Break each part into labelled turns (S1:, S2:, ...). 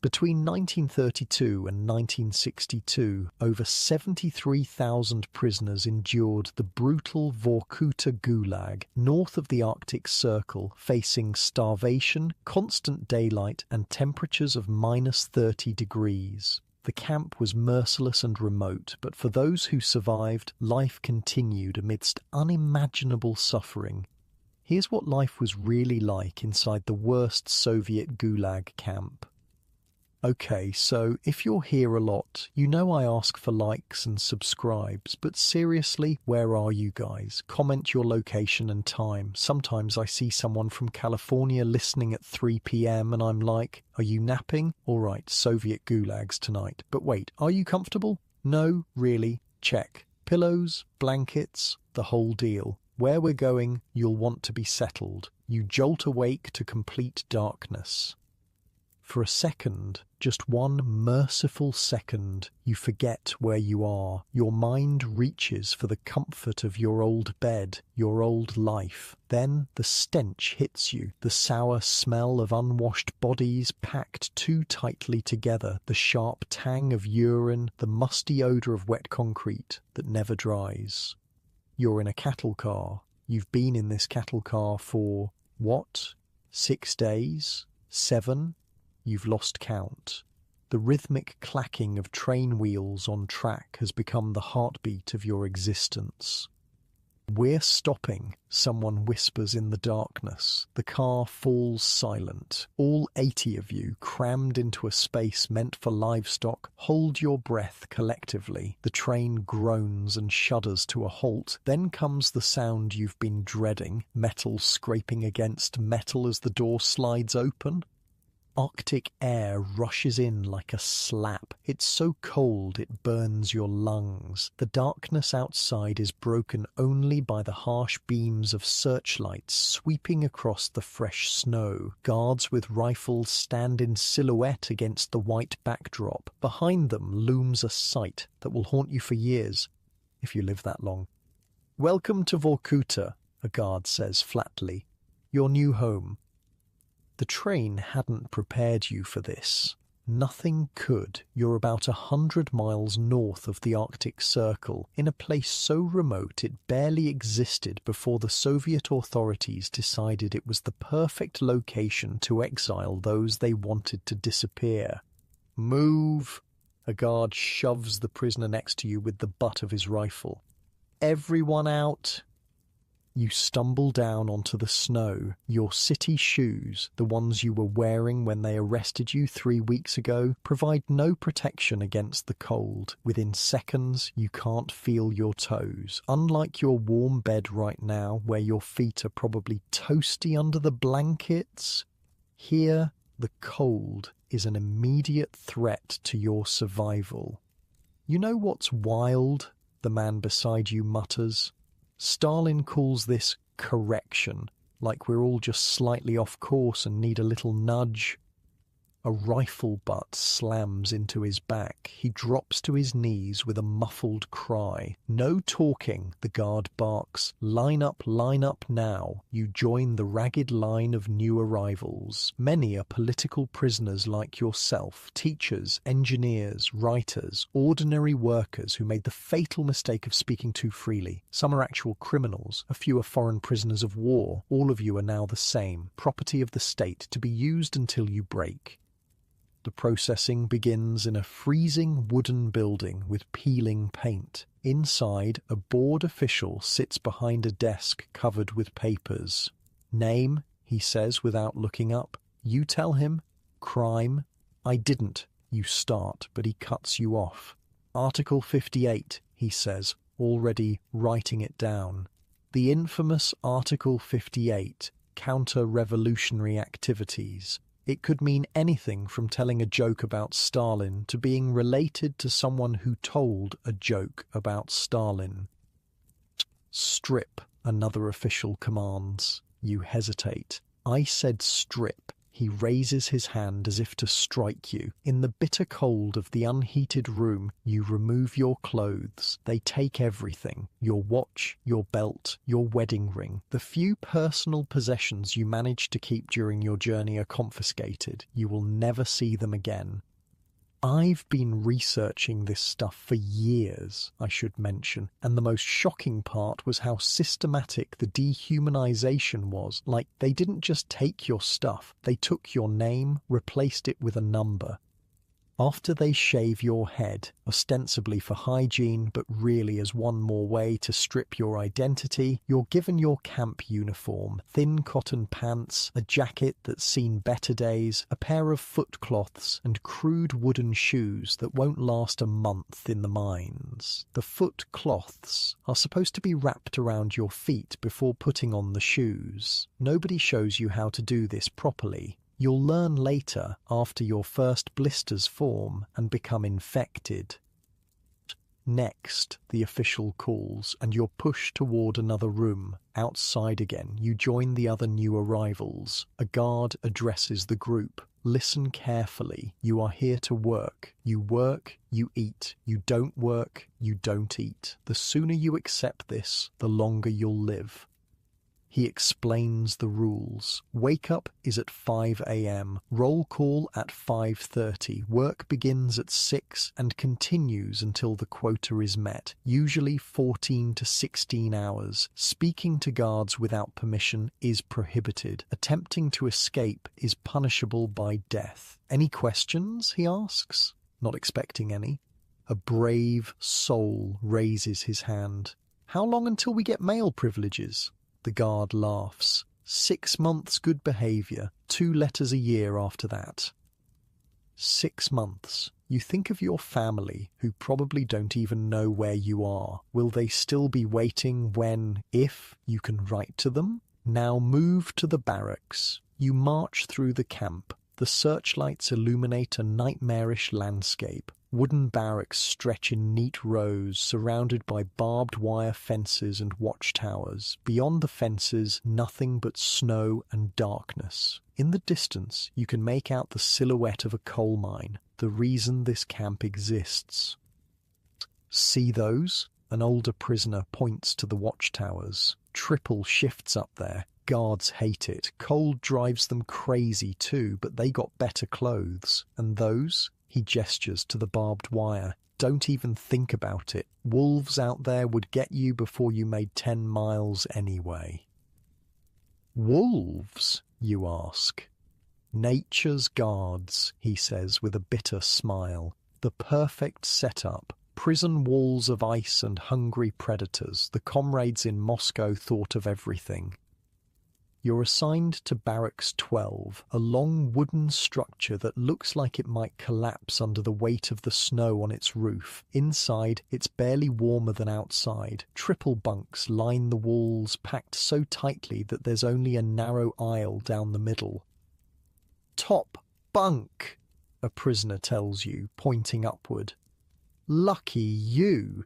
S1: Between 1932 and 1962, over 73,000 prisoners endured the brutal Vorkuta Gulag, north of the Arctic Circle, facing starvation, constant daylight, and temperatures of -30 degrees. The camp was merciless and remote, but for those who survived, life continued amidst unimaginable suffering. Here's what life was really like inside the worst Soviet Gulag camp. Okay, so if you're here a lot, you know I ask for likes and subscribes, but seriously, where are you guys? Comment your location and time. Sometimes I see someone from California listening at 3 p.m. and I'm like, are you napping? All right, Soviet gulags tonight. But wait, are you comfortable? No, really? Check. Pillows, blankets, the whole deal. Where we're going, you'll want to be settled. You jolt awake to complete darkness. For a second, just one merciful second, you forget where you are. Your mind reaches for the comfort of your old bed, your old life. Then the stench hits you, the sour smell of unwashed bodies packed too tightly together, the sharp tang of urine, the musty odour of wet concrete that never dries. You're in a cattle car. You've been in this cattle car for, what, 6 days? 7? You've lost count. The rhythmic clacking of train wheels on track has become the heartbeat of your existence. We're stopping, someone whispers in the darkness. The car falls silent. All 80 of you, crammed into a space meant for livestock, hold your breath collectively. The train groans and shudders to a halt. Then comes the sound you've been dreading, metal scraping against metal as the door slides open. Arctic air rushes in like a slap. It's so cold it burns your lungs. The darkness outside is broken only by the harsh beams of searchlights sweeping across the fresh snow. Guards with rifles stand in silhouette against the white backdrop. Behind them looms a sight that will haunt you for years, if you live that long. "Welcome to Vorkuta," a guard says flatly. "Your new home." The train hadn't prepared you for this. Nothing could. You're about 100 miles north of the Arctic Circle, in a place so remote it barely existed before the Soviet authorities decided it was the perfect location to exile those they wanted to disappear. "Move!" A guard shoves the prisoner next to you with the butt of his rifle. "Everyone out!" You stumble down onto the snow. Your city shoes, the ones you were wearing when they arrested you 3 weeks ago, provide no protection against the cold. Within seconds, you can't feel your toes. Unlike your warm bed right now, where your feet are probably toasty under the blankets, here the cold is an immediate threat to your survival. "You know what's wild?" the man beside you mutters. Stalin calls this correction, like we're all just slightly off course and need a little nudge. A rifle butt slams into his back. He drops to his knees with a muffled cry. "No talking," the guard barks. Line up now." You join the ragged line of new arrivals. Many are political prisoners like yourself, teachers, engineers, writers, ordinary workers who made the fatal mistake of speaking too freely. Some are actual criminals. A few are foreign prisoners of war. All of you are now the same, property of the state, to be used until you break. The processing begins in a freezing wooden building with peeling paint. Inside, a bored official sits behind a desk covered with papers. "Name," he says without looking up. You tell him. "Crime." "I didn't," you start, but he cuts you off. "Article 58, he says, already writing it down. The infamous Article 58, counter-revolutionary activities. It could mean anything from telling a joke about Stalin to being related to someone who told a joke about Stalin. "Strip," another official commands. You hesitate. "I said strip," He raises his hand as if to strike you. In the bitter cold of the unheated room, you remove your clothes. They take everything: your watch, your belt, your wedding ring. The few personal possessions you managed to keep during your journey are confiscated. You will never see them again. I've been researching this stuff for years, I should mention, and the most shocking part was how systematic the dehumanization was. Like, they didn't just take your stuff, they took your name, replaced it with a number. After they shave your head, ostensibly for hygiene, but really as one more way to strip your identity, you're given your camp uniform, thin cotton pants, a jacket that's seen better days, a pair of footcloths, and crude wooden shoes that won't last a month in the mines. The footcloths are supposed to be wrapped around your feet before putting on the shoes. Nobody shows you how to do this properly. You'll learn later, after your first blisters form and become infected. Next, the official calls, and you're pushed toward another room. Outside again, you join the other new arrivals. A guard addresses the group. Listen carefully. You are here to work. You work, you eat. You don't work, you don't eat. The sooner you accept this, the longer you'll live. He explains the rules. Wake up is at 5 a.m. Roll call at 5:30. Work begins at 6 and continues until the quota is met, usually 14 to 16 hours. Speaking to guards without permission is prohibited. Attempting to escape is punishable by death. Any questions, he asks? Not expecting any. A brave soul raises his hand. How long until we get male privileges? The guard laughs. 6 months good behaviour, 2 letters a year after that. 6 months. You think of your family, who probably don't even know where you are. Will they still be waiting when, if, you can write to them? Now move to the barracks. You march through the camp. The searchlights illuminate a nightmarish landscape. Wooden barracks stretch in neat rows, surrounded by barbed wire fences and watchtowers. Beyond the fences, nothing but snow and darkness. In the distance, you can make out the silhouette of a coal mine, the reason this camp exists. See those? An older prisoner points to the watchtowers. Triple shifts up there. Guards hate it. Cold drives them crazy too, but they got better clothes. And those? He gestures to the barbed wire. Don't even think about it. Wolves out there would get you before you made 10 miles anyway. Wolves, you ask? Nature's guards, he says with a bitter smile. The perfect setup. Prison walls of ice and hungry predators. The comrades in Moscow thought of everything. You're assigned to Barracks 12, a long wooden structure that looks like it might collapse under the weight of the snow on its roof. Inside, it's barely warmer than outside. Triple bunks line the walls, packed so tightly that there's only a narrow aisle down the middle. Top bunk, a prisoner tells you, pointing upward. Lucky you.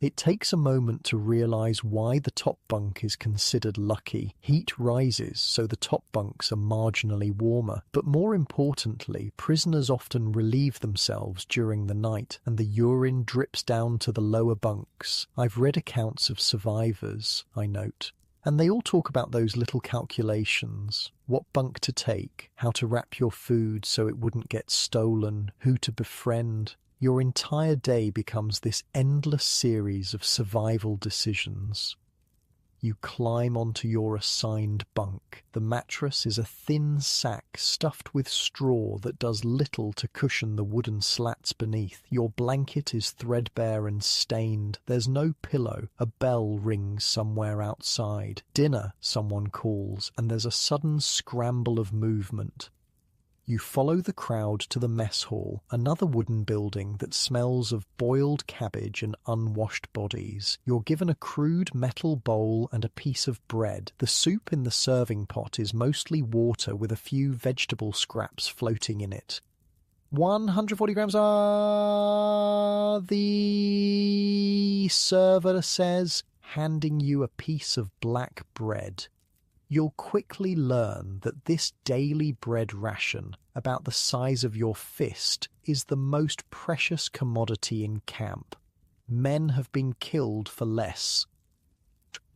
S1: It takes a moment to realise why the top bunk is considered lucky. Heat rises, so the top bunks are marginally warmer. But more importantly, prisoners often relieve themselves during the night, and the urine drips down to the lower bunks. I've read accounts of survivors, I note. And they all talk about those little calculations. What bunk to take, how to wrap your food so it wouldn't get stolen, who to befriend. Your entire day becomes this endless series of survival decisions. You climb onto your assigned bunk. The mattress is a thin sack stuffed with straw that does little to cushion the wooden slats beneath. Your blanket is threadbare and stained. There's no pillow. A bell rings somewhere outside. Dinner, someone calls, and there's a sudden scramble of movement. You follow the crowd to the mess hall, another wooden building that smells of boiled cabbage and unwashed bodies. You're given a crude metal bowl and a piece of bread. The soup in the serving pot is mostly water with a few vegetable scraps floating in it. 140 grams, the server says, handing you a piece of black bread. You'll quickly learn that this daily bread ration, about the size of your fist, is the most precious commodity in camp. Men have been killed for less.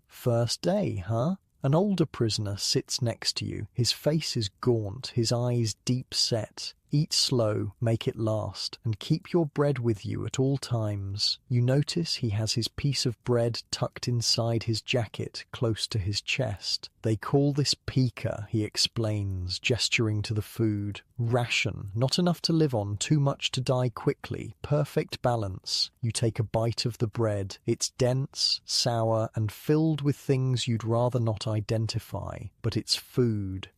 S1: First day, huh? An older prisoner sits next to you. His face is gaunt, his eyes deep set. Eat slow, make it last, and keep your bread with you at all times. You notice he has his piece of bread tucked inside his jacket, close to his chest. They call this pika, he explains, gesturing to the food. Ration, not enough to live on, too much to die quickly. Perfect balance. You take a bite of the bread. It's dense, sour, and filled with things you'd rather not identify, but it's food.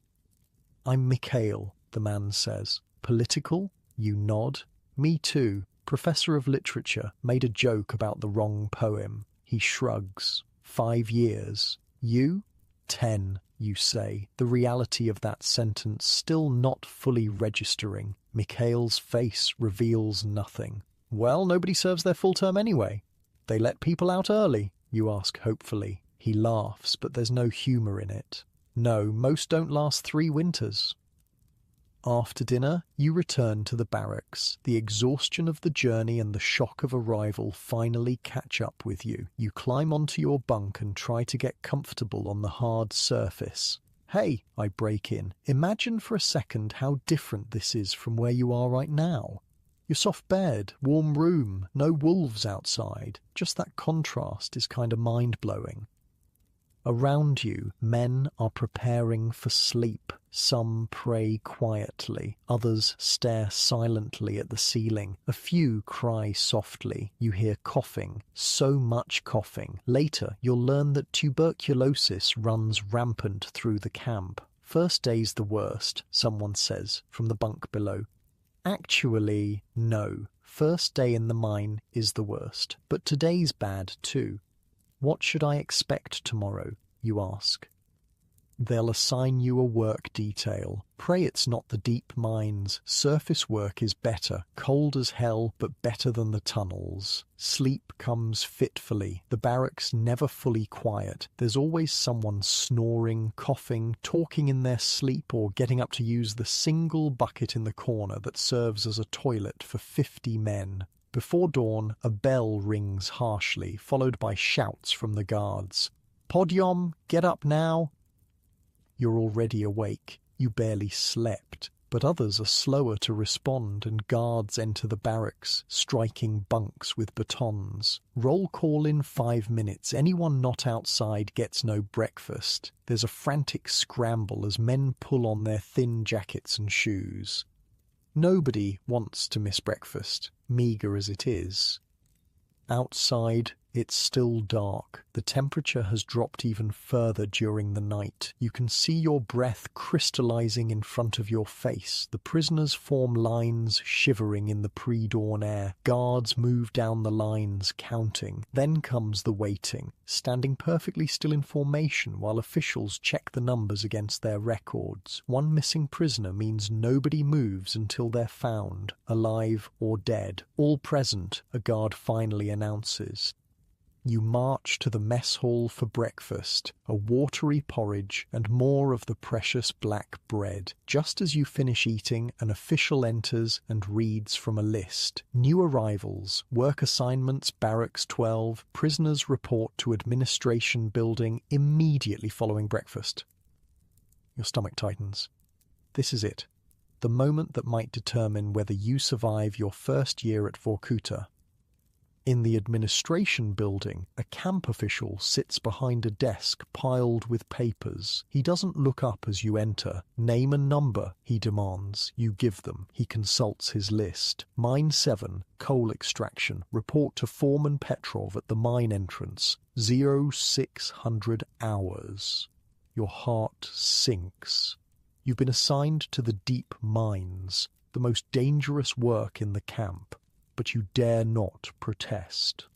S1: I'm Mikhail, the man says. Political? You nod. Me too. Professor of literature, made a joke about the wrong poem. He shrugs. 5 years. You? 10, you say, the reality of that sentence still not fully registering. Mikhail's face reveals nothing. Well, nobody serves their full term anyway. They let people out early, you ask hopefully. He laughs, but there's no humour in it. No, most don't last 3 winters. After dinner, you return to the barracks. The exhaustion of the journey and the shock of arrival finally catch up with you. You climb onto your bunk and try to get comfortable on the hard surface. Hey, I break in. Imagine for a second how different this is from where you are right now. Your soft bed, warm room, no wolves outside. Just that contrast is kind of mind-blowing. Around you, men are preparing for sleep. Some pray quietly, others stare silently at the ceiling. A few cry softly. You hear coughing, so much coughing. Later, you'll learn that tuberculosis runs rampant through the camp. First day's the worst, someone says, from the bunk below. Actually, no. First day in the mine is the worst, but today's bad too. What should I expect tomorrow, you ask. They'll assign you a work detail. Pray it's not the deep mines. Surface work is better. Cold as hell, but better than the tunnels. Sleep comes fitfully. The barracks never fully quiet. There's always someone snoring, coughing, talking in their sleep, or getting up to use the single bucket in the corner that serves as a toilet for 50 men. Before dawn, a bell rings harshly, followed by shouts from the guards. "Podyom, get up now!" You're already awake. You barely slept. But others are slower to respond, and guards enter the barracks, striking bunks with batons. Roll call in 5 minutes. Anyone not outside gets no breakfast. There's a frantic scramble as men pull on their thin jackets and shoes. Nobody wants to miss breakfast, meagre as it is. Outside, it's still dark. The temperature has dropped even further during the night. You can see your breath crystallizing in front of your face. The prisoners form lines, shivering in the pre-dawn air. Guards move down the lines, counting. Then comes the waiting, standing perfectly still in formation while officials check the numbers against their records. One missing prisoner means nobody moves until they're found, alive or dead. All present, a guard finally announces. You march to the mess hall for breakfast, a watery porridge and more of the precious black bread. Just as you finish eating, an official enters and reads from a list. New arrivals, work assignments, barracks 12, prisoners report to administration building immediately following breakfast. Your stomach tightens. This is it, the moment that might determine whether you survive your first year at Vorkuta. In the administration building, a camp official sits behind a desk piled with papers. He doesn't look up as you enter. Name and number, he demands. You give them. He consults his list. Mine 7, coal extraction. Report to Foreman Petrov at the mine entrance. 0600 hours. Your heart sinks. You've been assigned to the deep mines, the most dangerous work in the camp. But you dare not protest.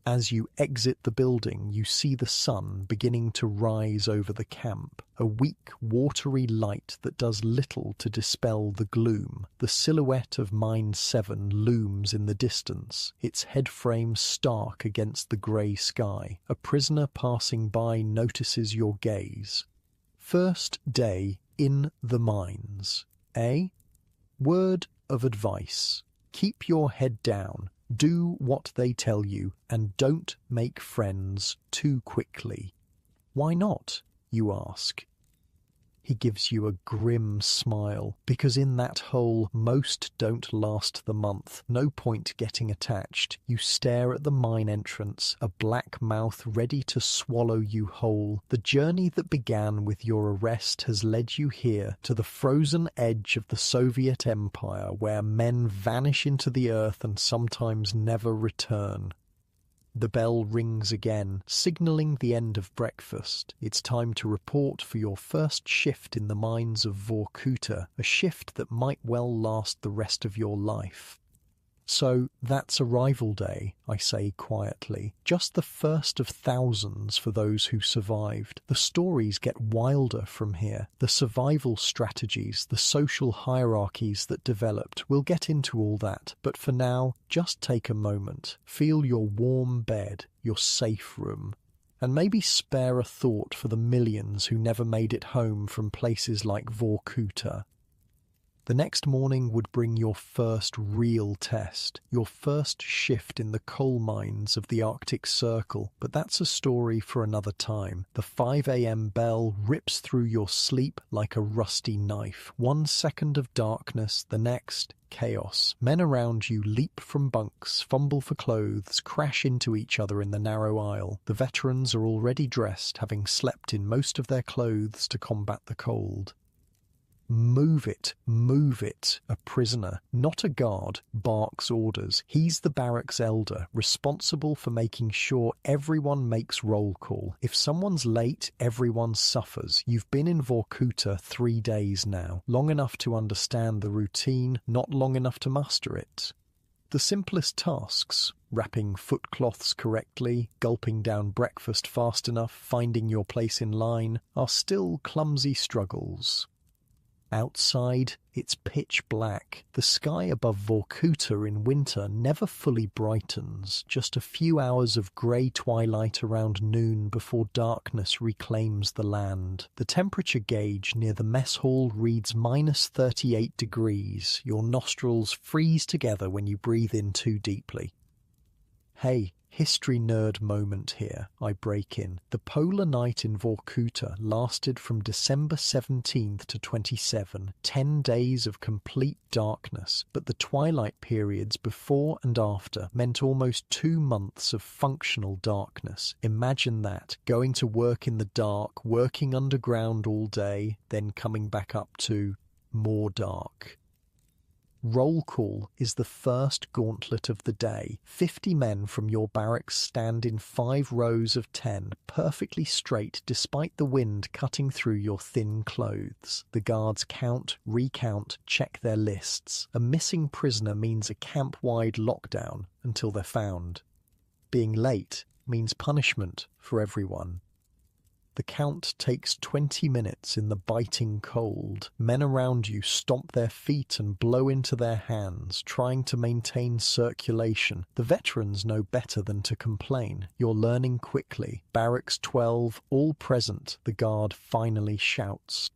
S1: As you exit the building, you see the sun beginning to rise over the camp, a weak, watery light that does little to dispel the gloom. The silhouette of Mine 7 looms in the distance, its headframe stark against the grey sky. A prisoner passing by notices your gaze. First day in the mines. A. Word of advice. Keep your head down. Do what they tell you, and don't make friends too quickly. Why not, you ask? He gives you a grim smile, because in that hole most don't last the month. No point getting attached. You stare at the mine entrance, a black mouth ready to swallow you whole. The journey that began with your arrest has led you here, to the frozen edge of the Soviet Empire, where men vanish into the earth and sometimes never return. The bell rings again, signalling the end of breakfast. It's time to report for your first shift in the mines of Vorkuta, a shift that might well last the rest of your life. So that's arrival day, I say quietly. Just the first of thousands for those who survived. The stories get wilder from here. The survival strategies, the social hierarchies that developed. We'll get into all that. But for now, just take a moment. Feel your warm bed, your safe room. And maybe spare a thought for the millions who never made it home from places like Vorkuta. The next morning would bring your first real test, your first shift in the coal mines of the Arctic Circle, but that's a story for another time. The 5 a.m. bell rips through your sleep like a rusty knife. 1 second of darkness, the next, chaos. Men around you leap from bunks, fumble for clothes, crash into each other in the narrow aisle. The veterans are already dressed, having slept in most of their clothes to combat the cold. Move it, a prisoner, not a guard, barks orders. He's the barracks elder, responsible for making sure everyone makes roll call. If someone's late, everyone suffers. You've been in Vorkuta 3 days now, long enough to understand the routine, not long enough to master it. The simplest tasks, wrapping footcloths correctly, gulping down breakfast fast enough, finding your place in line, are still clumsy struggles. Outside, it's pitch black. The sky above Vorkuta in winter never fully brightens, just a few hours of grey twilight around noon before darkness reclaims the land. The temperature gauge near the mess hall reads -38 degrees. Your nostrils freeze together when you breathe in too deeply. Hey, history nerd moment here, I break in. The polar night in Vorkuta lasted from December 17th to 27, 10 days of complete darkness, but the twilight periods before and after meant almost 2 months of functional darkness. Imagine that, going to work in the dark, working underground all day, then coming back up to more dark. Roll call is the first gauntlet of the day. 50 men from your barracks stand in 5 rows of 10, perfectly straight despite the wind cutting through your thin clothes. The guards count, recount, check their lists. A missing prisoner means a camp-wide lockdown until they're found. Being late means punishment for everyone. The count takes 20 minutes in the biting cold. Men around you stomp their feet and blow into their hands, trying to maintain circulation. The veterans know better than to complain. You're learning quickly. Barracks 12, all present, the guard finally shouts.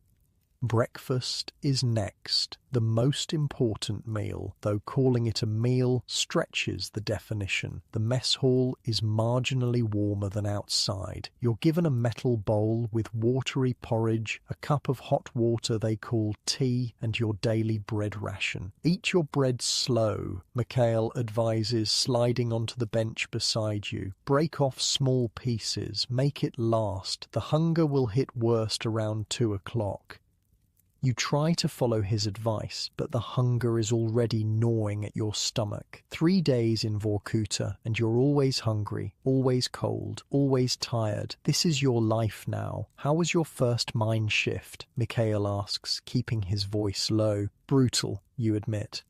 S1: Breakfast is next, the most important meal, though calling it a meal stretches the definition. The mess hall is marginally warmer than outside. You're given a metal bowl with watery porridge, a cup of hot water they call tea, and your daily bread ration. Eat your bread slow, Mikhail advises, sliding onto the bench beside you. Break off small pieces, make it last. The hunger will hit worst around 2 o'clock. You try to follow his advice, but the hunger is already gnawing at your stomach. 3 days in Vorkuta, and you're always hungry, always cold, always tired. This is your life now. How was your first mine shift? Mikhail asks, keeping his voice low. Brutal, you admit.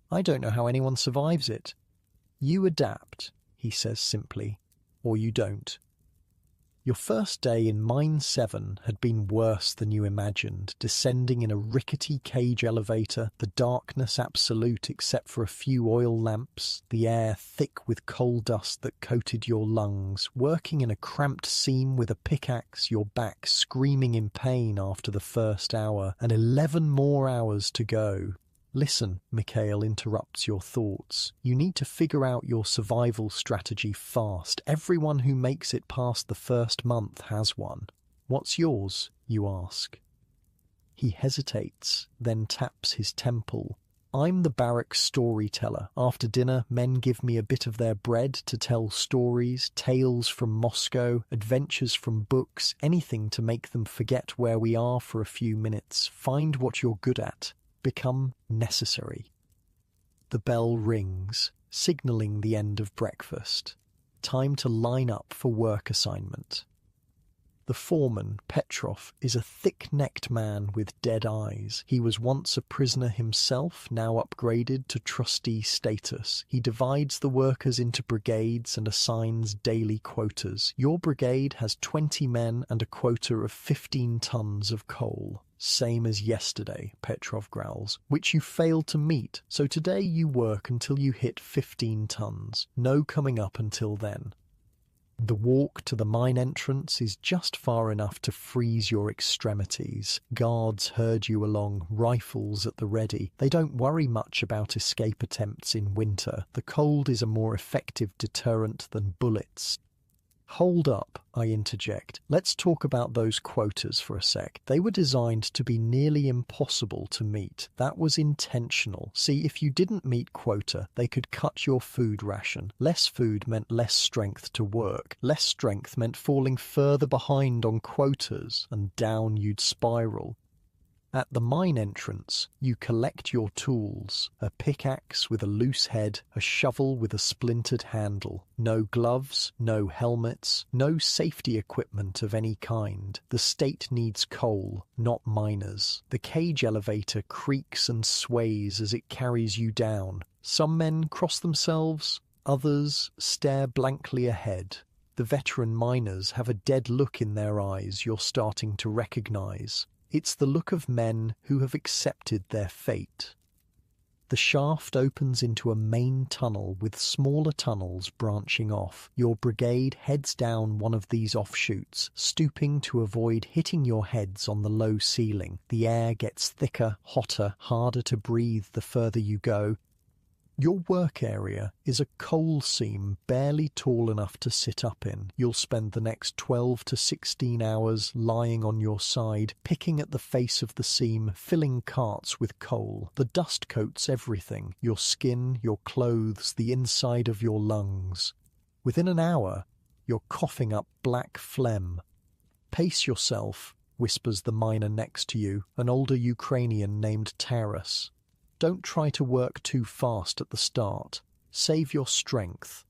S1: I don't know how anyone survives it. You adapt, he says simply, or you don't. Your first day in Mine 7 had been worse than you imagined, descending in a rickety cage elevator, the darkness absolute except for a few oil lamps, the air thick with coal dust that coated your lungs, working in a cramped seam with a pickaxe, your back screaming in pain after the first hour, and 11 more hours to go. Listen, Mikhail interrupts your thoughts. You need to figure out your survival strategy fast. Everyone who makes it past the first month has one. What's yours? You ask. He hesitates, then taps his temple. I'm the barrack storyteller. After dinner, men give me a bit of their bread to tell stories, tales from Moscow, adventures from books, anything to make them forget where we are for a few minutes. Find what you're good at. Become necessary. The bell rings, signalling the end of breakfast. Time to line up for work assignment. The foreman, Petrov, is a thick-necked man with dead eyes. He was once a prisoner himself, now upgraded to trustee status. He divides the workers into brigades and assigns daily quotas. Your brigade has 20 men and a quota of 15 tons of coal. Same as yesterday, Petrov growls, which you failed to meet, so today you work until you hit 15 tons. No coming up until then. The walk to the mine entrance is just far enough to freeze your extremities. Guards herd you along, rifles at the ready. They don't worry much about escape attempts in winter. The cold is a more effective deterrent than bullets. Hold up, I interject. Let's talk about those quotas for a sec. They were designed to be nearly impossible to meet. That was intentional. See, if you didn't meet quota, they could cut your food ration. Less food meant less strength to work. Less strength meant falling further behind on quotas, and down you'd spiral. At the mine entrance, you collect your tools, a pickaxe with a loose head, a shovel with a splintered handle. No gloves, no helmets, no safety equipment of any kind. The state needs coal, not miners. The cage elevator creaks and sways as it carries you down. Some men cross themselves, others stare blankly ahead. The veteran miners have a dead look in their eyes you're starting to recognize. It's the look of men who have accepted their fate. The shaft opens into a main tunnel with smaller tunnels branching off. Your brigade heads down one of these offshoots, stooping to avoid hitting your heads on the low ceiling. The air gets thicker, hotter, harder to breathe the further you go. Your work area is a coal seam barely tall enough to sit up in. You'll spend the next 12 to 16 hours lying on your side, picking at the face of the seam, filling carts with coal. The dust coats everything, your skin, your clothes, the inside of your lungs. Within an hour, you're coughing up black phlegm. Pace yourself, whispers the miner next to you, an older Ukrainian named Taras. Don't try to work too fast at the start. Save your strength.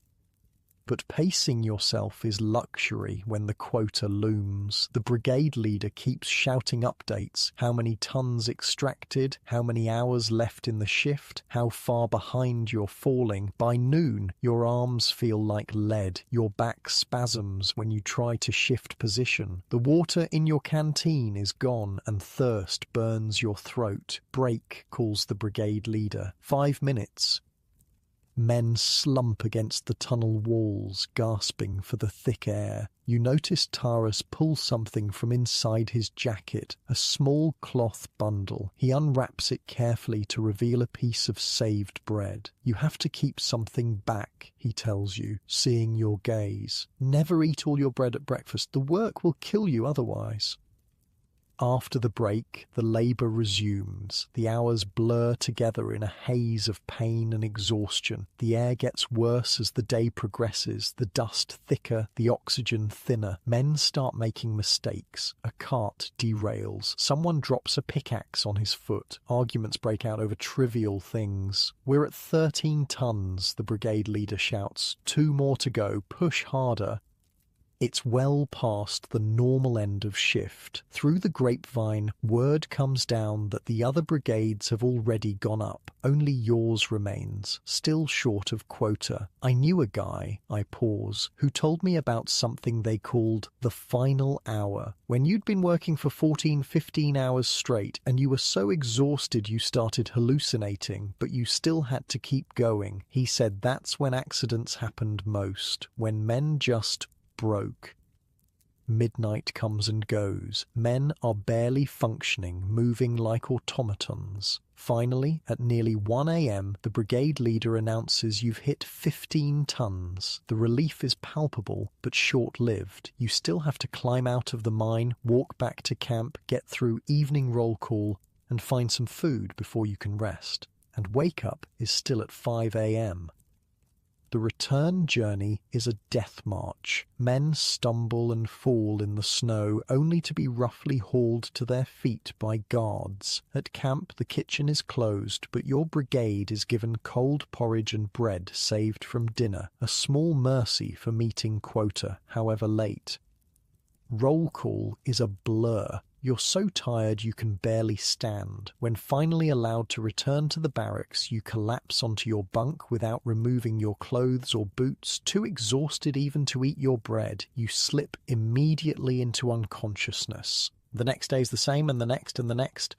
S1: But pacing yourself is luxury when the quota looms. The brigade leader keeps shouting updates. How many tons extracted? How many hours left in the shift? How far behind you're falling? By noon, your arms feel like lead. Your back spasms when you try to shift position. The water in your canteen is gone and thirst burns your throat. Break, calls the brigade leader. 5 minutes. Men slump against the tunnel walls, gasping for the thick air. You notice Taras pull something from inside his jacket, a small cloth bundle. He unwraps it carefully to reveal a piece of saved bread. You have to keep something back, he tells you, seeing your gaze. Never eat all your bread at breakfast. The work will kill you otherwise. After the break, the labour resumes. The hours blur together in a haze of pain and exhaustion. The air gets worse as the day progresses, the dust thicker, the oxygen thinner. Men start making mistakes. A cart derails. Someone drops a pickaxe on his foot. Arguments break out over trivial things. We're at 13 tons, the brigade leader shouts. 2 more to go. Push harder. It's well past the normal end of shift. Through the grapevine, word comes down that the other brigades have already gone up. Only yours remains, still short of quota. I knew a guy, I pause, who told me about something they called the final hour. When you'd been working for 14-15 hours straight and you were so exhausted you started hallucinating, but you still had to keep going. He said that's when accidents happened most, when men just broke. Midnight comes and goes. Men are barely functioning, moving like automatons. Finally, at nearly 1 a.m., the brigade leader announces you've hit 15 tons. The relief is palpable, but short-lived. You still have to climb out of the mine, walk back to camp, get through evening roll call, and find some food before you can rest. And wake up is still at 5 a.m. The return journey is a death march. Men stumble and fall in the snow, only to be roughly hauled to their feet by guards. At camp, the kitchen is closed, but your brigade is given cold porridge and bread saved from dinner, a small mercy for meeting quota, however late. Roll call is a blur. You're so tired you can barely stand. When finally allowed to return to the barracks, you collapse onto your bunk without removing your clothes or boots. Too exhausted even to eat your bread, you slip immediately into unconsciousness. The next day's the same, and the next and the next.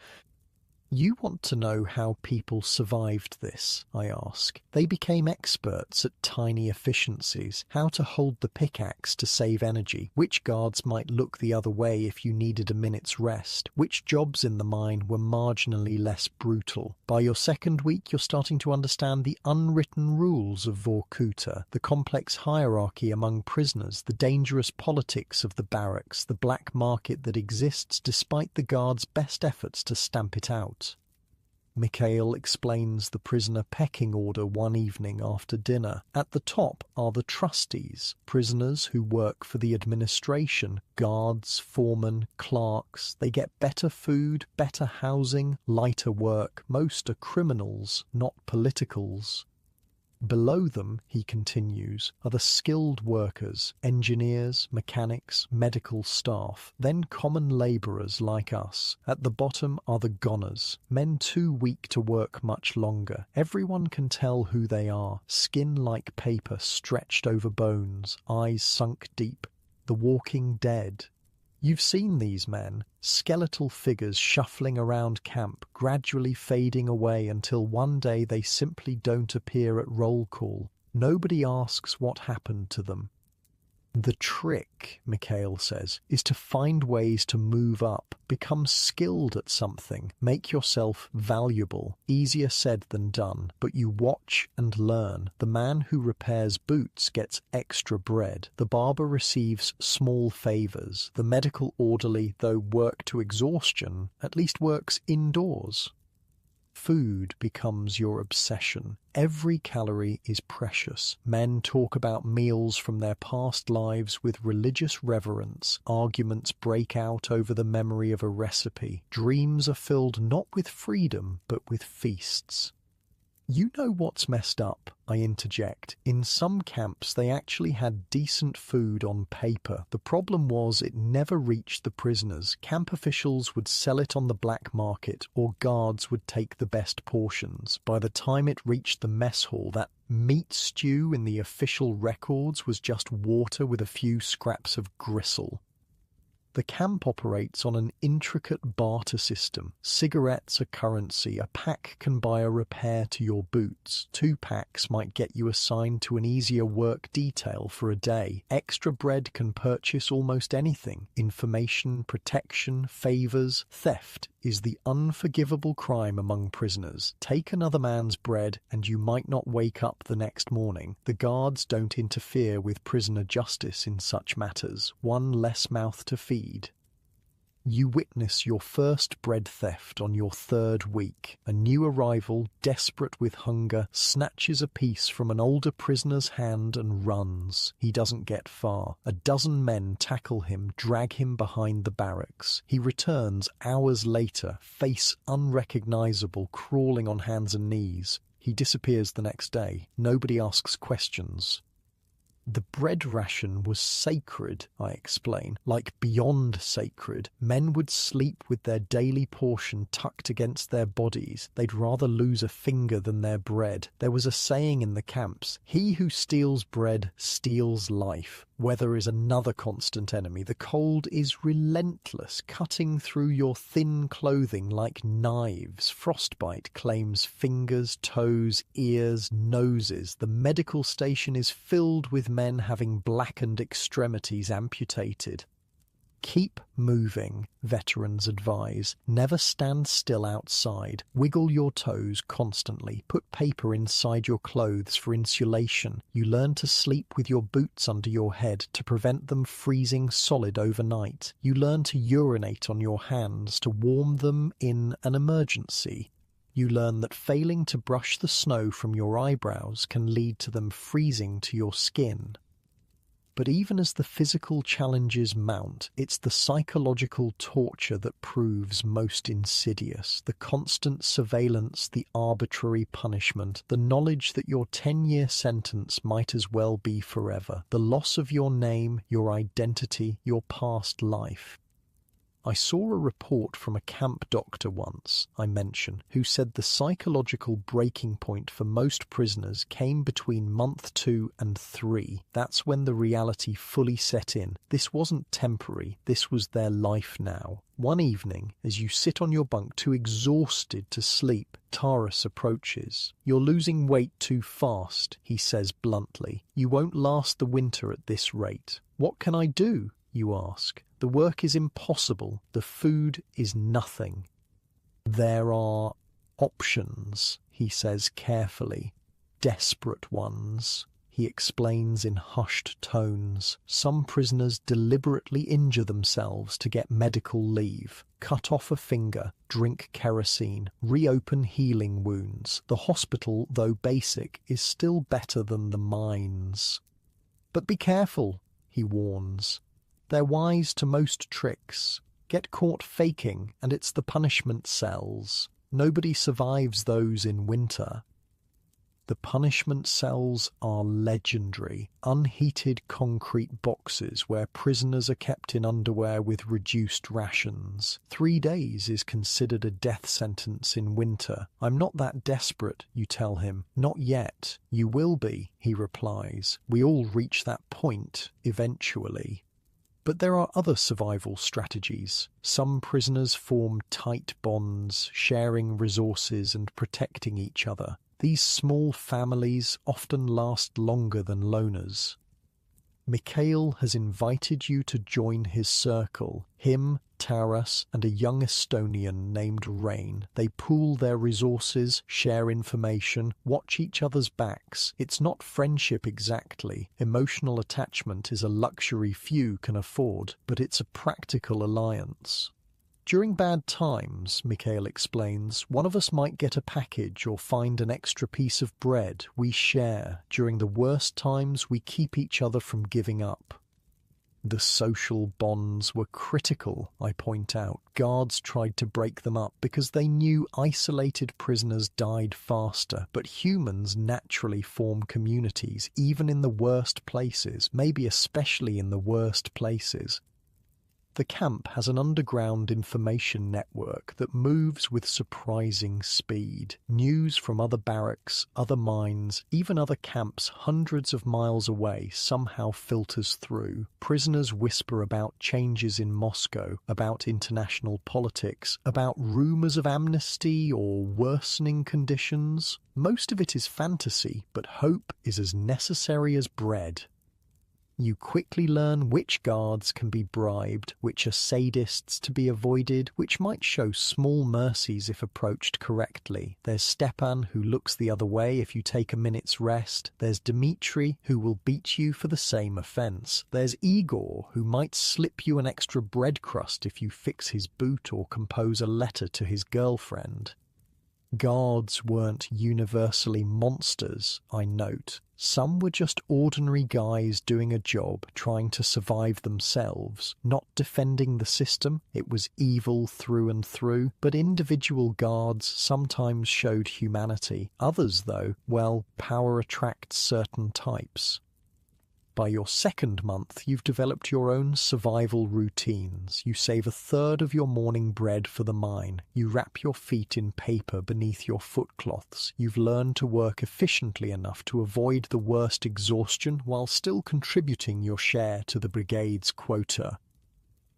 S1: You want to know how people survived this, I ask. They became experts at tiny efficiencies, how to hold the pickaxe to save energy, which guards might look the other way if you needed a minute's rest, which jobs in the mine were marginally less brutal. By your second week, you're starting to understand the unwritten rules of Vorkuta, the complex hierarchy among prisoners, the dangerous politics of the barracks, the black market that exists despite the guards' best efforts to stamp it out. Mikhail explains the prisoner pecking order one evening after dinner. At the top are the trustees, prisoners who work for the administration, guards, foremen, clerks. They get better food, better housing, lighter work. Most are criminals, not politicals. Below them, he continues, are the skilled workers, engineers, mechanics, medical staff, then common labourers like us. At the bottom are the goners, men too weak to work much longer. Everyone can tell who they are, skin like paper stretched over bones, eyes sunk deep. The walking dead. You've seen these men, skeletal figures shuffling around camp, gradually fading away until one day they simply don't appear at roll call. Nobody asks what happened to them. The trick, Mikhail says, is to find ways to move up, become skilled at something, make yourself valuable. Easier said than done, but you watch and learn. The man who repairs boots gets extra bread. The barber receives small favours. The medical orderly, though work to exhaustion, at least works indoors. Food becomes your obsession. Every calorie is precious. Men talk about meals from their past lives with religious reverence. Arguments break out over the memory of a recipe. Dreams are filled not with freedom, but with feasts. You know what's messed up, I interject. In some camps they actually had decent food on paper. The problem was it never reached the prisoners. Camp officials would sell it on the black market, or guards would take the best portions. By the time it reached the mess hall, that meat stew in the official records was just water with a few scraps of gristle. The camp operates on an intricate barter system. Cigarettes are currency. A pack can buy a repair to your boots. 2 packs might get you assigned to an easier work detail for a day. Extra bread can purchase almost anything. Information, protection, favours, theft is the unforgivable crime among prisoners. Take another man's bread and you might not wake up the next morning. The guards don't interfere with prisoner justice in such matters. One less mouth to feed. You witness your first bread theft on your 3rd week. A new arrival, desperate with hunger, snatches a piece from an older prisoner's hand and runs. He doesn't get far. A dozen men tackle him, drag him behind the barracks. He returns hours later, face unrecognizable, crawling on hands and knees. He disappears the next day. Nobody asks questions. The bread ration was sacred, I explain, like beyond sacred. Men would sleep with their daily portion tucked against their bodies. They'd rather lose a finger than their bread. There was a saying in the camps, "He who steals bread steals life." Weather is another constant enemy. The cold is relentless, cutting through your thin clothing like knives. Frostbite claims fingers, toes, ears, noses. The medical station is filled with men having blackened extremities amputated. Keep moving, veterans advise. Never stand still outside. Wiggle your toes constantly. Put paper inside your clothes for insulation. You learn to sleep with your boots under your head to prevent them freezing solid overnight. You learn to urinate on your hands to warm them in an emergency. You learn that failing to brush the snow from your eyebrows can lead to them freezing to your skin. But even as the physical challenges mount, it's the psychological torture that proves most insidious. The constant surveillance, the arbitrary punishment, the knowledge that your 10-year sentence might as well be forever, the loss of your name, your identity, your past life. I saw a report from a camp doctor once, I mention, who said the psychological breaking point for most prisoners came between month 2 and 3. That's when the reality fully set in. This wasn't temporary, this was their life now. One evening, as you sit on your bunk too exhausted to sleep, Taurus approaches. "You're losing weight too fast," he says bluntly. "You won't last the winter at this rate." "What can I do?" you ask. "The work is impossible. The food is nothing." "There are options," he says carefully. "Desperate ones," he explains in hushed tones. Some prisoners deliberately injure themselves to get medical leave. Cut off a finger, drink kerosene, reopen healing wounds. The hospital, though basic, is still better than the mines. "But be careful," he warns. "They're wise to most tricks. Get caught faking, and it's the punishment cells. Nobody survives those in winter." The punishment cells are legendary. Unheated concrete boxes where prisoners are kept in underwear with reduced rations. 3 days is considered a death sentence in winter. "I'm not that desperate," you tell him. "Not yet. You will be," he replies. "We all reach that point, eventually." But there are other survival strategies. Some prisoners form tight bonds, sharing resources and protecting each other. These small families often last longer than loners. Mikhail has invited you to join his circle. Him, Taras, and a young Estonian named Rain. They pool their resources, share information, watch each other's backs. It's not friendship exactly. Emotional attachment is a luxury few can afford, but it's a practical alliance. During bad times, Mikhail explains, one of us might get a package or find an extra piece of bread. We share. During the worst times, we keep each other from giving up. The social bonds were critical, I point out. Guards tried to break them up because they knew isolated prisoners died faster, but humans naturally form communities, even in the worst places, maybe especially in the worst places. The camp has an underground information network that moves with surprising speed. News from other barracks, other mines, even other camps hundreds of miles away somehow filters through. Prisoners whisper about changes in Moscow, about international politics, about rumors of amnesty or worsening conditions. Most of it is fantasy, but hope is as necessary as bread. You quickly learn which guards can be bribed, which are sadists to be avoided, which might show small mercies if approached correctly. There's Stepan, who looks the other way if you take a minute's rest. There's Dmitri, who will beat you for the same offence. There's Igor, who might slip you an extra bread crust if you fix his boot or compose a letter to his girlfriend. Guards weren't universally monsters, I note. Some were just ordinary guys doing a job, trying to survive themselves, not defending the system. It was evil through and through, but individual guards sometimes showed humanity. Others, though, well, power attracts certain types. By your second month, you've developed your own survival routines. You save a third of your morning bread for the mine. You wrap your feet in paper beneath your footcloths. You've learned to work efficiently enough to avoid the worst exhaustion while still contributing your share to the brigade's quota.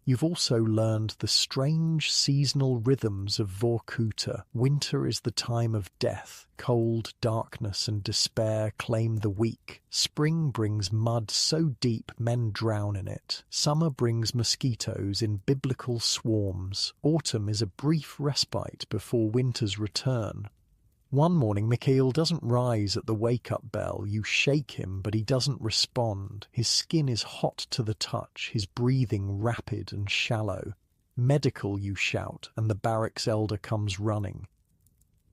S1: You've also learned the strange seasonal rhythms of Vorkuta. Winter is the time of death. Cold, darkness, and despair claim the weak. Spring brings mud so deep men drown in it. Summer brings mosquitoes in biblical swarms. Autumn is a brief respite before winter's return. One morning, Mikhail doesn't rise at the wake-up bell. You shake him, but he doesn't respond. His skin is hot to the touch, his breathing rapid and shallow. "Medical," you shout, and the barracks elder comes running.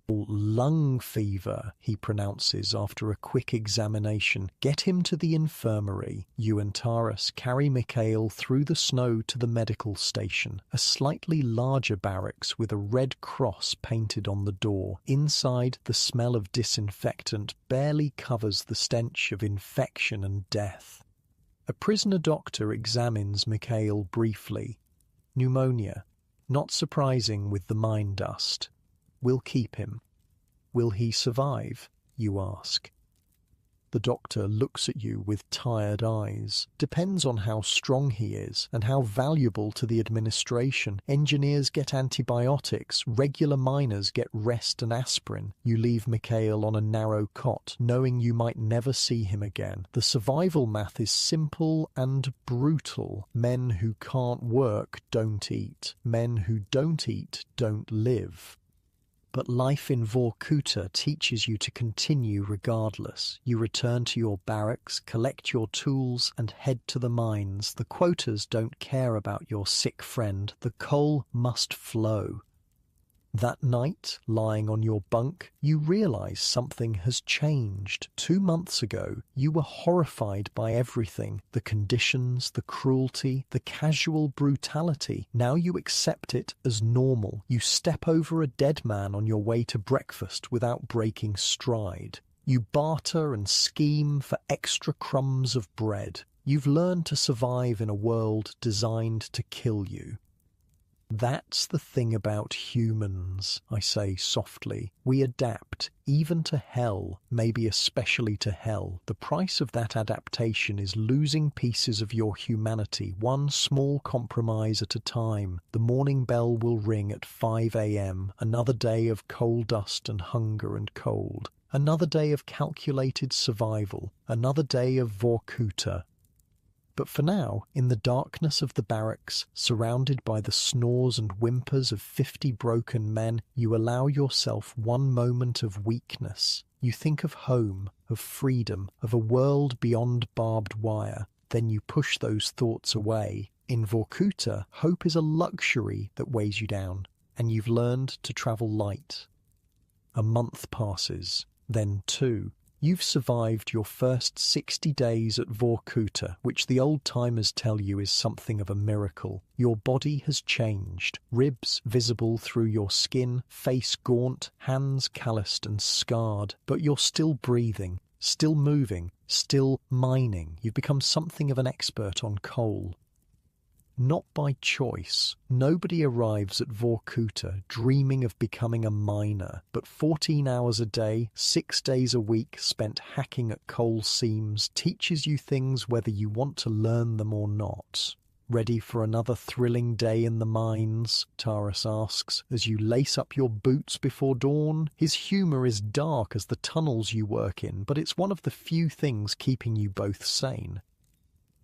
S1: "Lung fever," he pronounces after a quick examination. "Get him to the infirmary." You and Taras carry Mikhail through the snow to the medical station, a slightly larger barracks with a red cross painted on the door. Inside, the smell of disinfectant barely covers the stench of infection and death. A prisoner doctor examines Mikhail briefly. Pneumonia. Not surprising with the mine dust. "We'll keep him." "Will he survive?" you ask. The doctor looks at you with tired eyes. "Depends on how strong he is and how valuable to the administration. Engineers get antibiotics, regular miners get rest and aspirin. You leave Mikhail on a narrow cot, knowing you might never see him again. The survival math is simple and brutal. Men who can't work don't eat. Men who don't eat don't live. But life in Vorkuta teaches you to continue regardless. You return to your barracks, collect your tools, and head to the mines. The quotas don't care about your sick friend. The coal must flow. That night, lying on your bunk, you realize something has changed. 2 months ago, you were horrified by everything. The conditions, the cruelty, the casual brutality. Now you accept it as normal. You step over a dead man on your way to breakfast without breaking stride. You barter and scheme for extra crumbs of bread. You've learned to survive in a world designed to kill you. "That's the thing about humans," I say softly. "We adapt, even to hell, maybe especially to hell. The price of that adaptation is losing pieces of your humanity, one small compromise at a time. The morning bell will ring at 5 a.m., another day of coal dust and hunger and cold. Another day of calculated survival, another day of Vorkuta. But for now, in the darkness of the barracks, surrounded by the snores and whimpers of 50 broken men, you allow yourself one moment of weakness. You think of home, of freedom, of a world beyond barbed wire. Then you push those thoughts away. In Vorkuta, hope is a luxury that weighs you down, and you've learned to travel light. A month passes, then 2. You've survived your first 60 days at Vorkuta, which the old-timers tell you is something of a miracle. Your body has changed, ribs visible through your skin, face gaunt, hands calloused and scarred, but you're still breathing, still moving, still mining. You've become something of an expert on coal. Not by choice. Nobody arrives at Vorkuta dreaming of becoming a miner, but 14 hours a day, 6 days a week spent hacking at coal seams teaches you things whether you want to learn them or not. "Ready for another thrilling day in the mines?" Taras asks, as you lace up your boots before dawn. His humour is dark as the tunnels you work in, but it's one of the few things keeping you both sane.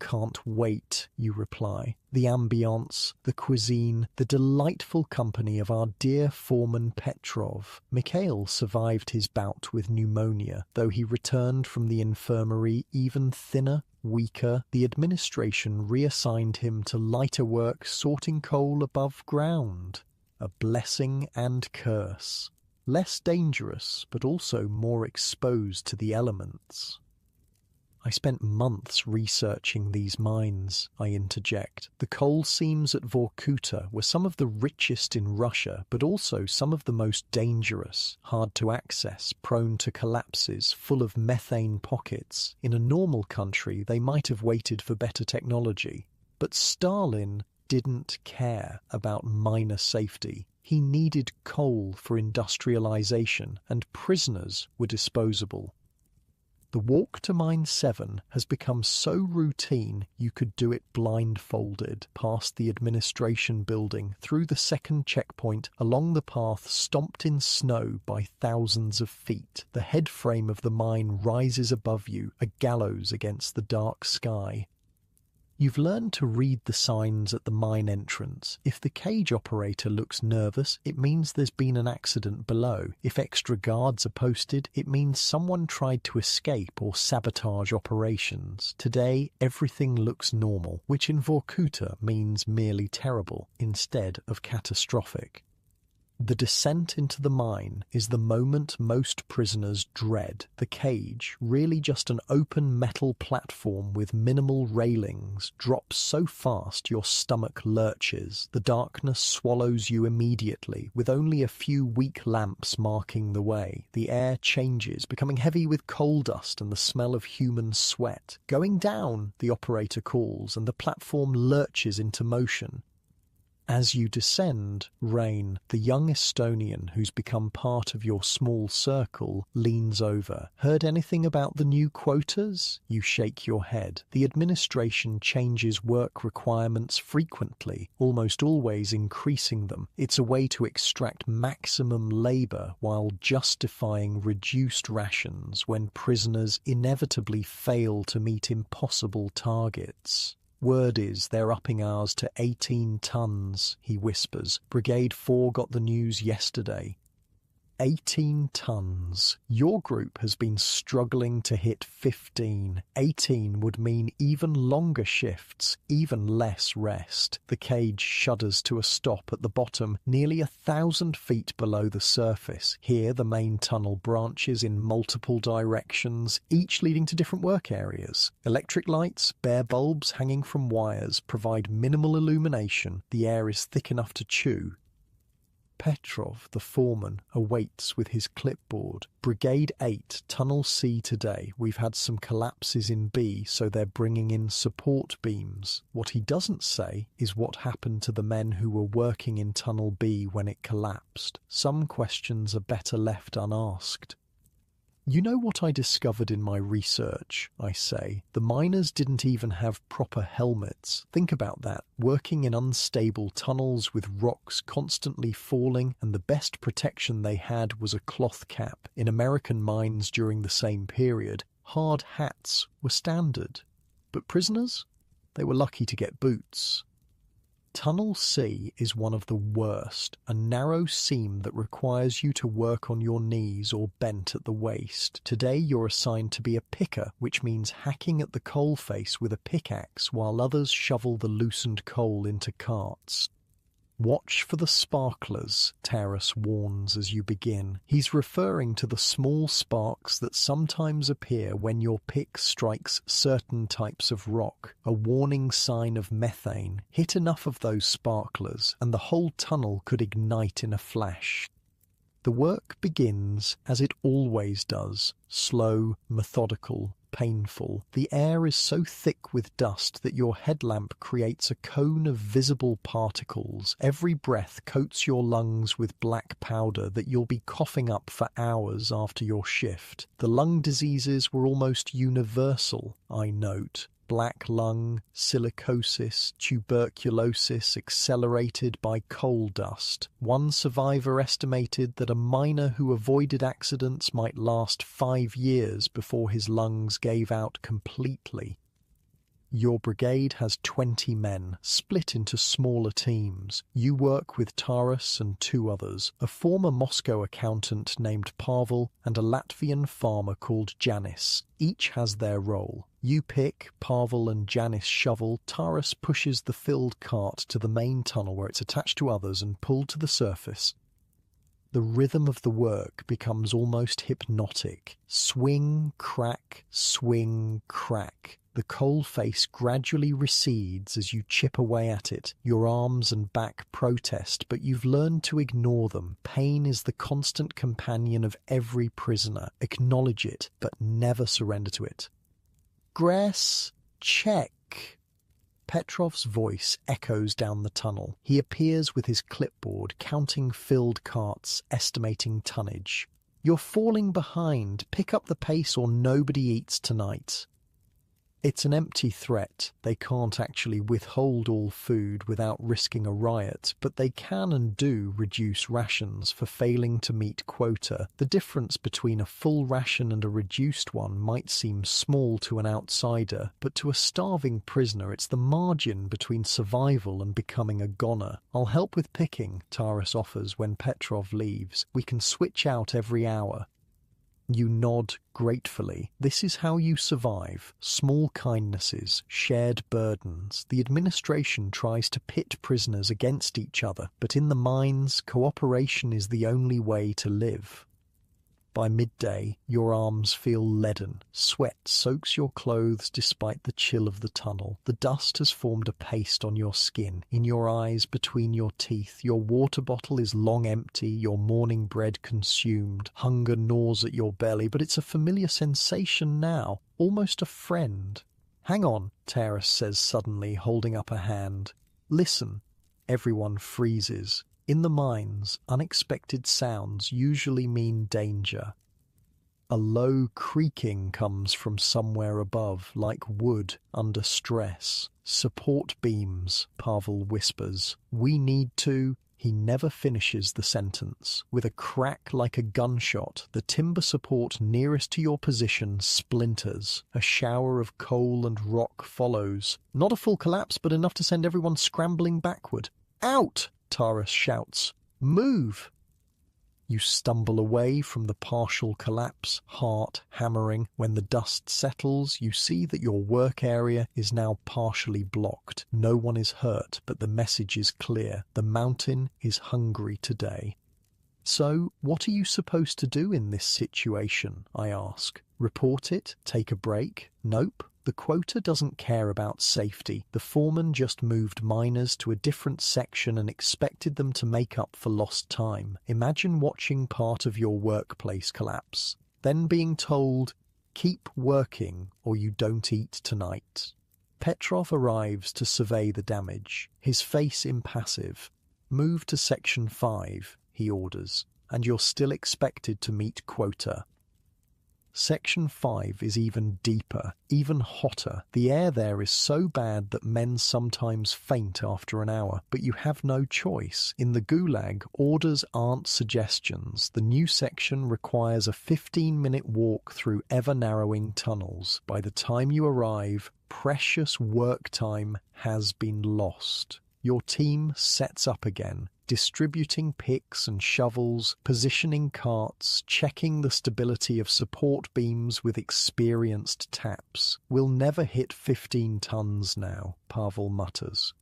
S1: "Can't wait," you reply. "The ambience, the cuisine, the delightful company of our dear foreman Petrov." Mikhail survived his bout with pneumonia, though he returned from the infirmary even thinner, weaker. The administration reassigned him to lighter work sorting coal above ground. A blessing and curse. Less dangerous, but also more exposed to the elements. I I spent months researching these mines, I interject. The coal seams at Vorkuta were some of the richest in Russia, but also some of the most dangerous, hard to access, prone to collapses, full of methane pockets. In a normal country, they might have waited for better technology. But Stalin didn't care about miner safety. He needed coal for industrialization, and prisoners were disposable. The walk to Mine 7 has become so routine you could do it blindfolded, past the administration building, through the second checkpoint, along the path stomped in snow by thousands of feet. The head frame of the mine rises above you, a gallows against the dark sky. You've learned to read the signs at the mine entrance. If the cage operator looks nervous, it means there's been an accident below. If extra guards are posted, it means someone tried to escape or sabotage operations. Today, everything looks normal, which in Vorkuta means merely terrible, instead of catastrophic. The descent into the mine is the moment most prisoners dread. The cage, really just an open metal platform with minimal railings, drops so fast your stomach lurches. The darkness swallows you immediately, with only a few weak lamps marking the way. The air changes, becoming heavy with coal dust and the smell of human sweat. "Going down," the operator calls, and the platform lurches into motion. As you descend, Rain, the young Estonian who's become part of your small circle, leans over. "Heard anything about the new quotas?" You shake your head. The administration changes work requirements frequently, almost always increasing them. It's a way to extract maximum labor while justifying reduced rations when prisoners inevitably fail to meet impossible targets. "Word is they're upping ours to 18 tons, he whispers. "Brigade 4 got the news yesterday." 18 tons. Your group has been struggling to hit 15. 18 would mean even longer shifts, even less rest. The cage shudders to a stop at the bottom, nearly 1,000 feet below the surface. Here the main tunnel branches in multiple directions, each leading to different work areas. Electric lights, bare bulbs hanging from wires, provide minimal illumination. The air is thick enough to chew. Petrov, the foreman, awaits with his clipboard. "Brigade 8, Tunnel C today. We've had some collapses in B, so they're bringing in support beams." What he doesn't say is what happened to the men who were working in Tunnel B when it collapsed. Some questions are better left unasked. "You know what I discovered in my research," I say. "The miners didn't even have proper helmets. Think about that, working in unstable tunnels with rocks constantly falling, and the best protection they had was a cloth cap. In American mines during the same period, hard hats were standard. But prisoners? They were lucky to get boots." Tunnel C is one of the worst, a narrow seam that requires you to work on your knees or bent at the waist. Today you're assigned to be a picker, which means hacking at the coal face with a pickaxe while others shovel the loosened coal into carts. "Watch for the sparklers," Taras warns as you begin. He's referring to the small sparks that sometimes appear when your pick strikes certain types of rock, a warning sign of methane. Hit enough of those sparklers, and the whole tunnel could ignite in a flash. The work begins as it always does, slow, methodical, painful. The air is so thick with dust that your headlamp creates a cone of visible particles. Every breath coats your lungs with black powder that you'll be coughing up for hours after your shift. The lung diseases were almost universal, I note. Black lung, silicosis, tuberculosis accelerated by coal dust. One survivor estimated that a miner who avoided accidents might last 5 years before his lungs gave out completely. Your brigade has 20 men, split into smaller teams. You work with Taras and 2 others, a former Moscow accountant named Pavel and a Latvian farmer called Janis. Each has their role. You pick, Pavel and Janis shovel, Taras pushes the filled cart to the main tunnel where it's attached to others and pulled to the surface. The rhythm of the work becomes almost hypnotic. Swing, crack, swing, crack. The coal face gradually recedes as you chip away at it. Your arms and back protest, but you've learned to ignore them. Pain is the constant companion of every prisoner. Acknowledge it, but never surrender to it. Gress, check. Petrov's voice echoes down the tunnel. He appears with his clipboard, counting filled carts, estimating tonnage. You're falling behind. Pick up the pace or nobody eats tonight. It's an empty threat. They can't actually withhold all food without risking a riot, but they can and do reduce rations for failing to meet quota. The difference between a full ration and a reduced one might seem small to an outsider, but to a starving prisoner it's the margin between survival and becoming a goner. I'll help with picking, Taras offers when Petrov leaves. We can switch out every hour. You nod gratefully. This is how you survive. Small kindnesses, shared burdens. The administration tries to pit prisoners against each other, but in the mines, cooperation is the only way to live. By midday, your arms feel leaden. Sweat soaks your clothes despite the chill of the tunnel. The dust has formed a paste on your skin, in your eyes, between your teeth. Your water bottle is long empty, your morning bread consumed. Hunger gnaws at your belly, but it's a familiar sensation now, almost a friend. Hang on, Taras says suddenly, holding up a hand. Listen. Everyone freezes. In the mines, unexpected sounds usually mean danger. A low creaking comes from somewhere above, like wood under stress. Support beams, Pavel whispers. We need to... He never finishes the sentence. With a crack like a gunshot, the timber support nearest to your position splinters. A shower of coal and rock follows. Not a full collapse, but enough to send everyone scrambling backward. Out! Taras shouts. Move! You stumble away from the partial collapse, heart hammering. When the dust settles, you see that your work area is now partially blocked. No one is hurt, but the message is clear. The mountain is hungry today. So, what are you supposed to do in this situation? I ask. Report it? Take a break? Nope. The quota doesn't care about safety. The foreman just moved miners to a different section and expected them to make up for lost time. Imagine watching part of your workplace collapse, then being told, keep working or you don't eat tonight. Petrov arrives to survey the damage, his face impassive. Move to Section 5, he orders, and you're still expected to meet quota. Section 5 is even deeper, even hotter. The air there is so bad that men sometimes faint after an hour, but you have no choice. In the Gulag, orders aren't suggestions. The new section requires a 15-minute walk through ever-narrowing tunnels. By the time you arrive, precious work time has been lost. Your team sets up again, distributing picks and shovels, positioning carts, checking the stability of support beams with experienced taps. We'll never hit 15 tons now, Pavel mutters.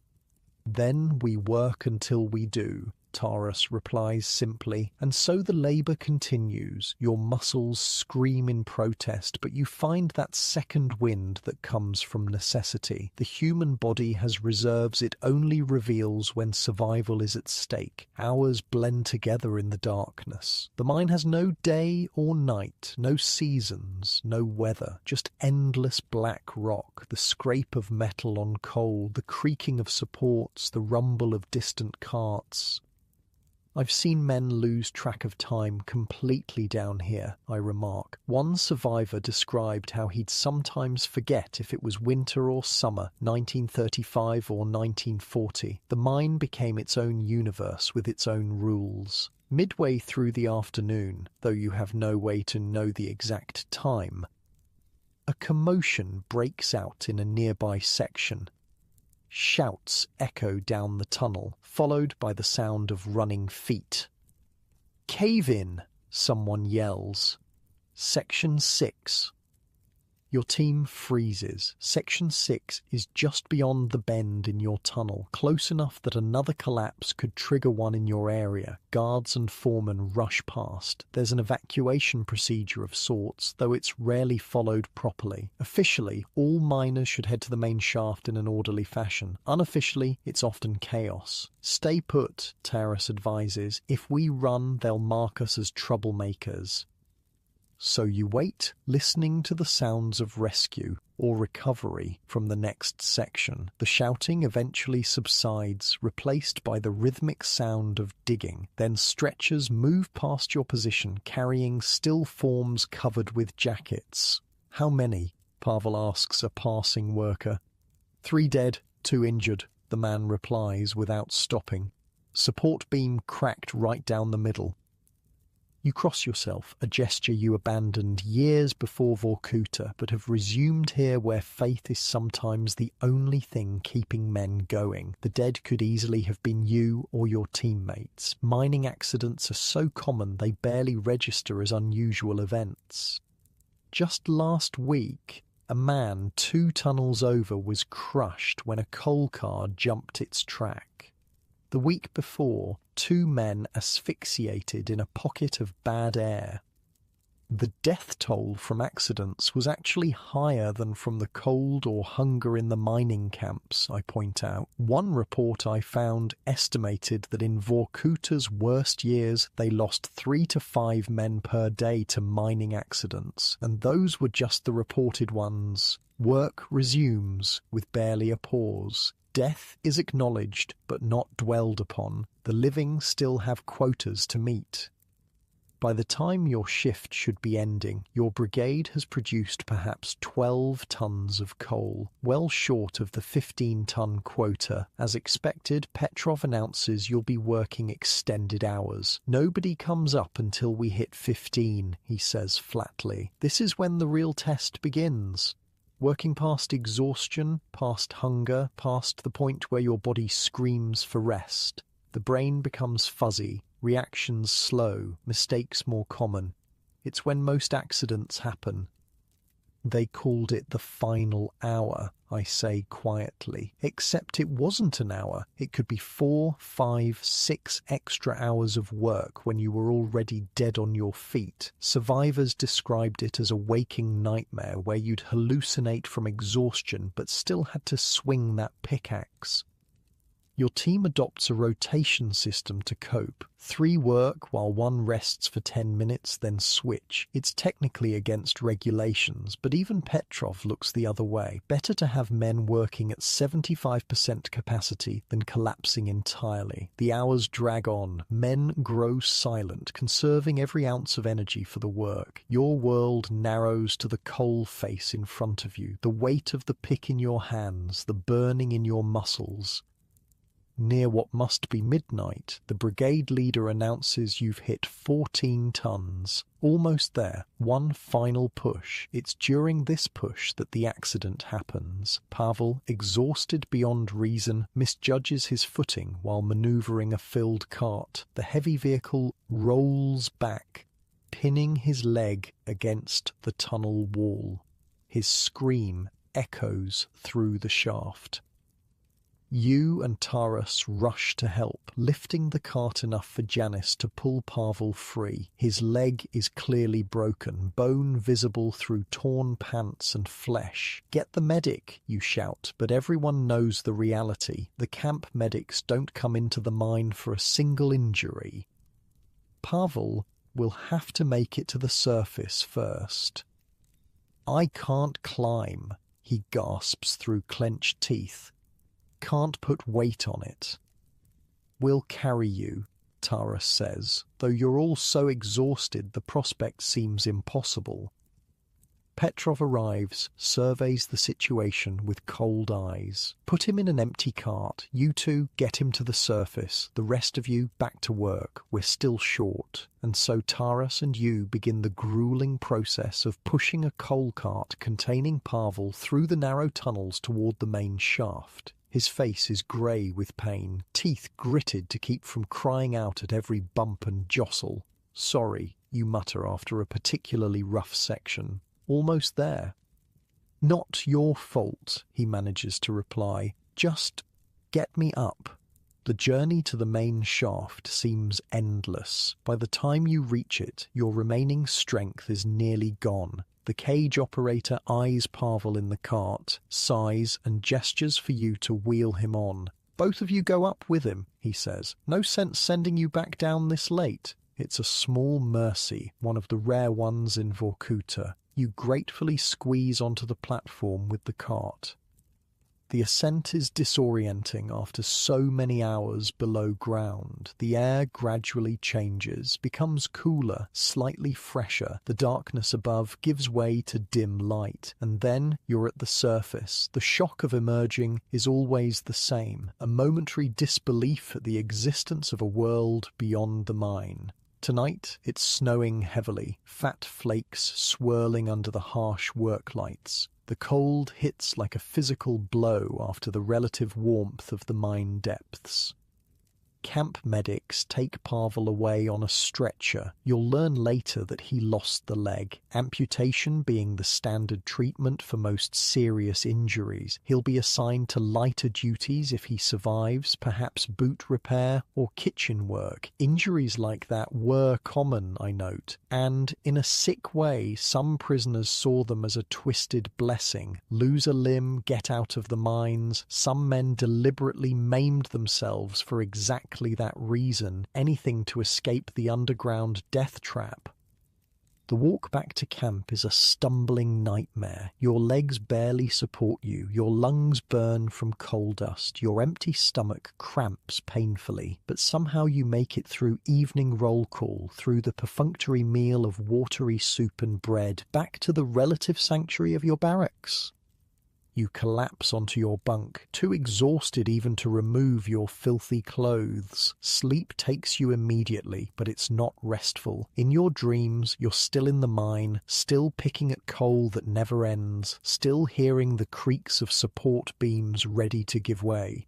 S1: Then we work until we do, Taras replies simply, and so the labour continues. Your muscles scream in protest, but you find that second wind that comes from necessity. The human body has reserves it only reveals when survival is at stake. Hours blend together in the darkness. The mine has no day or night, no seasons, no weather, just endless black rock, the scrape of metal on coal, the creaking of supports, the rumble of distant carts. I've seen men lose track of time completely down here, I remark. One survivor described how he'd sometimes forget if it was winter or summer, 1935 or 1940. The mine became its own universe with its own rules. Midway through the afternoon, though you have no way to know the exact time, a commotion breaks out in a nearby section. Shouts echo down the tunnel, followed by the sound of running feet. "Cave in!" someone yells. Section 6. Your team freezes. Section 6 is just beyond the bend in your tunnel, close enough that another collapse could trigger one in your area. Guards and foremen rush past. There's an evacuation procedure of sorts, though it's rarely followed properly. Officially, all miners should head to the main shaft in an orderly fashion. Unofficially, it's often chaos. Stay put, Taurus advises. If we run, they'll mark us as troublemakers. So you wait, listening to the sounds of rescue or recovery from the next section. The shouting eventually subsides, replaced by the rhythmic sound of digging. Then stretchers move past your position, carrying still forms covered with jackets. How many? Pavel asks a passing worker. 3 dead, 2 injured, the man replies without stopping. Support beam cracked right down the middle. You cross yourself, a gesture you abandoned years before Vorkuta, but have resumed here where faith is sometimes the only thing keeping men going. The dead could easily have been you or your teammates. Mining accidents are so common they barely register as unusual events. Just last week, a man 2 tunnels over was crushed when a coal car jumped its track. The week before, 2 men asphyxiated in a pocket of bad air. The death toll from accidents was actually higher than from the cold or hunger in the mining camps, I point out. One report I found estimated that in Vorkuta's worst years they lost 3 to 5 men per day to mining accidents, and those were just the reported ones. Work resumes with barely a pause. Death is acknowledged but not dwelled upon. The living still have quotas to meet. By the time your shift should be ending, your brigade has produced perhaps 12 tons of coal, well short of the 15-ton quota. As expected, Petrov announces you'll be working extended hours. Nobody comes up until we hit 15, he says flatly. This is when the real test begins. Working past exhaustion, past hunger, past the point where your body screams for rest. The brain becomes fuzzy, reactions slow, mistakes more common. It's when most accidents happen. They called it the final hour, I say quietly. Except it wasn't an hour. It could be 4, 5, 6 extra hours of work when you were already dead on your feet. Survivors described it as a waking nightmare where you'd hallucinate from exhaustion but still had to swing that pickaxe. Your team adopts a rotation system to cope. 3 work while 1 rests for 10 minutes, then switch. It's technically against regulations, but even Petrov looks the other way. Better to have men working at 75% capacity than collapsing entirely. The hours drag on. Men grow silent, conserving every ounce of energy for the work. Your world narrows to the coal face in front of you, the weight of the pick in your hands, the burning in your muscles. Near what must be midnight, the brigade leader announces you've hit 14 tons. Almost there. One final push. It's during this push that the accident happens. Pavel, exhausted beyond reason, misjudges his footing while maneuvering a filled cart. The heavy vehicle rolls back, pinning his leg against the tunnel wall. His scream echoes through the shaft. You and Taurus rush to help, lifting the cart enough for Janis to pull Pavel free. His leg is clearly broken, bone visible through torn pants and flesh. "Get the medic," you shout, but everyone knows the reality. The camp medics don't come into the mine for a single injury. Pavel will have to make it to the surface first. "I can't climb," he gasps through clenched teeth. "Can't put weight on it." "We'll carry you," Taurus says, though you're all so exhausted the prospect seems impossible. Petrov arrives, surveys the situation with cold eyes. "Put him in an empty cart. You two get him to the surface. The rest of you back to work. We're still short." And so Taurus and you begin the grueling process of pushing a coal cart containing Pavel through the narrow tunnels toward the main shaft. His face is grey with pain, teeth gritted to keep from crying out at every bump and jostle. "Sorry," you mutter after a particularly rough section. "Almost there." "Not your fault," he manages to reply. "Just get me up." The journey to the main shaft seems endless. By the time you reach it, your remaining strength is nearly gone. The cage operator eyes Pavel in the cart, sighs, and gestures for you to wheel him on. "Both of you go up with him," he says. "No sense sending you back down this late." It's a small mercy, one of the rare ones in Vorkuta. You gratefully squeeze onto the platform with the cart. The ascent is disorienting after so many hours below ground. The air gradually changes, becomes cooler, slightly fresher. The darkness above gives way to dim light, and then you're at the surface. The shock of emerging is always the same, a momentary disbelief at the existence of a world beyond the mine. Tonight, it's snowing heavily, fat flakes swirling under the harsh work lights. The cold hits like a physical blow after the relative warmth of the mine depths. Camp medics take Pavel away on a stretcher. You'll learn later that he lost the leg, amputation being the standard treatment for most serious injuries. He'll be assigned to lighter duties if he survives, perhaps boot repair or kitchen work. Injuries like that were common, I note, and in a sick way, some prisoners saw them as a twisted blessing. Lose a limb, get out of the mines. Some men deliberately maimed themselves for exactly that reason, anything to escape the underground death trap. The walk back to camp is a stumbling nightmare. Your legs barely support you, your lungs burn from coal dust, your empty stomach cramps painfully, but somehow you make it through evening roll call, through the perfunctory meal of watery soup and bread, back to the relative sanctuary of your barracks. You collapse onto your bunk, too exhausted even to remove your filthy clothes. Sleep takes you immediately, but it's not restful. In your dreams, you're still in the mine, still picking at coal that never ends, still hearing the creaks of support beams ready to give way.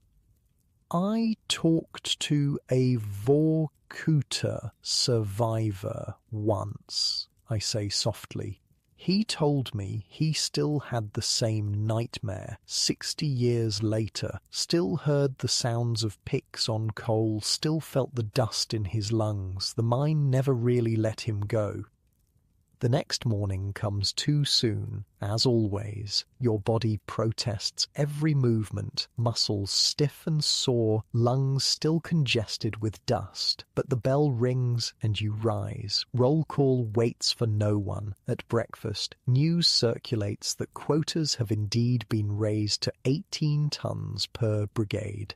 S1: I talked to a Vorkuta survivor once, I say softly. He told me he still had the same nightmare 60 years later, still heard the sounds of picks on coal, still felt the dust in his lungs. The mine never really let him go. The next morning comes too soon. As always, your body protests every movement, muscles stiff and sore, lungs still congested with dust. But the bell rings and you rise. Roll call waits for no one. At breakfast, news circulates that quotas have indeed been raised to 18 tons per brigade.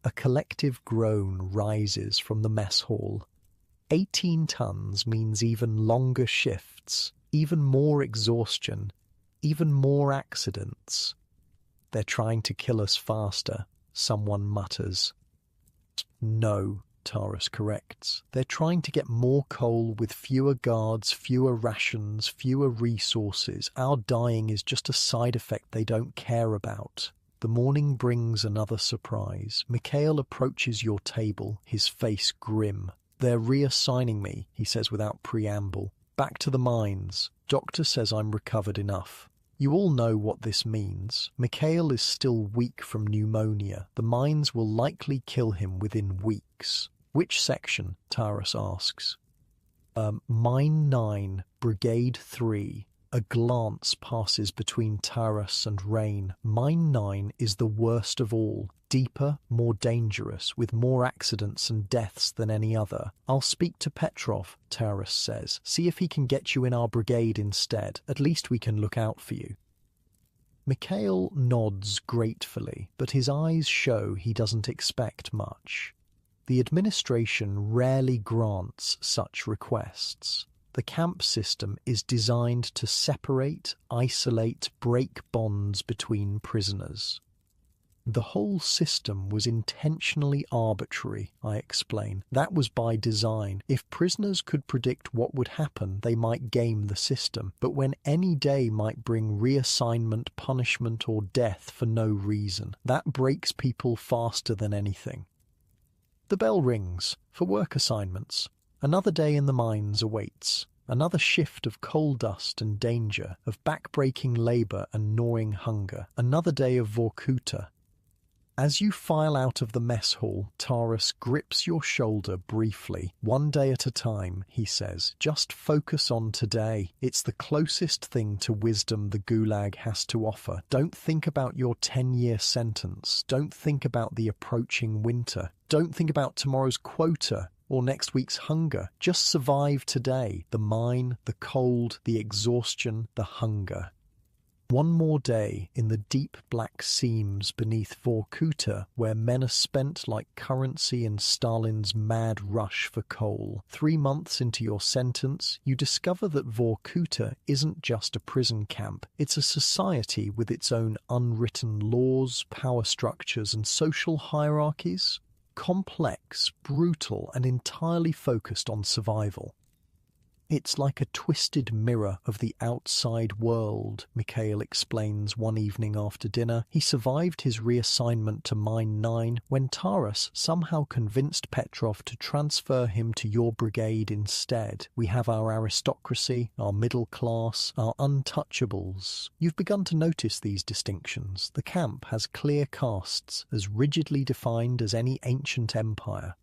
S1: A collective groan rises from the mess hall. 18 tons means even longer shifts, even more exhaustion, even more accidents. "They're trying to kill us faster," someone mutters. "No," Taurus corrects. "They're trying to get more coal with fewer guards, fewer rations, fewer resources. Our dying is just a side effect they don't care about." The morning brings another surprise. Mikhail approaches your table, his face grim. "They're reassigning me," he says without preamble. "Back to the mines. Doctor says I'm recovered enough." You all know what this means. Mikhail is still weak from pneumonia. The mines will likely kill him within weeks. "Which section?" Taurus asks. Mine 9, Brigade 3. A glance passes between Taurus and Rain. Mine 9 is the worst of all. Deeper, more dangerous, with more accidents and deaths than any other. "I'll speak to Petrov," Taurus says. "See if he can get you in our brigade instead. At least we can look out for you." Mikhail nods gratefully, but his eyes show he doesn't expect much. The administration rarely grants such requests. The camp system is designed to separate, isolate, break bonds between prisoners. The whole system was intentionally arbitrary, I explain. That was by design. If prisoners could predict what would happen, they might game the system. But when any day might bring reassignment, punishment, or death for no reason, that breaks people faster than anything. The bell rings for work assignments. Another day in the mines awaits. Another shift of coal dust and danger, of back-breaking labor and gnawing hunger. Another day of Vorkuta. As you file out of the mess hall, Taurus grips your shoulder briefly. One day at a time, he says. Just focus on today. It's the closest thing to wisdom the Gulag has to offer. Don't think about your 10-year sentence. Don't think about the approaching winter. Don't think about tomorrow's quota or next week's hunger. Just survive today. The mine, the cold, the exhaustion, the hunger. One more day in the deep black seams beneath Vorkuta, where men are spent like currency in Stalin's mad rush for coal. 3 months into your sentence, you discover that Vorkuta isn't just a prison camp. It's a society with its own unwritten laws, power structures, and social hierarchies. Complex, brutal, and entirely focused on survival. It's like a twisted mirror of the outside world, Mikhail explains one evening after dinner. He survived his reassignment to Mine 9 when Taras somehow convinced Petrov to transfer him to your brigade instead. We have our aristocracy, our middle class, our untouchables. You've begun to notice these distinctions. The camp has clear castes, as rigidly defined as any ancient empire.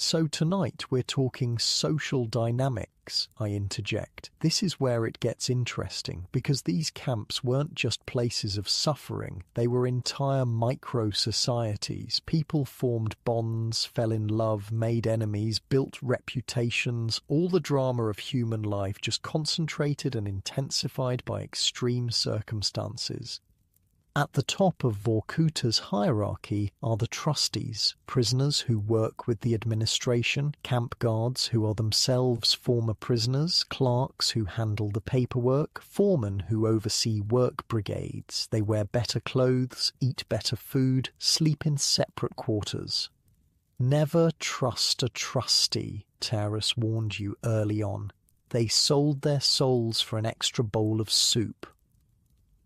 S1: So tonight we're talking social dynamics, I interject. This is where it gets interesting, because these camps weren't just places of suffering, they were entire micro-societies. People formed bonds, fell in love, made enemies, built reputations, all the drama of human life just concentrated and intensified by extreme circumstances. At the top of Vorkuta's hierarchy are the trustees, prisoners who work with the administration, camp guards who are themselves former prisoners, clerks who handle the paperwork, foremen who oversee work brigades. They wear better clothes, eat better food, sleep in separate quarters. Never trust a trustee, Taras warned you early on. They sold their souls for an extra bowl of soup.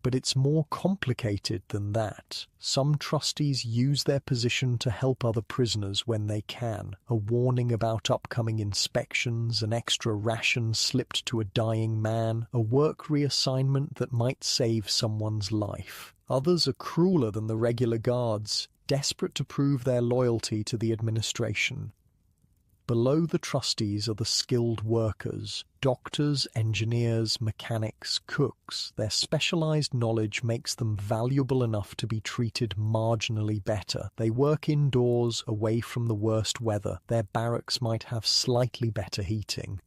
S1: But it's more complicated than that. Some trustees use their position to help other prisoners when they can. A warning about upcoming inspections, an extra ration slipped to a dying man, a work reassignment that might save someone's life. Others are crueler than the regular guards, desperate to prove their loyalty to the administration. Below the trustees are the skilled workers, doctors, engineers, mechanics, cooks. Their specialized knowledge makes them valuable enough to be treated marginally better. They work indoors, away from the worst weather. Their barracks might have slightly better heating.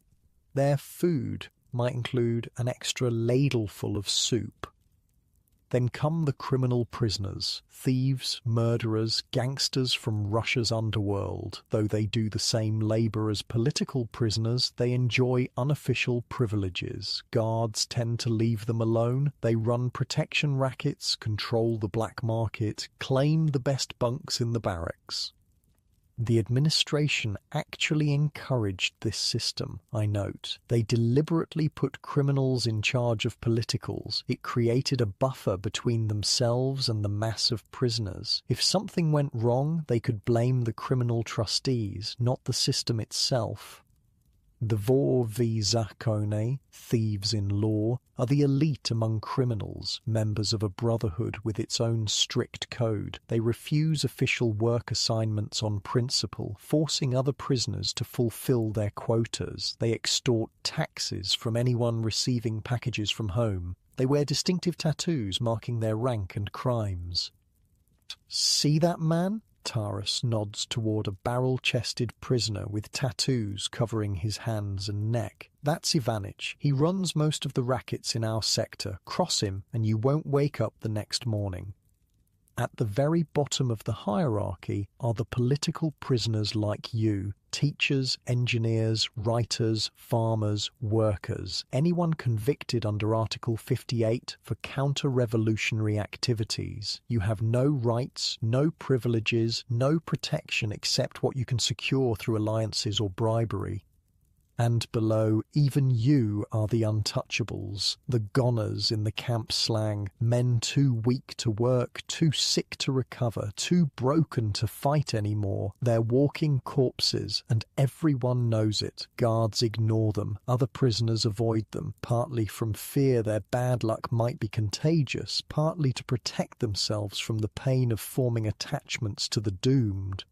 S1: Their food might include an extra ladleful of soup. Then come the criminal prisoners, thieves, murderers, gangsters from Russia's underworld. Though they do the same labor as political prisoners, they enjoy unofficial privileges. Guards tend to leave them alone. They run protection rackets, control the black market, claim the best bunks in the barracks. The administration actually encouraged this system, I note. They deliberately put criminals in charge of politicals. It created a buffer between themselves and the mass of prisoners. If something went wrong, they could blame the criminal trustees, not the system itself. The zakone, thieves in law, are the elite among criminals, members of a brotherhood with its own strict code. They refuse official work assignments on principle, forcing other prisoners to fulfill their quotas. They extort taxes from anyone receiving packages from home. They wear distinctive tattoos marking their rank and crimes. See that man? Taras nods toward a barrel-chested prisoner with tattoos covering his hands and neck. That's Ivanich. He runs most of the rackets in our sector. Cross him and you won't wake up the next morning. At the very bottom of the hierarchy are the political prisoners like you. Teachers, engineers, writers, farmers, workers. Anyone convicted under Article 58 for counter-revolutionary activities. You have no rights, no privileges, no protection except what you can secure through alliances or bribery. And below, even you are the untouchables, the goners in the camp slang, men too weak to work, too sick to recover, too broken to fight anymore. They're walking corpses, and everyone knows it. Guards ignore them, other prisoners avoid them, partly from fear their bad luck might be contagious, partly to protect themselves from the pain of forming attachments to the doomed.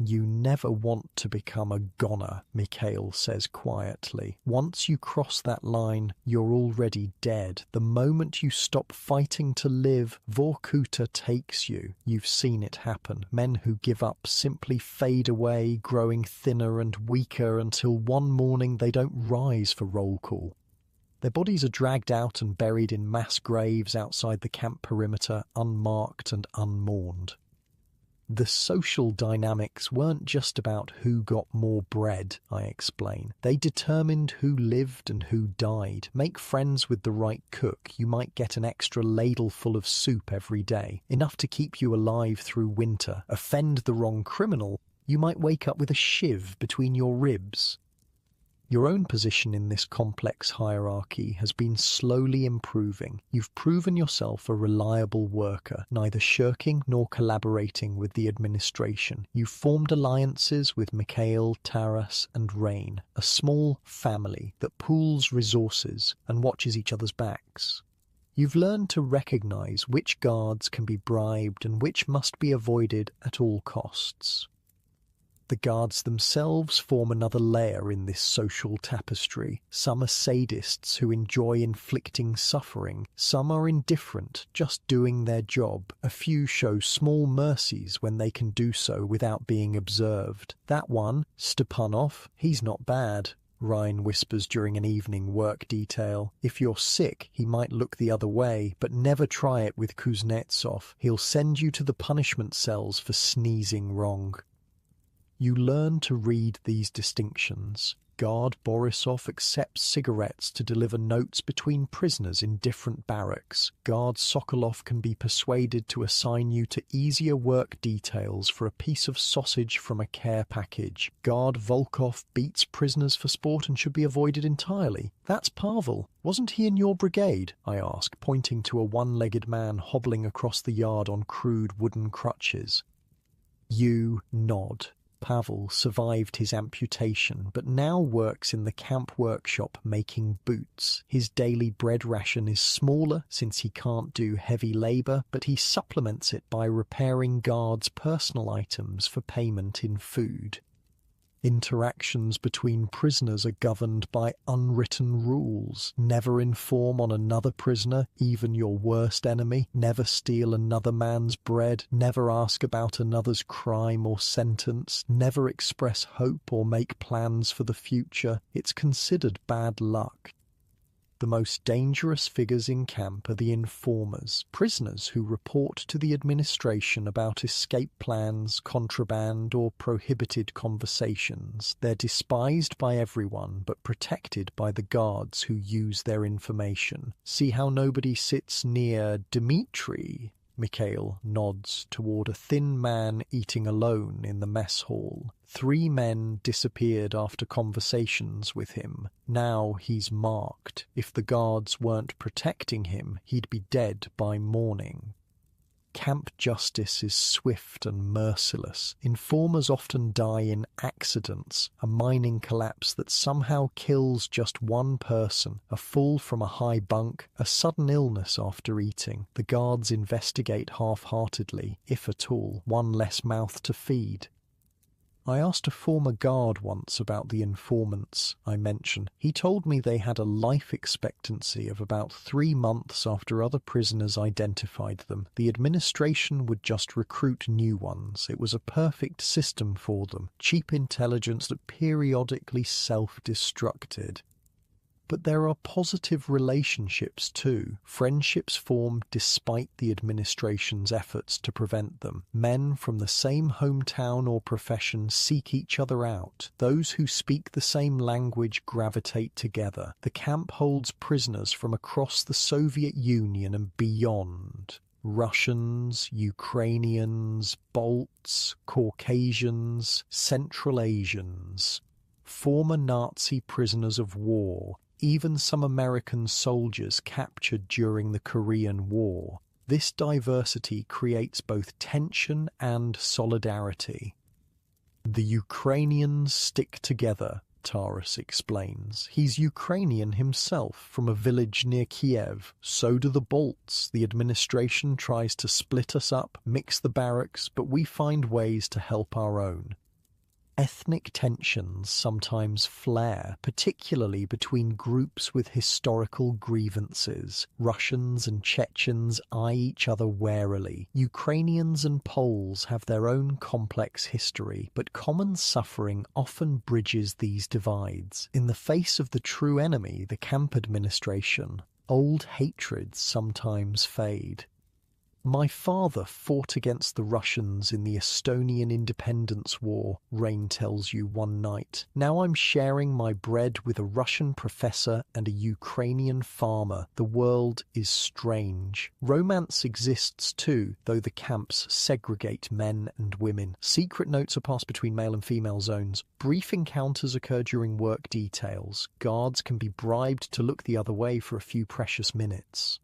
S1: You never want to become a goner, Mikhail says quietly. Once you cross that line, you're already dead. The moment you stop fighting to live, Vorkuta takes you. You've seen it happen. Men who give up simply fade away, growing thinner and weaker until one morning they don't rise for roll call. Their bodies are dragged out and buried in mass graves outside the camp perimeter, unmarked and unmourned. The social dynamics weren't just about who got more bread, I explain. They determined who lived and who died. Make friends with the right cook, you might get an extra ladleful of soup every day, enough to keep you alive through winter. Offend the wrong criminal, you might wake up with a shiv between your ribs. Your own position in this complex hierarchy has been slowly improving. You've proven yourself a reliable worker, neither shirking nor collaborating with the administration. You've formed alliances with Mikhail, Taras, and Rain, a small family that pools resources and watches each other's backs. You've learned to recognize which guards can be bribed and which must be avoided at all costs. The guards themselves form another layer in this social tapestry. Some are sadists who enjoy inflicting suffering. Some are indifferent, just doing their job. A few show small mercies when they can do so without being observed. That one, Stepanov, he's not bad. Ryan whispers during an evening work detail. If you're sick, he might look the other way, but never try it with Kuznetsov. He'll send you to the punishment cells for sneezing wrong. You learn to read these distinctions. Guard Borisov accepts cigarettes to deliver notes between prisoners in different barracks. Guard Sokolov can be persuaded to assign you to easier work details for a piece of sausage from a care package. Guard Volkov beats prisoners for sport and should be avoided entirely. That's Pavel. Wasn't he in your brigade? I ask, pointing to a one-legged man hobbling across the yard on crude wooden crutches. You nod. Pavel survived his amputation, but now works in the camp workshop making boots. His daily bread ration is smaller since he can't do heavy labour, but he supplements it by repairing guards' personal items for payment in food. Interactions between prisoners are governed by unwritten rules. Never inform on another prisoner, even your worst enemy. Never steal another man's bread. Never ask about another's crime or sentence. Never express hope or make plans for the future. It's considered bad luck. The most dangerous figures in camp are the informers, prisoners who report to the administration about escape plans, contraband, or prohibited conversations. They're despised by everyone, but protected by the guards who use their information. See how nobody sits near Dmitri? Mikhail nods toward a thin man eating alone in the mess hall. 3 men disappeared after conversations with him. Now he's marked. If the guards weren't protecting him, he'd be dead by morning. Camp justice is swift and merciless. Informers often die in accidents, a mining collapse that somehow kills just one person, a fall from a high bunk, a sudden illness after eating. The guards investigate half-heartedly, if at all, one less mouth to feed. I asked a former guard once about the informants I mention. He told me they had a life expectancy of about 3 months after other prisoners identified them. The administration would just recruit new ones. It was a perfect system for them. Cheap intelligence that periodically self-destructed. But there are positive relationships too. Friendships formed despite the administration's efforts to prevent them. Men from the same hometown or profession seek each other out. Those who speak the same language gravitate together. The camp holds prisoners from across the Soviet Union and beyond. Russians, Ukrainians, Balts, Caucasians, Central Asians. former Nazi prisoners of war, even some American soldiers captured during the Korean War. This diversity creates both tension and solidarity. The Ukrainians stick together, Taras explains. He's Ukrainian himself, from a village near Kiev. So do the Balts. The administration tries to split us up, mix the barracks, but we find ways to help our own. Ethnic tensions sometimes flare, particularly between groups with historical grievances. Russians and Chechens eye each other warily. Ukrainians and Poles have their own complex history, but common suffering often bridges these divides. In the face of the true enemy, the camp administration, old hatreds sometimes fade. My father fought against the Russians in the Estonian Independence War, Rain tells you one night. Now I'm sharing my bread with a Russian professor and a Ukrainian farmer. The world is strange. Romance exists too, though the camps segregate men and women. Secret notes are passed between male and female zones. Brief encounters occur during work details. Guards can be bribed to look the other way for a few precious minutes.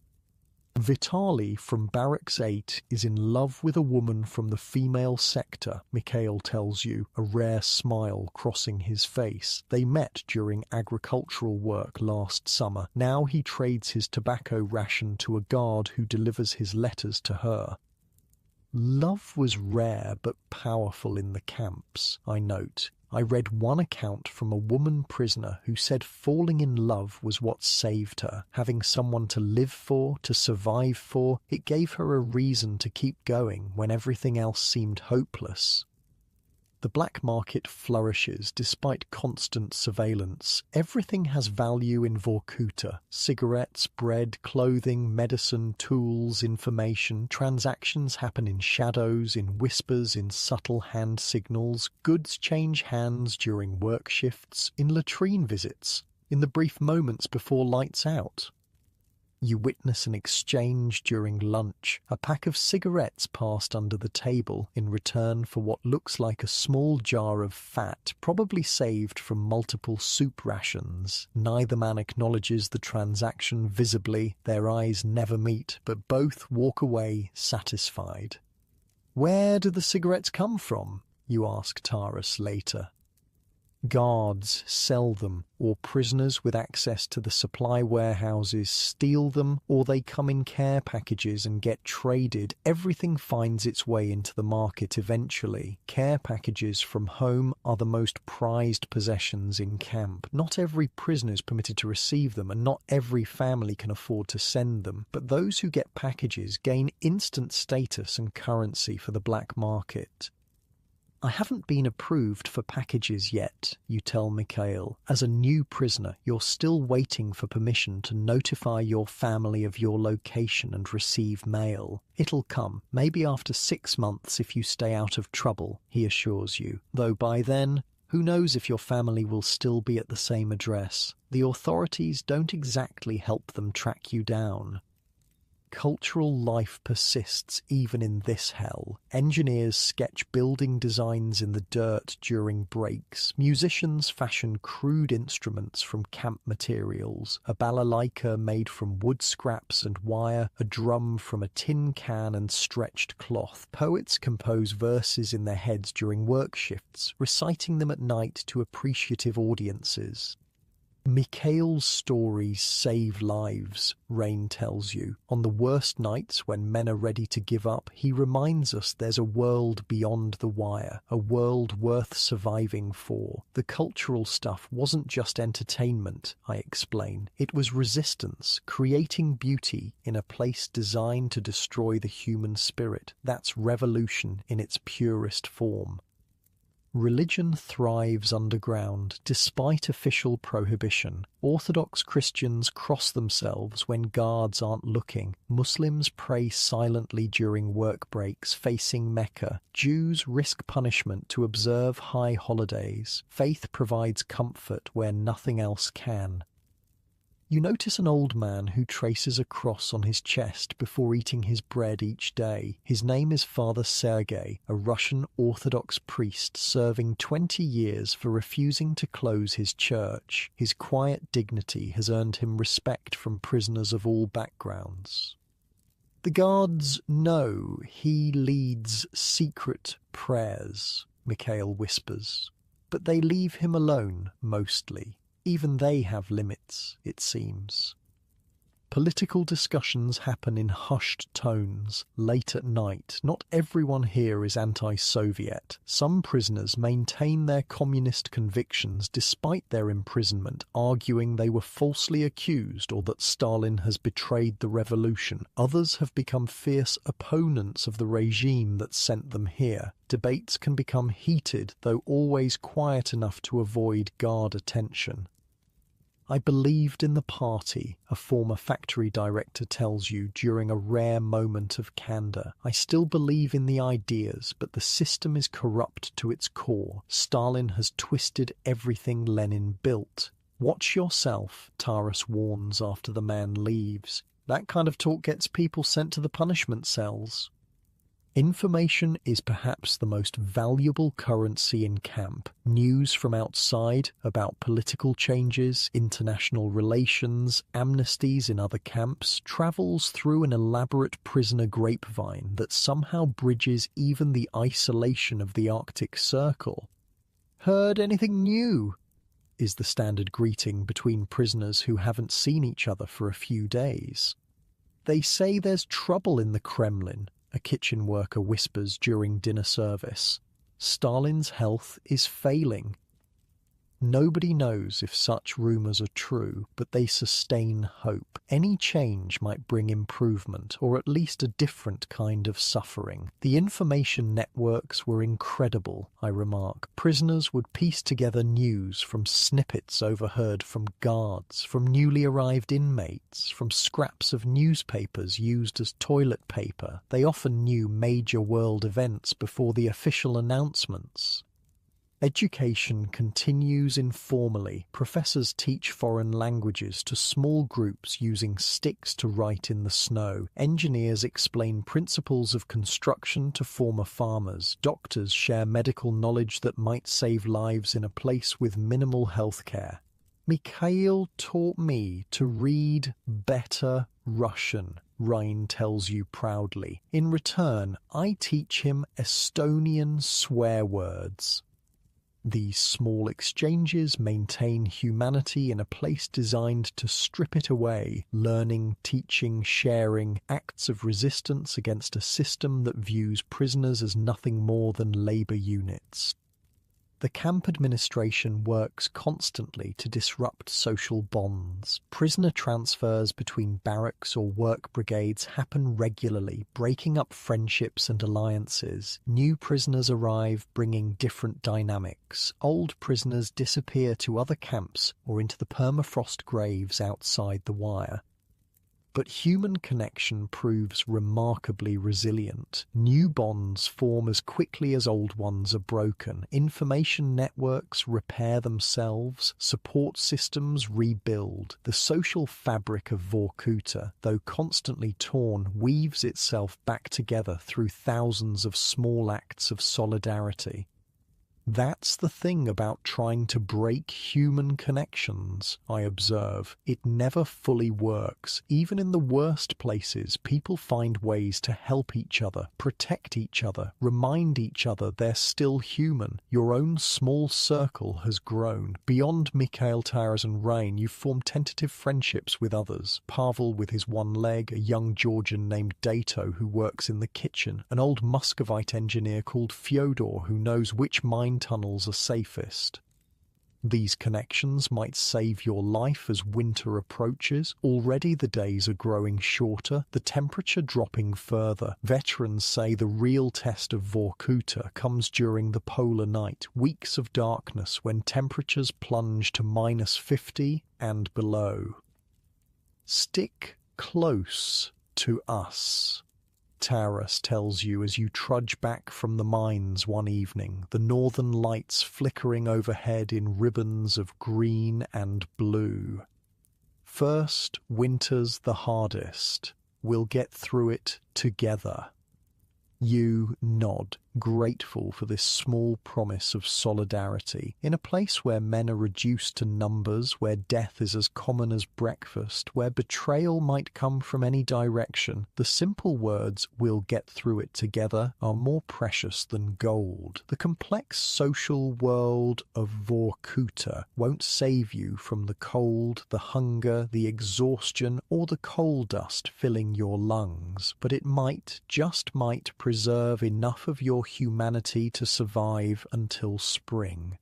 S1: Vitali from Barracks 8 is in love with a woman from the female sector, Mikhail tells you, a rare smile crossing his face. They met during agricultural work last summer. Now he trades his tobacco ration to a guard who delivers his letters to her. Love was rare but powerful in the camps, I note. I read one account from a woman prisoner who said falling in love was what saved her. Having someone to live for, to survive for, it gave her a reason to keep going when everything else seemed hopeless. The black market flourishes despite constant surveillance. Everything has value in Vorkuta. Cigarettes, bread, clothing, medicine, tools, information. Transactions happen in shadows, in whispers, in subtle hand signals. Goods change hands during work shifts, in latrine visits, in the brief moments before lights out. You witness an exchange during lunch, a pack of cigarettes passed under the table in return for what looks like a small jar of fat, probably saved from multiple soup rations. Neither man acknowledges the transaction visibly, their eyes never meet, but both walk away satisfied. "Where do the cigarettes come from?" you ask Taras later. Guards sell them, or prisoners with access to the supply warehouses steal them, or they come in care packages and get traded. Everything finds its way into the market eventually. Care packages from home are the most prized possessions in camp. Not every prisoner is permitted to receive them, and not every family can afford to send them. But those who get packages gain instant status and currency for the black market. "I haven't been approved for packages yet," you tell Mikhail. As a new prisoner, you're still waiting for permission to notify your family of your location and receive mail. "It'll come, maybe after 6 months if you stay out of trouble," he assures you. Though by then, who knows if your family will still be at the same address. The authorities don't exactly help them track you down. Cultural life persists even in this hell. Engineers sketch building designs in the dirt during breaks. Musicians fashion crude instruments from camp materials. A balalaika made from wood scraps and wire, a drum from a tin can and stretched cloth. Poets compose verses in their heads during work shifts, reciting them at night to appreciative audiences. Mikhail's stories save lives, Rain tells you. On the worst nights when men are ready to give up, he reminds us there's a world beyond the wire, a world worth surviving for. The cultural stuff wasn't just entertainment, I explain. It was resistance, creating beauty in a place designed to destroy the human spirit. That's revolution in its purest form. Religion thrives underground, despite official prohibition. Orthodox Christians cross themselves when guards aren't looking. Muslims pray silently during work breaks, facing Mecca. Jews risk punishment to observe high holidays. Faith provides comfort where nothing else can. You notice an old man who traces a cross on his chest before eating his bread each day. His name is Father Sergei, a Russian Orthodox priest serving 20 years for refusing to close his church. His quiet dignity has earned him respect from prisoners of all backgrounds. The guards know he leads secret prayers, Mikhail whispers, but they leave him alone mostly. Even they have limits, it seems. Political discussions happen in hushed tones, late at night. Not everyone here is anti-Soviet. Some prisoners maintain their communist convictions despite their imprisonment, arguing they were falsely accused or that Stalin has betrayed the revolution. Others have become fierce opponents of the regime that sent them here. Debates can become heated, though always quiet enough to avoid guard attention. I believed in the party, a former factory director tells you during a rare moment of candor. I still believe in the ideas, but the system is corrupt to its core. Stalin has twisted everything Lenin built. Watch yourself, Taras warns after the man leaves. That kind of talk gets people sent to the punishment cells. Information is perhaps the most valuable currency in camp. News from outside about political changes, international relations, amnesties in other camps travels through an elaborate prisoner grapevine that somehow bridges even the isolation of the Arctic Circle. "Heard anything new?" is the standard greeting between prisoners who haven't seen each other for a few days. "They say there's trouble in the Kremlin," a kitchen worker whispers during dinner service. "Stalin's health is failing." Nobody knows if such rumours are true, but they sustain hope. Any change might bring improvement, or at least a different kind of suffering. The information networks were incredible, I remark. Prisoners would piece together news from snippets overheard from guards, from newly arrived inmates, from scraps of newspapers used as toilet paper. They often knew major world events before the official announcements. Education continues informally. Professors teach foreign languages to small groups using sticks to write in the snow. Engineers explain principles of construction to former farmers. Doctors share medical knowledge that might save lives in a place with minimal health care. Mikhail taught me to read better Russian, Ryan tells you proudly. In return, I teach him Estonian swear words. These small exchanges maintain humanity in a place designed to strip it away, learning, teaching, sharing, acts of resistance against a system that views prisoners as nothing more than labour units. The camp administration works constantly to disrupt social bonds. Prisoner transfers between barracks or work brigades happen regularly, breaking up friendships and alliances. New prisoners arrive, bringing different dynamics. Old prisoners disappear to other camps or into the permafrost graves outside the wire. But human connection proves remarkably resilient. New bonds form as quickly as old ones are broken. Information networks repair themselves. Support systems rebuild. The social fabric of Vorkuta, though constantly torn, weaves itself back together through thousands of small acts of solidarity. That's the thing about trying to break human connections, I observe. It never fully works. Even in the worst places, people find ways to help each other, protect each other, remind each other they're still human. Your own small circle has grown. Beyond Mikhail, Taras and Rain, you've formed tentative friendships with others. Pavel with his one leg, a young Georgian named Dato who works in the kitchen, an old Muscovite engineer called Fyodor who knows which mine tunnels are safest. These connections might save your life as winter approaches. Already the days are growing shorter, the temperature dropping further. Veterans say the real test of Vorkuta comes during the polar night, weeks of darkness when temperatures plunge to -50 and below. Stick close to us, Taras tells you as you trudge back from the mines one evening, the northern lights flickering overhead in ribbons of green and blue. First, winter's the hardest. We'll get through it together. You nod, grateful for this small promise of solidarity. In a place where men are reduced to numbers, where death is as common as breakfast, where betrayal might come from any direction, the simple words, "we'll get through it together," are more precious than gold. The complex social world of Vorkuta won't save you from the cold, the hunger, the exhaustion, or the coal dust filling your lungs, but it might, just might, preserve enough of your humanity to survive until spring.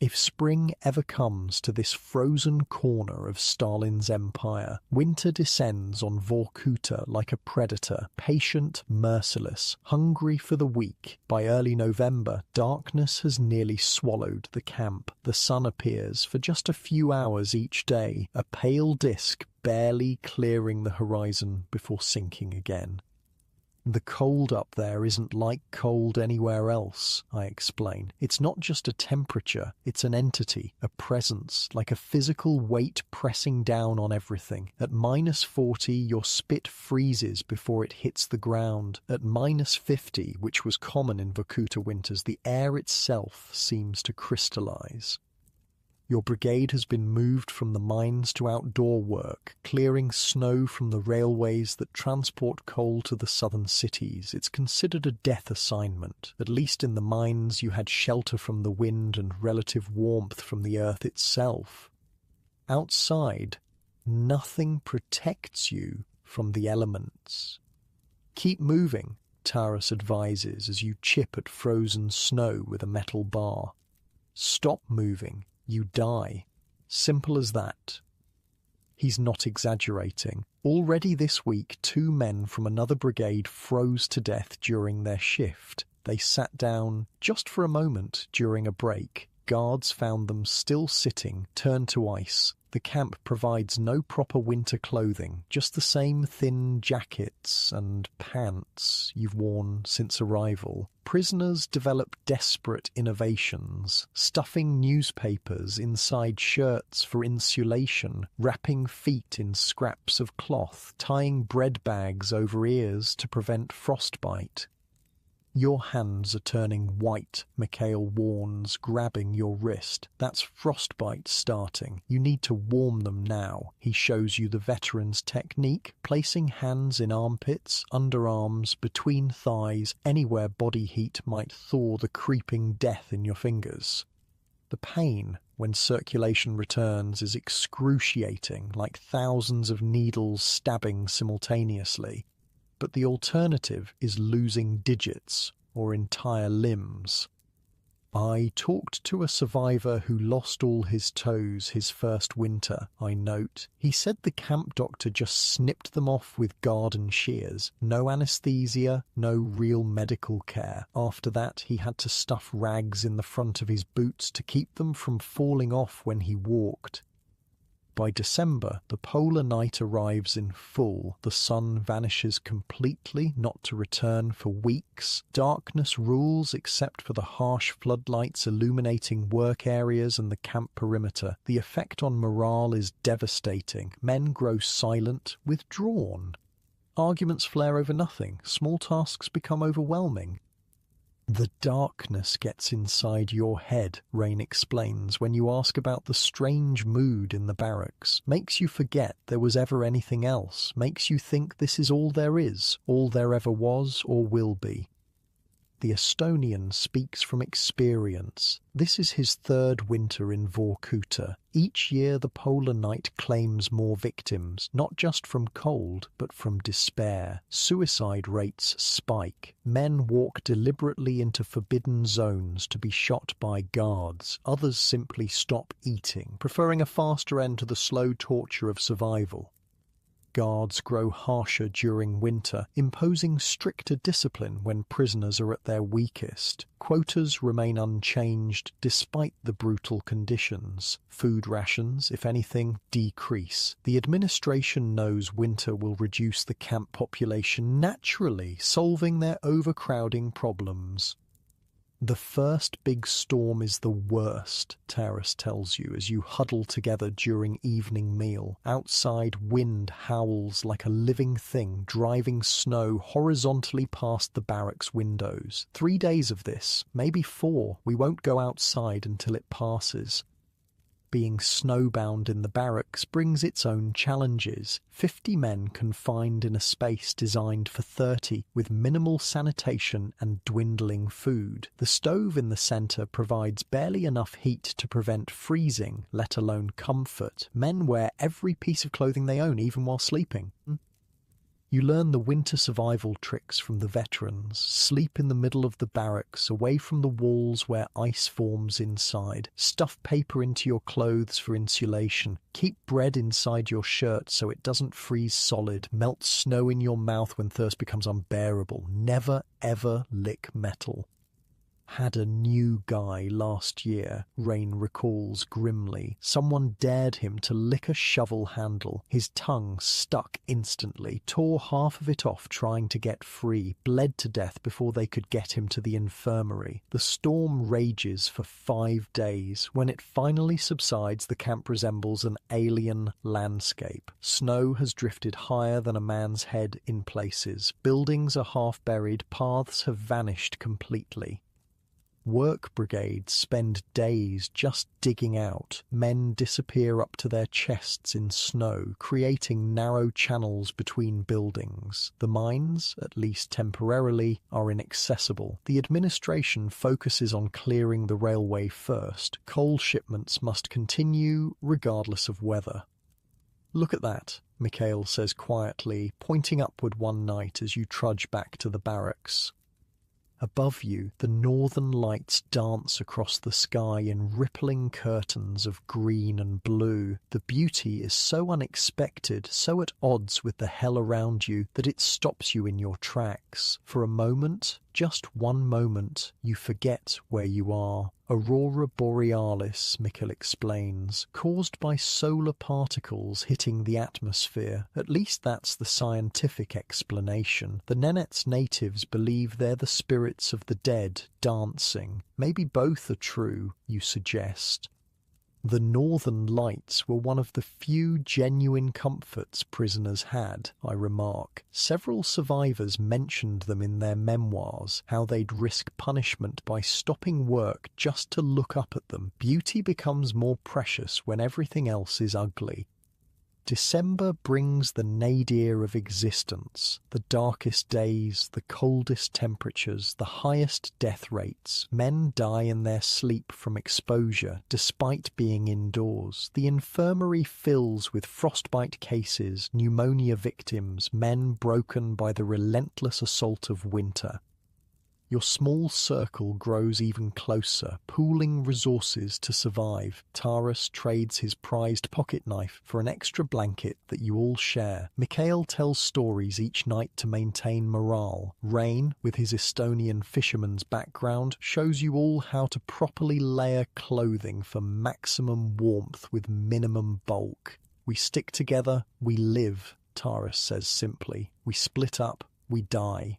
S1: If spring ever comes to this frozen corner of Stalin's empire, winter descends on Vorkuta like a predator, patient, merciless, hungry for the weak. By early November, darkness has nearly swallowed the camp. The sun appears for just a few hours each day, a pale disk barely clearing the horizon before sinking again. The cold up there isn't like cold anywhere else, I explain. It's not just a temperature, it's an entity, a presence, like a physical weight pressing down on everything. At -40, your spit freezes before it hits the ground. At -50, which was common in Vorkuta winters, the air itself seems to crystallize. Your brigade has been moved from the mines to outdoor work, clearing snow from the railways that transport coal to the southern cities. It's considered a death assignment. At least in the mines you had shelter from the wind and relative warmth from the earth itself. Outside, nothing protects you from the elements. Keep moving, Taras advises as you chip at frozen snow with a metal bar. Stop moving. You die. Simple as that. He's not exaggerating. Already this week, 2 men from another brigade froze to death during their shift. They sat down just for a moment during a break. Guards found them still sitting, turned to ice. The camp provides no proper winter clothing, just the same thin jackets and pants you've worn since arrival. Prisoners develop desperate innovations, stuffing newspapers inside shirts for insulation, wrapping feet in scraps of cloth, tying bread bags over ears to prevent frostbite. Your hands are turning white, Mikhail warns, grabbing your wrist. That's frostbite starting. You need to warm them now. He shows you the veteran's technique, placing hands in armpits, underarms, between thighs, anywhere body heat might thaw the creeping death in your fingers. The pain, when circulation returns, is excruciating, like thousands of needles stabbing simultaneously. But the alternative is losing digits or entire limbs. I talked to a survivor who lost all his toes his first winter, I note. He said the camp doctor just snipped them off with garden shears. No anesthesia, no real medical care. After that, he had to stuff rags in the front of his boots to keep them from falling off when he walked. By December, the polar night arrives in full. The sun vanishes completely, not to return for weeks. Darkness rules except for the harsh floodlights illuminating work areas and the camp perimeter. The effect on morale is devastating. Men grow silent, withdrawn. Arguments flare over nothing. Small tasks become overwhelming. The darkness gets inside your head, Rain explains, when you ask about the strange mood in the barracks. Makes you forget there was ever anything else. Makes you think this is all there is, all there ever was or will be. The Estonian speaks from experience. This is his 3rd winter in Vorkuta. Each year the polar night claims more victims, not just from cold, but from despair. Suicide rates spike. Men walk deliberately into forbidden zones to be shot by guards. Others simply stop eating, preferring a faster end to the slow torture of survival. Guards grow harsher during winter, imposing stricter discipline when prisoners are at their weakest. Quotas remain unchanged despite the brutal conditions. Food rations, if anything, decrease. The administration knows winter will reduce the camp population naturally, solving their overcrowding problems. The first big storm is the worst, Taurus tells you as you huddle together during evening meal. Outside, wind howls like a living thing, driving snow horizontally past the barracks windows. 3 days of this, maybe 4. We won't go outside until it passes. Being snowbound in the barracks brings its own challenges. 50 men confined in a space designed for 30, with minimal sanitation and dwindling food. The stove in the centre provides barely enough heat to prevent freezing, let alone comfort. Men wear every piece of clothing they own, even while sleeping. You learn the winter survival tricks from the veterans. Sleep in the middle of the barracks, away from the walls where ice forms inside. Stuff paper into your clothes for insulation. Keep bread inside your shirt so it doesn't freeze solid. Melt snow in your mouth when thirst becomes unbearable. Never, ever lick metal. Had a new guy last year, Rain recalls grimly. Someone dared him to lick a shovel handle. His tongue stuck instantly, tore half of it off trying to get free, bled to death before they could get him to the infirmary. The storm rages for 5 days. When it finally subsides, the camp resembles an alien landscape. Snow has drifted higher than a man's head in places. Buildings are half buried, paths have vanished completely. Work brigades spend days just digging out. Men disappear up to their chests in snow, creating narrow channels between buildings. The mines, at least temporarily, are inaccessible. The administration focuses on clearing the railway first. Coal shipments must continue regardless of weather. "Look at that," Mikhail says quietly, pointing upward one night as you trudge back to the barracks. Above you, the northern lights dance across the sky in rippling curtains of green and blue. The beauty is so unexpected, so at odds with the hell around you, that it stops you in your tracks. For a moment, just one moment, you forget where you are. Aurora borealis, Mikkel explains, caused by solar particles hitting the atmosphere. At least that's the scientific explanation. The Nenets natives believe they're the spirits of the dead dancing. Maybe both are true, you suggest. The Northern Lights were one of the few genuine comforts prisoners had, I remark. Several survivors mentioned them in their memoirs, how they'd risk punishment by stopping work just to look up at them. Beauty becomes more precious when everything else is ugly. December brings the nadir of existence, the darkest days, the coldest temperatures, the highest death rates. Men die in their sleep from exposure, despite being indoors. The infirmary fills with frostbite cases, pneumonia victims, men broken by the relentless assault of winter. Your small circle grows even closer, pooling resources to survive. Taurus trades his prized pocket knife for an extra blanket that you all share. Mikhail tells stories each night to maintain morale. Rain, with his Estonian fisherman's background, shows you all how to properly layer clothing for maximum warmth with minimum bulk. We stick together, we live, Taurus says simply. We split up, we die.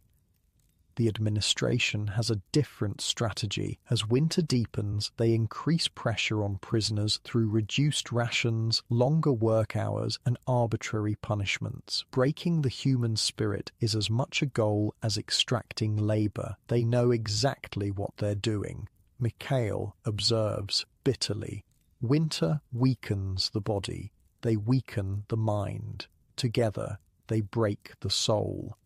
S1: The administration has a different strategy. As winter deepens, they increase pressure on prisoners through reduced rations, longer work hours, and arbitrary punishments. Breaking the human spirit is as much a goal as extracting labor. They know exactly what they're doing. Mikhail observes bitterly. Winter weakens the body. They weaken the mind. Together, they break the soul.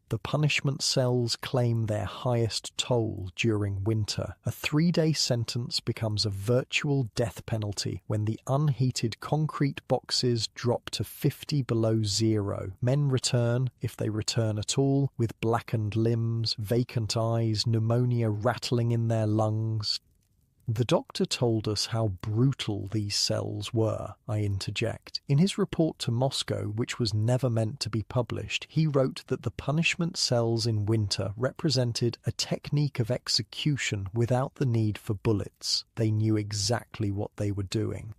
S1: The punishment cells claim their highest toll during winter. A 3-day sentence becomes a virtual death penalty when the unheated concrete boxes drop to 50 below zero. Men return, if they return at all, with blackened limbs, vacant eyes, pneumonia rattling in their lungs. The doctor told us how brutal these cells were, I interject. In his report to Moscow, which was never meant to be published, he wrote that the punishment cells in winter represented a technique of execution without the need for bullets. They knew exactly what they were doing.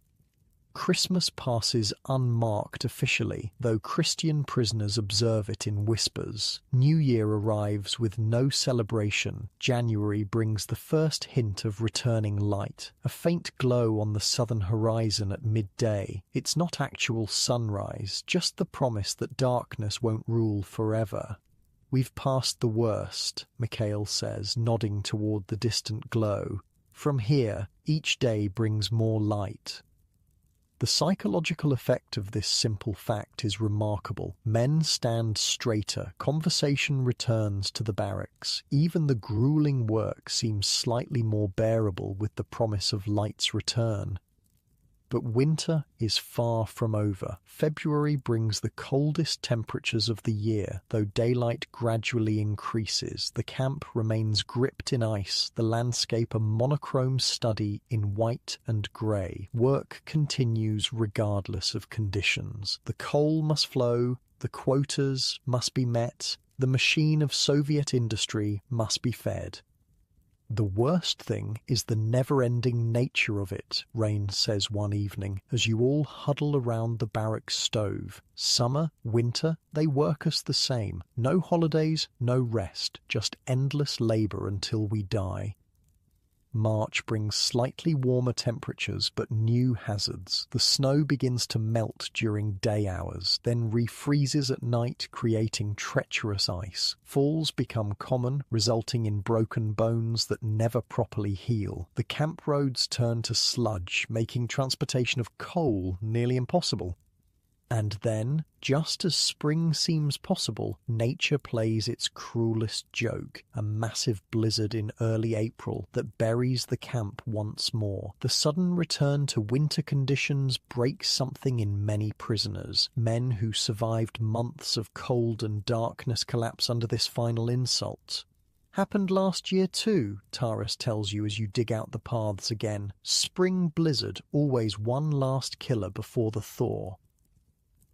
S1: Christmas passes unmarked officially, though Christian prisoners observe it in whispers. New Year arrives with no celebration. January brings the first hint of returning light, a faint glow on the southern horizon at midday. It's not actual sunrise, just the promise that darkness won't rule forever. "We've passed the worst," Mikhail says, nodding toward the distant glow. "From here, each day brings more light." The psychological effect of this simple fact is remarkable. Men stand straighter, conversation returns to the barracks. Even the grueling work seems slightly more bearable with the promise of light's return. But winter is far from over. February brings the coldest temperatures of the year. Though daylight gradually increases, the camp remains gripped in ice, the landscape a monochrome study in white and grey. Work continues regardless of conditions. The coal must flow, the quotas must be met, the machine of Soviet industry must be fed. "The worst thing is the never-ending nature of it," Rain says one evening, as you all huddle around the barracks stove. "Summer, winter, they work us the same. No holidays, no rest, just endless labour until we die." March brings slightly warmer temperatures but new hazards. The snow begins to melt during day hours, then refreezes at night, creating treacherous ice. Falls become common, resulting in broken bones that never properly heal. The camp roads turn to sludge, making transportation of coal nearly impossible. And then, just as spring seems possible, nature plays its cruelest joke, a massive blizzard in early April that buries the camp once more. The sudden return to winter conditions breaks something in many prisoners. Men who survived months of cold and darkness collapse under this final insult. "Happened last year too," Taras tells you as you dig out the paths again. Spring blizzard, always one last killer before the thaw.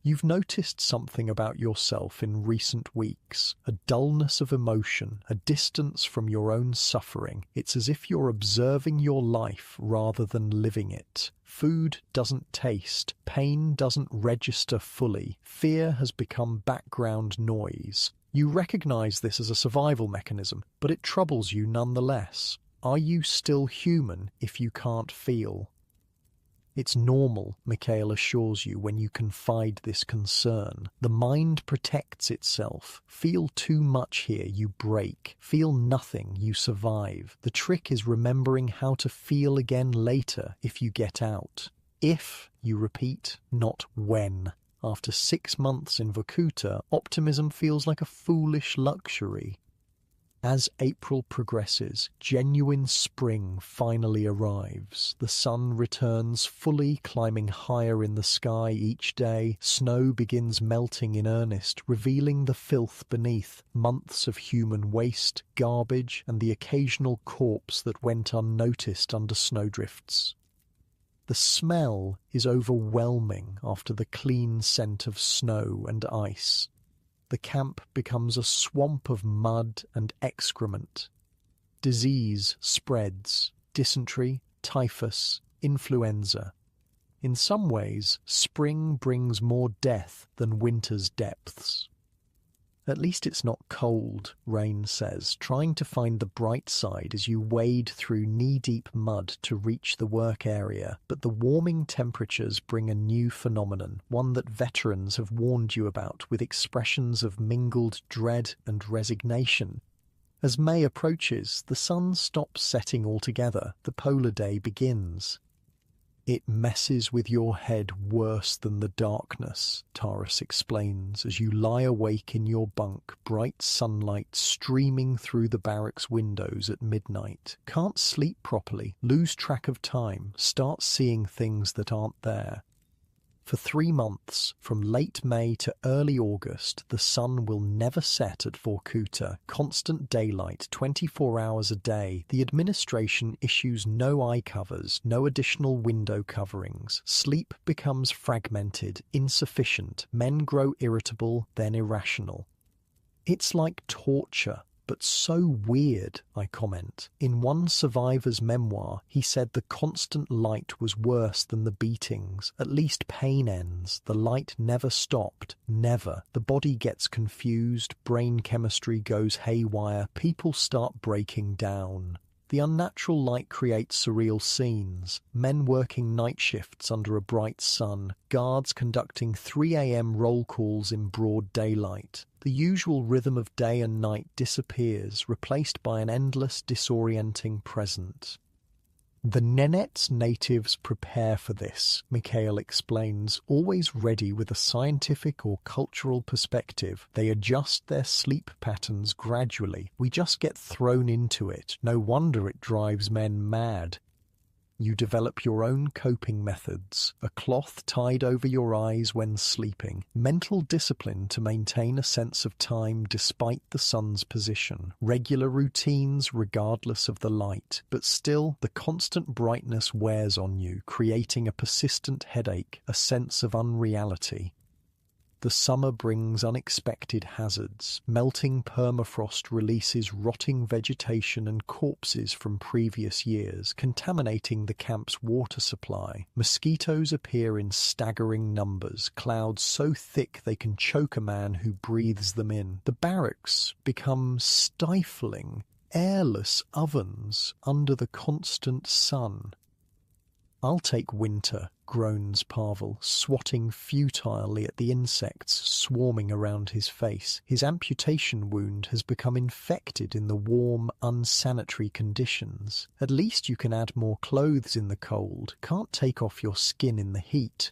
S1: You've noticed something about yourself in recent weeks, a dullness of emotion, a distance from your own suffering. It's as if you're observing your life rather than living it. Food doesn't taste, pain doesn't register fully, fear has become background noise. You recognize this as a survival mechanism, but it troubles you nonetheless. Are you still human if you can't feel? It's normal, Mikhail assures you when you confide this concern. The mind protects itself. Feel too much here, you break. Feel nothing, you survive. The trick is remembering how to feel again later if you get out. If, you repeat, not when. After 6 months in Vorkuta, optimism feels like a foolish luxury. As April progresses, genuine spring finally arrives. The sun returns fully, climbing higher in the sky each day. Snow begins melting in earnest, revealing the filth beneath. Months of human waste, garbage, and the occasional corpse that went unnoticed under snowdrifts. The smell is overwhelming after the clean scent of snow and ice. The camp becomes a swamp of mud and excrement. Disease spreads: dysentery, typhus, influenza. In some ways, spring brings more death than winter's depths. "At least it's not cold," Rain says, trying to find the bright side as you wade through knee-deep mud to reach the work area. But the warming temperatures bring a new phenomenon, one that veterans have warned you about, with expressions of mingled dread and resignation. As May approaches, the sun stops setting altogether. The polar day begins. "It messes with your head worse than the darkness," Taras explains, as you lie awake in your bunk, bright sunlight streaming through the barracks windows at midnight. Can't sleep properly, lose track of time, start seeing things that aren't there. For 3 months, from late May to early August, the sun will never set at Vorkuta. Constant daylight, 24 hours a day. The administration issues no eye covers, no additional window coverings. Sleep becomes fragmented, insufficient. Men grow irritable, then irrational. It's like torture. but so weird, I comment. In one survivor's memoir, he said the constant light was worse than the beatings. At least pain ends. The light never stopped. Never. The body gets confused, brain chemistry goes haywire, people start breaking down. The unnatural light creates surreal scenes. Men working night shifts under a bright sun, guards conducting 3 a.m. roll calls in broad daylight. The usual rhythm of day and night disappears, replaced by an endless, disorienting present. The Nenets natives prepare for this, Mikhail explains, always ready with a scientific or cultural perspective. They adjust their sleep patterns gradually. We just get thrown into it. No wonder it drives men mad. You develop your own coping methods, a cloth tied over your eyes when sleeping, mental discipline to maintain a sense of time despite the sun's position, regular routines regardless of the light, but still the constant brightness wears on you, creating a persistent headache, a sense of unreality. The summer brings unexpected hazards. Melting permafrost releases rotting vegetation and corpses from previous years, contaminating the camp's water supply. Mosquitoes appear in staggering numbers, clouds so thick they can choke a man who breathes them in. The barracks become stifling, airless ovens under the constant sun. "I'll take winter," groans Pavel, swatting futilely at the insects swarming around his face. His amputation wound has become infected in the warm, unsanitary conditions. At least you can add more clothes in the cold, can't take off your skin in the heat.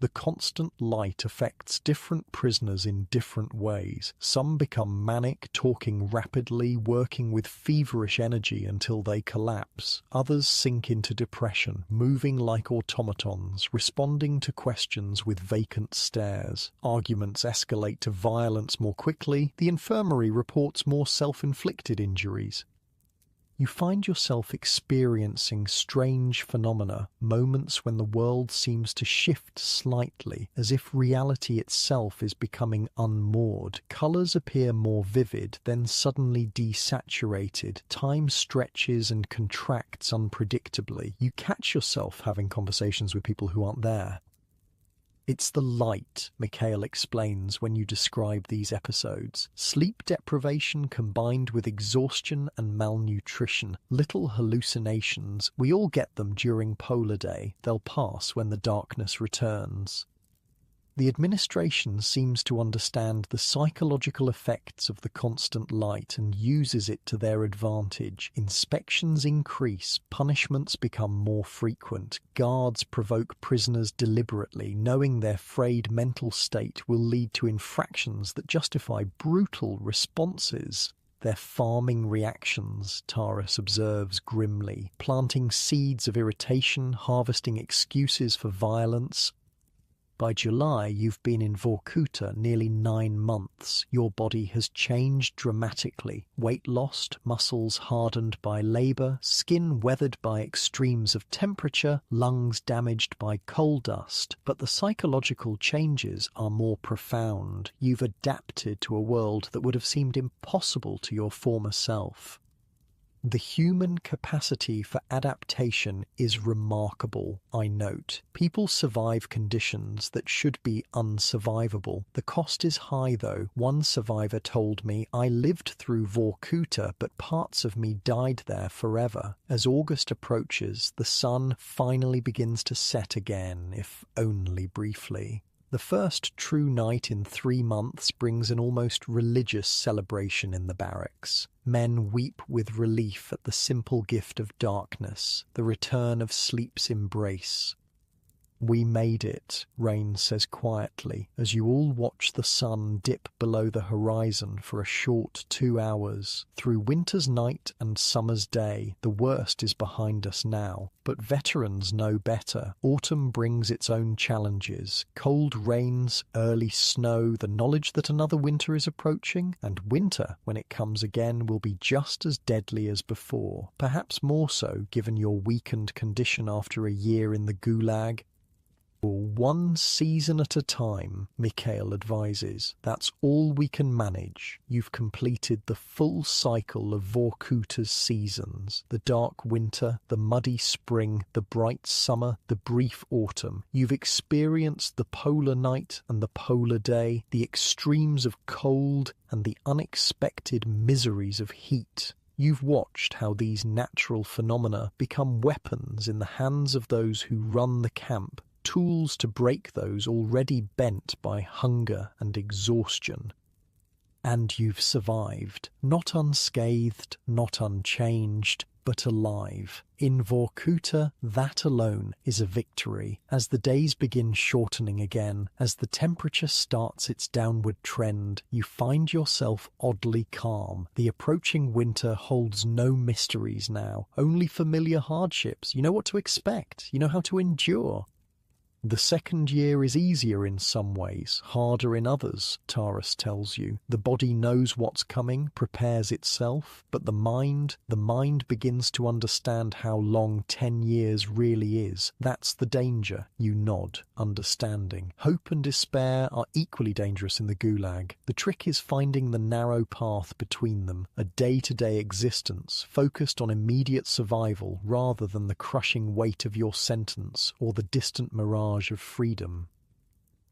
S1: The constant light affects different prisoners in different ways. Some become manic, talking rapidly, working with feverish energy until they collapse. Others sink into depression, moving like automatons, responding to questions with vacant stares. Arguments escalate to violence more quickly. The infirmary reports more self-inflicted injuries. You find yourself experiencing strange phenomena, moments when the world seems to shift slightly, as if reality itself is becoming unmoored. Colours appear more vivid, then suddenly desaturated. Time stretches and contracts unpredictably. You catch yourself having conversations with people who aren't there. "It's the light," Mikhail explains when you describe these episodes. Sleep deprivation combined with exhaustion and malnutrition. Little hallucinations. We all get them during polar day. They'll pass when the darkness returns. The administration seems to understand the psychological effects of the constant light and uses it to their advantage. Inspections increase, punishments become more frequent, guards provoke prisoners deliberately, knowing their frayed mental state will lead to infractions that justify brutal responses. They're farming reactions, Taras observes grimly, planting seeds of irritation, harvesting excuses for violence. By July, you've been in Vorkuta nearly 9 months. Your body has changed dramatically. Weight lost, muscles hardened by labour, skin weathered by extremes of temperature, lungs damaged by coal dust. But the psychological changes are more profound. You've adapted to a world that would have seemed impossible to your former self. The human capacity for adaptation is remarkable, I note. People survive conditions that should be unsurvivable. The cost is high, though. One survivor told me, "I lived through Vorkuta, but parts of me died there forever." As August approaches, the sun finally begins to set again, if only briefly. The first true night in 3 months brings an almost religious celebration in the barracks. Men weep with relief at the simple gift of darkness, the return of sleep's embrace. "We made it," Rain says quietly, as you all watch the sun dip below the horizon for a short 2 hours. Through winter's night and summer's day, the worst is behind us now. But veterans know better. Autumn brings its own challenges. Cold rains, early snow, the knowledge that another winter is approaching, and winter, when it comes again, will be just as deadly as before. Perhaps more so, given your weakened condition after a year in the Gulag. One season at a time, Mikhail advises. That's all we can manage. You've completed the full cycle of Vorkuta's seasons. The dark winter, the muddy spring, the bright summer, the brief autumn. You've experienced the polar night and the polar day, the extremes of cold and the unexpected miseries of heat. You've watched how these natural phenomena become weapons in the hands of those who run the camp, tools to break those already bent by hunger and exhaustion. And you've survived, not unscathed, not unchanged, but alive. In Vorkuta, that alone is a victory. As the days begin shortening again, as the temperature starts its downward trend, you find yourself oddly calm. The approaching winter holds no mysteries now, only familiar hardships. You know what to expect. You know how to endure. The second year is easier in some ways, harder in others, Taras tells you. The body knows what's coming, prepares itself, but the mind begins to understand how long 10 years really is. That's the danger. You nod, understanding. Hope and despair are equally dangerous in the Gulag. The trick is finding the narrow path between them, a day-to-day existence focused on immediate survival rather than the crushing weight of your sentence or the distant mirage of freedom.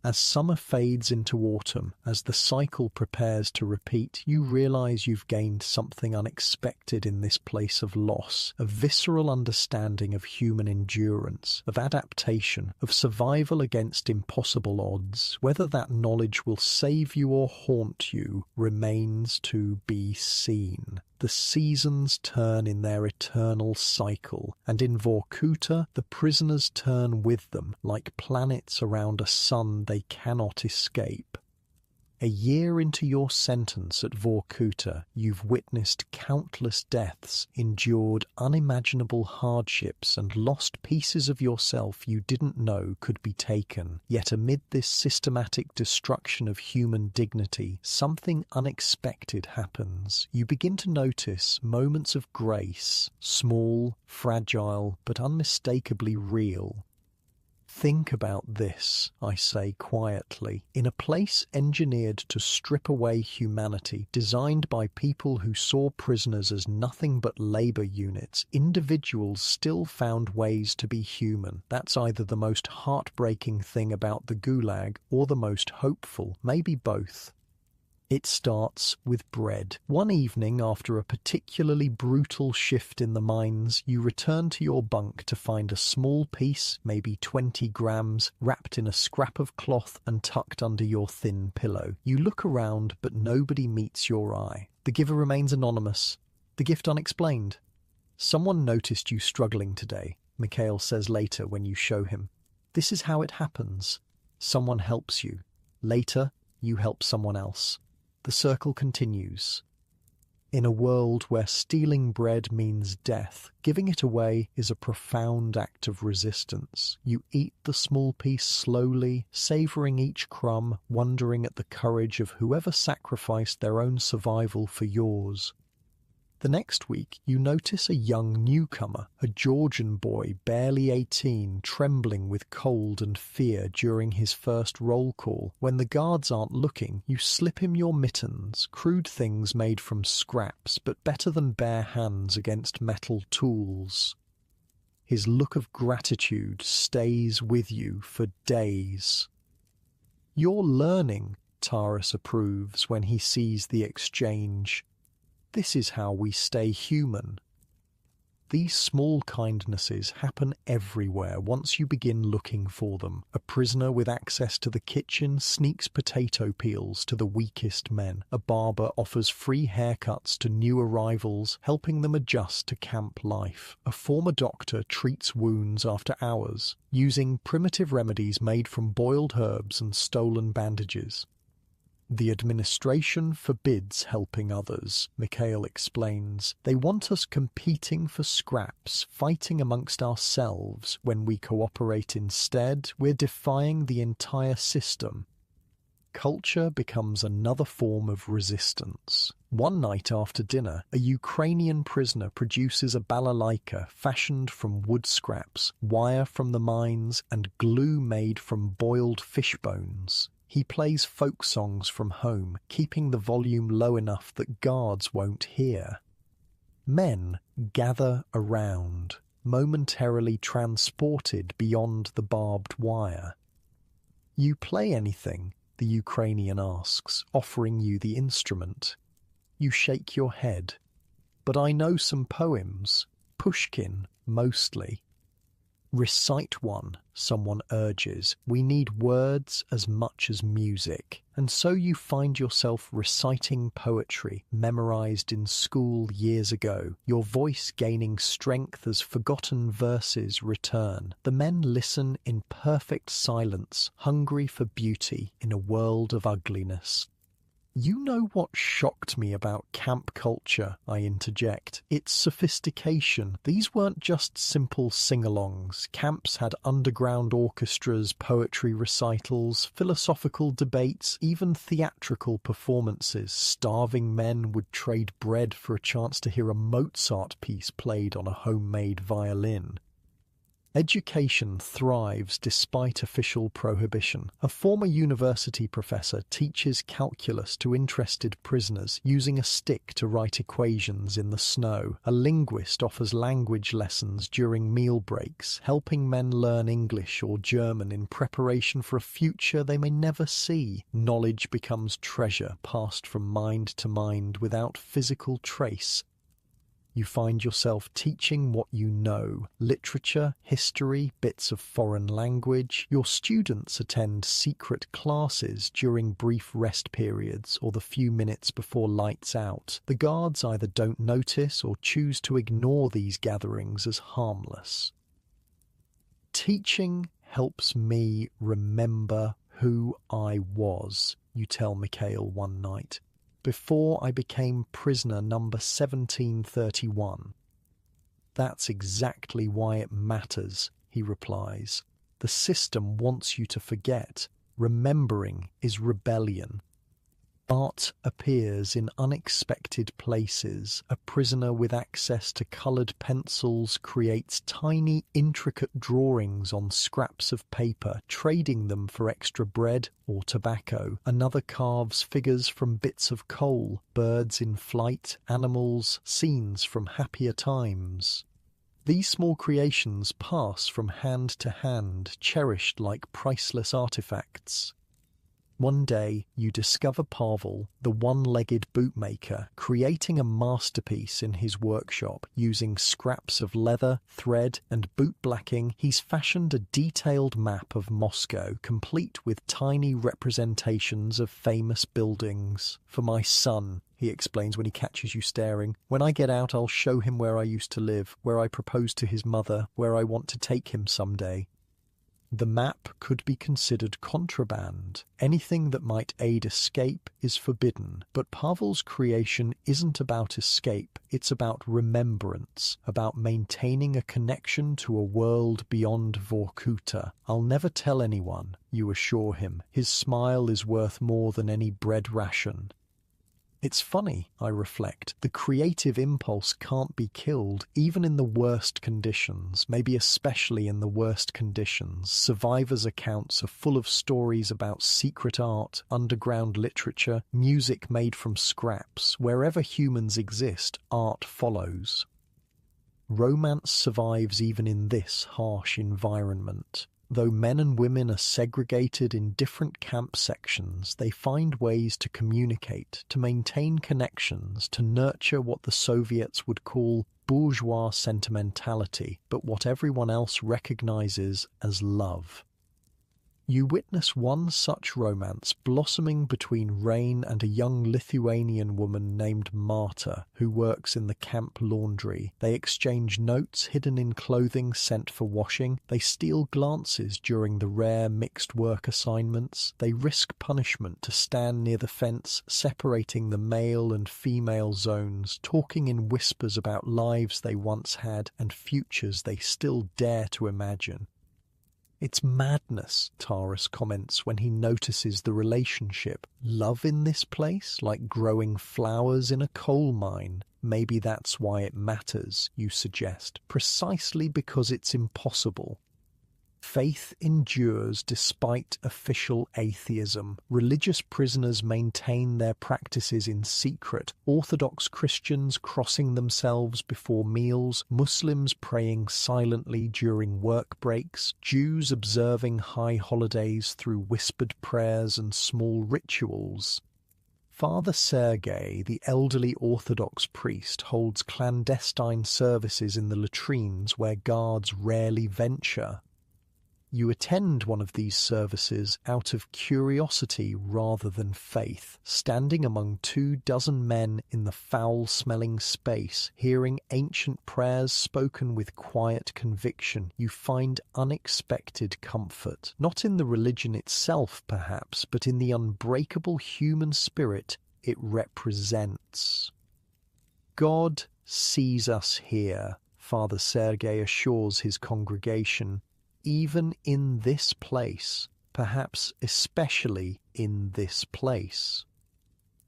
S1: As summer fades into autumn, as the cycle prepares to repeat, you realize you've gained something unexpected in this place of loss, a visceral understanding of human endurance, of adaptation, of survival against impossible odds. Whether that knowledge will save you or haunt you remains to be seen. The seasons turn in their eternal cycle, and in Vorkuta the prisoners turn with them, like planets around a sun they cannot escape. A year into your sentence at Vorkuta, you've witnessed countless deaths, endured unimaginable hardships, and lost pieces of yourself you didn't know could be taken. Yet amid this systematic destruction of human dignity, something unexpected happens. You begin to notice moments of grace, small, fragile, but unmistakably real. Think about this, I say quietly. In a place engineered to strip away humanity, designed by people who saw prisoners as nothing but labor units, individuals still found ways to be human. That's either the most heartbreaking thing about the Gulag or the most hopeful, maybe both. It starts with bread. One evening, after a particularly brutal shift in the mines, you return to your bunk to find a small piece, maybe 20 grams, wrapped in a scrap of cloth and tucked under your thin pillow. You look around, but nobody meets your eye. The giver remains anonymous, the gift unexplained. Someone noticed you struggling today, Mikhail says later when you show him. This is how it happens. Someone helps you. Later, you help someone else. The circle continues. In a world where stealing bread means death, giving it away is a profound act of resistance. You eat the small piece slowly, savouring each crumb, wondering at the courage of whoever sacrificed their own survival for yours. The next week, you notice a young newcomer, a Georgian boy, barely 18, trembling with cold and fear during his first roll call. When the guards aren't looking, you slip him your mittens, crude things made from scraps, but better than bare hands against metal tools. His look of gratitude stays with you for days. You're learning, Taras approves when he sees the exchange. This is how we stay human. These small kindnesses happen everywhere once you begin looking for them. A prisoner with access to the kitchen sneaks potato peels to the weakest men. A barber offers free haircuts to new arrivals, helping them adjust to camp life. A former doctor treats wounds after hours, using primitive remedies made from boiled herbs and stolen bandages. The administration forbids helping others, Mikhail explains. They want us competing for scraps, fighting amongst ourselves. When we cooperate instead, we're defying the entire system. culture becomes another form of resistance. One night after dinner, a Ukrainian prisoner produces a balalaika fashioned from wood scraps, wire from the mines, and glue made from boiled fish bones. He plays folk songs from home, keeping the volume low enough that guards won't hear. Men gather around, momentarily transported beyond the barbed wire. "You play anything?" the Ukrainian asks, offering you the instrument. You shake your head. "But I know some poems, Pushkin mostly." "Recite one," someone urges. "We need words as much as music." And so you find yourself reciting poetry memorized in school years ago, your voice gaining strength as forgotten verses return. The men listen in perfect silence, hungry for beauty in a world of ugliness. "You know what shocked me about camp culture," I interject. "Its sophistication. These weren't just simple sing-alongs. Camps had underground orchestras, poetry recitals, philosophical debates, even theatrical performances. Starving men would trade bread for a chance to hear a Mozart piece played on a homemade violin. Education thrives despite official prohibition. A former university professor teaches calculus to interested prisoners using a stick to write equations in the snow. A linguist offers language lessons during meal breaks, helping men learn English or German in preparation for a future they may never see. Knowledge becomes treasure passed from mind to mind without physical trace. You find yourself teaching what you know, literature, history, bits of foreign language. Your students attend secret classes during brief rest periods or the few minutes before lights out. The guards either don't notice or choose to ignore these gatherings as harmless. "Teaching helps me remember who I was," you tell Mikhail one night, "before I became prisoner number 1731. "That's exactly why it matters," he replies. "The system wants you to forget. Remembering is rebellion." Art appears in unexpected places. A prisoner with access to coloured pencils creates tiny, intricate drawings on scraps of paper, trading them for extra bread or tobacco. Another carves figures from bits of coal, birds in flight, animals, scenes from happier times. These small creations pass from hand to hand, cherished like priceless artifacts. One day, you discover Pavel, the one-legged bootmaker, creating a masterpiece in his workshop. Using scraps of leather, thread, and boot blacking, he's fashioned a detailed map of Moscow, complete with tiny representations of famous buildings. "For my son," he explains when he catches you staring. "When I get out, I'll show him where I used to live, where I proposed to his mother, where I want to take him someday." The map could be considered contraband. Anything that might aid escape is forbidden. But Pavel's creation isn't about escape, it's about remembrance, about maintaining a connection to a world beyond Vorkuta. "I'll never tell anyone," you assure him. His smile is worth more than any bread ration. It's funny, I reflect. The creative impulse can't be killed, even in the worst conditions, maybe especially in the worst conditions. Survivors' accounts are full of stories about secret art, underground literature, music made from scraps. Wherever humans exist, art follows. Romance survives even in this harsh environment. Though men and women are segregated in different camp sections, they find ways to communicate, to maintain connections, to nurture what the Soviets would call bourgeois sentimentality, but what everyone else recognizes as love. You witness one such romance blossoming between Rain and a young Lithuanian woman named Marta, who works in the camp laundry. They exchange notes hidden in clothing sent for washing. They steal glances during the rare mixed work assignments. They risk punishment to stand near the fence, separating the male and female zones, talking in whispers about lives they once had and futures they still dare to imagine. It's madness, Taurus comments when he notices the relationship. Love in this place, like growing flowers in a coal mine. Maybe that's why it matters, you suggest, precisely because it's impossible. Faith endures despite official atheism. Religious prisoners maintain their practices in secret. Orthodox Christians crossing themselves before meals, Muslims praying silently during work breaks, Jews observing high holidays through whispered prayers and small rituals. Father Sergei, the elderly Orthodox priest, holds clandestine services in the latrines where guards rarely venture. You attend one of these services out of curiosity rather than faith, standing among 24 men in the foul-smelling space, hearing ancient prayers spoken with quiet conviction. You find unexpected comfort, not in the religion itself perhaps, but in the unbreakable human spirit it represents. God sees us here, Father Sergei assures his congregation. Even in this place, perhaps especially in this place.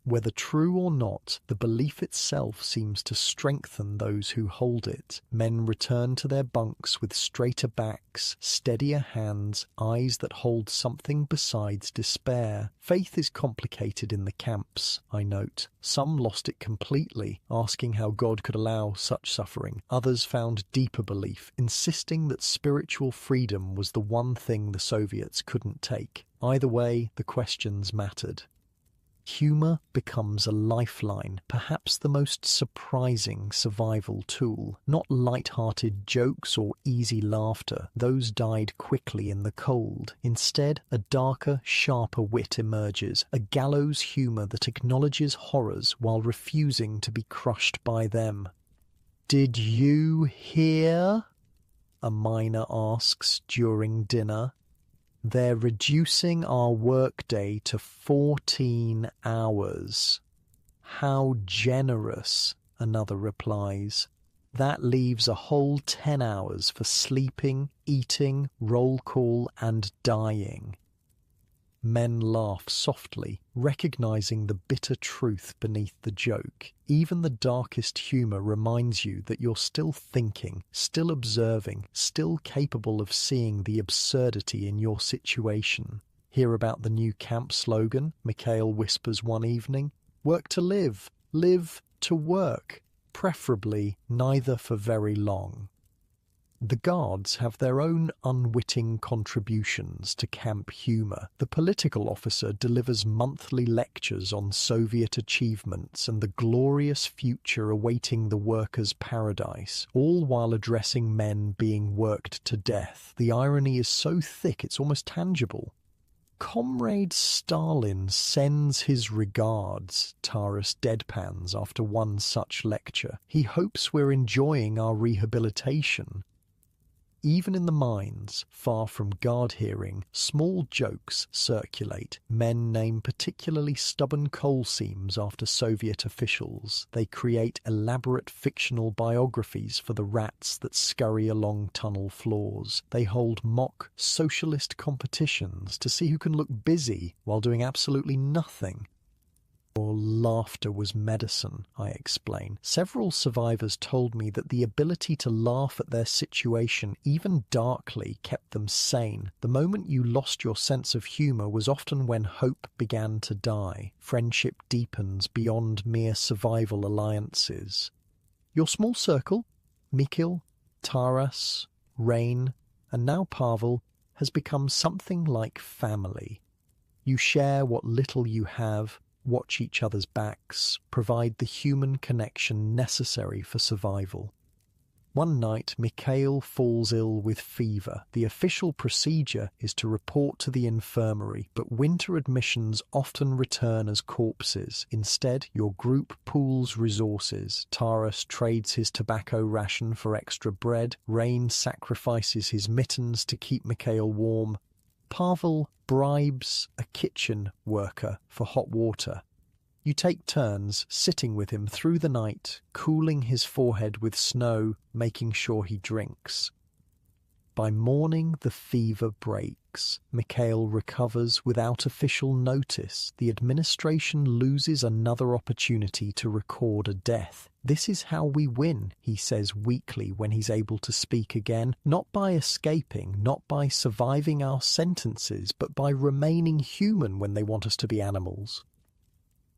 S1: Whether true or not, the belief itself seems to strengthen those who hold it. Men return to their bunks with straighter backs, steadier hands, eyes that hold something besides despair. Faith is complicated in the camps, I note. Some lost it completely, asking how God could allow such suffering. Others found deeper belief, insisting that spiritual freedom was the one thing the Soviets couldn't take. Either way, the questions mattered. Humour becomes a lifeline, perhaps the most surprising survival tool. Not light-hearted jokes or easy laughter, those died quickly in the cold. Instead, a darker, sharper wit emerges, a gallows humour that acknowledges horrors while refusing to be crushed by them. "Did you hear?" a miner asks during dinner. "They're reducing our workday to 14 hours. How generous," another replies. "That leaves a whole 10 hours for sleeping, eating, roll call, and dying." Men laugh softly, recognizing the bitter truth beneath the joke. Even the darkest humor reminds you that you're still thinking, still observing, still capable of seeing the absurdity in your situation. Hear about the new camp slogan? Mikhail whispers one evening. "Work to live, live to work, preferably neither for very long." The guards have their own unwitting contributions to camp humour. The political officer delivers monthly lectures on Soviet achievements and the glorious future awaiting the workers' paradise, all while addressing men being worked to death. The irony is so thick it's almost tangible. "Comrade Stalin sends his regards," Taurus deadpans after one such lecture. "He hopes we're enjoying our rehabilitation." Even in the mines, far from guard hearing, small jokes circulate. Men name particularly stubborn coal seams after Soviet officials. They create elaborate fictional biographies for the rats that scurry along tunnel floors. They hold mock socialist competitions to see who can look busy while doing absolutely nothing. Or laughter was medicine, I explain. Several survivors told me that the ability to laugh at their situation, even darkly, kept them sane. The moment you lost your sense of humour was often when hope began to die. Friendship deepens beyond mere survival alliances. Your small circle, Mikhail, Taras, Rain, and now Pavel, has become something like family. You share what little you have, watch each other's backs, provide the human connection necessary for survival. One night, Mikhail falls ill with fever. The official procedure is to report to the infirmary, but winter admissions often return as corpses. Instead, your group pools resources. Taras trades his tobacco ration for extra bread. Rain sacrifices his mittens to keep Mikhail warm. Pavel bribes a kitchen worker for hot water. You take turns sitting with him through the night, cooling his forehead with snow, making sure he drinks. By morning, the fever breaks. Mikhail recovers without official notice. The administration loses another opportunity to record a death. "This is how we win," he says weakly when he's able to speak again. "Not by escaping, not by surviving our sentences, but by remaining human when they want us to be animals."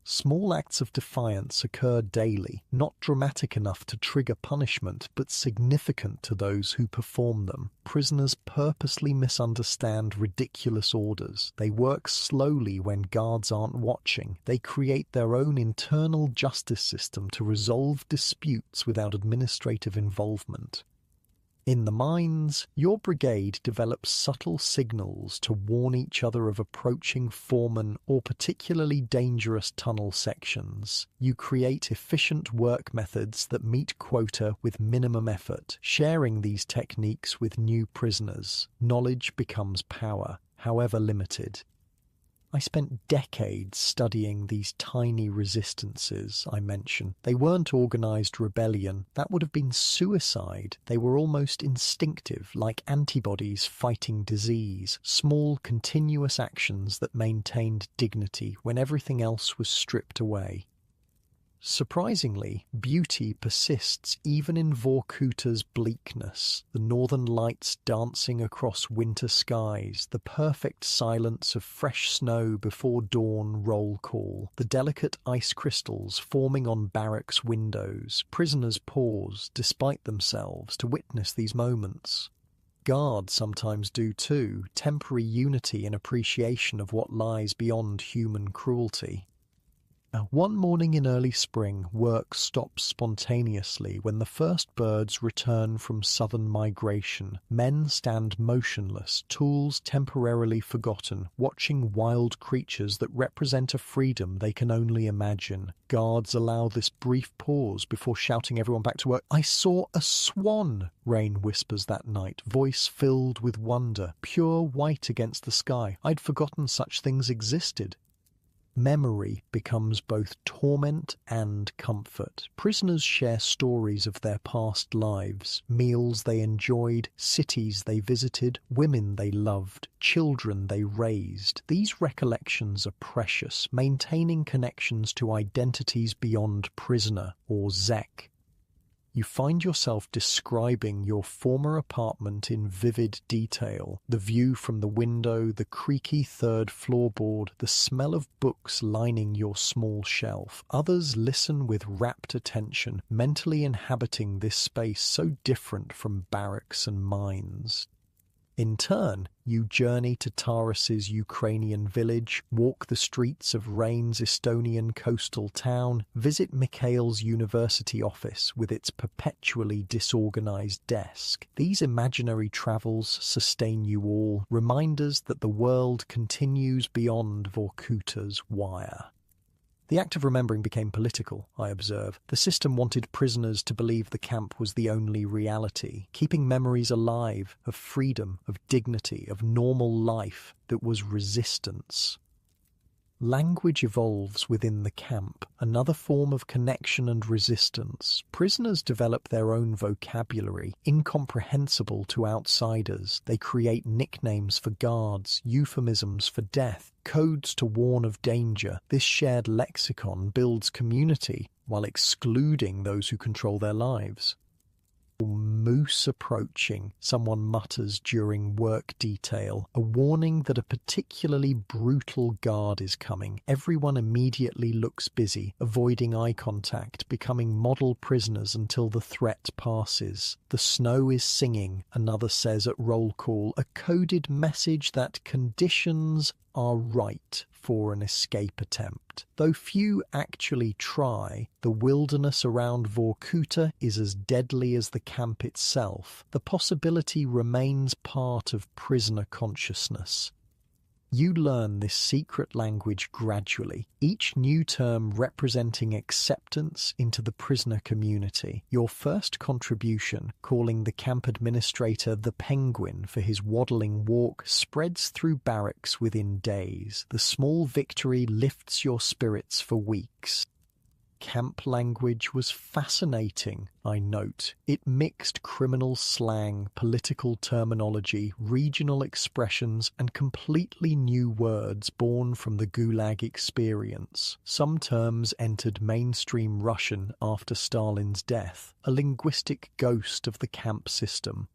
S1: Small acts of defiance occur daily, not dramatic enough to trigger punishment, but significant to those who perform them. Prisoners purposely misunderstand ridiculous orders. They work slowly when guards aren't watching. They create their own internal justice system to resolve disputes without administrative involvement. In the mines, your brigade develops subtle signals to warn each other of approaching foremen or particularly dangerous tunnel sections. You create efficient work methods that meet quota with minimum effort. Sharing these techniques with new prisoners, knowledge becomes power, however limited. I spent decades studying these tiny resistances I mention. They weren't organized rebellion. That would have been suicide. They were almost instinctive, like antibodies fighting disease. Small, continuous actions that maintained dignity when everything else was stripped away. Surprisingly, beauty persists even in Vorkuta's bleakness, the northern lights dancing across winter skies, the perfect silence of fresh snow before dawn roll call, the delicate ice crystals forming on barracks windows. Prisoners pause, despite themselves, to witness these moments. Guards sometimes do too, temporary unity and appreciation of what lies beyond human cruelty. One morning in early spring, work stops spontaneously when the first birds return from southern migration. Men stand motionless, tools temporarily forgotten, watching wild creatures that represent a freedom they can only imagine. Guards allow this brief pause before shouting everyone back to work. "I saw a swan," Rain whispers that night, voice filled with wonder, pure white against the sky. I'd forgotten such things existed. Memory becomes both torment and comfort. Prisoners share stories of their past lives, meals they enjoyed, cities they visited, women they loved, children they raised. These recollections are precious, maintaining connections to identities beyond prisoner or Zek. You find yourself describing your former apartment in vivid detail. The view from the window, the creaky third floorboard, the smell of books lining your small shelf. Others listen with rapt attention, mentally inhabiting this space so different from barracks and mines. In turn, you journey to Taras's Ukrainian village, walk the streets of Rain's Estonian coastal town, visit Mikhail's university office with its perpetually disorganized desk. These imaginary travels sustain you all, reminders that the world continues beyond Vorkuta's wire. The act of remembering became political, I observe. The system wanted prisoners to believe the camp was the only reality, keeping memories alive of freedom, of dignity, of normal life that was resistance. Language evolves within the camp, another form of connection and resistance. Prisoners develop their own vocabulary, incomprehensible to outsiders. They create nicknames for guards, euphemisms for death, codes to warn of danger. This shared lexicon builds community while excluding those who control their lives. "Moose approaching," someone mutters during work detail, a warning that a particularly brutal guard is coming. Everyone immediately looks busy, avoiding eye contact, becoming model prisoners until the threat passes. "The snow is singing," another says at roll call, a coded message that conditions are right for an escape attempt. Though few actually try, the wilderness around Vorkuta is as deadly as the camp itself. The possibility remains part of prisoner consciousness. You learn this secret language gradually, each new term representing acceptance into the prisoner community. Your first contribution, calling the camp administrator the Penguin for his waddling walk, spreads through barracks within days. The small victory lifts your spirits for weeks. Camp language was fascinating, I note. It mixed criminal slang, political terminology, regional expressions, and completely new words born from the Gulag experience. Some terms entered mainstream Russian after Stalin's death, a linguistic ghost of the camp system.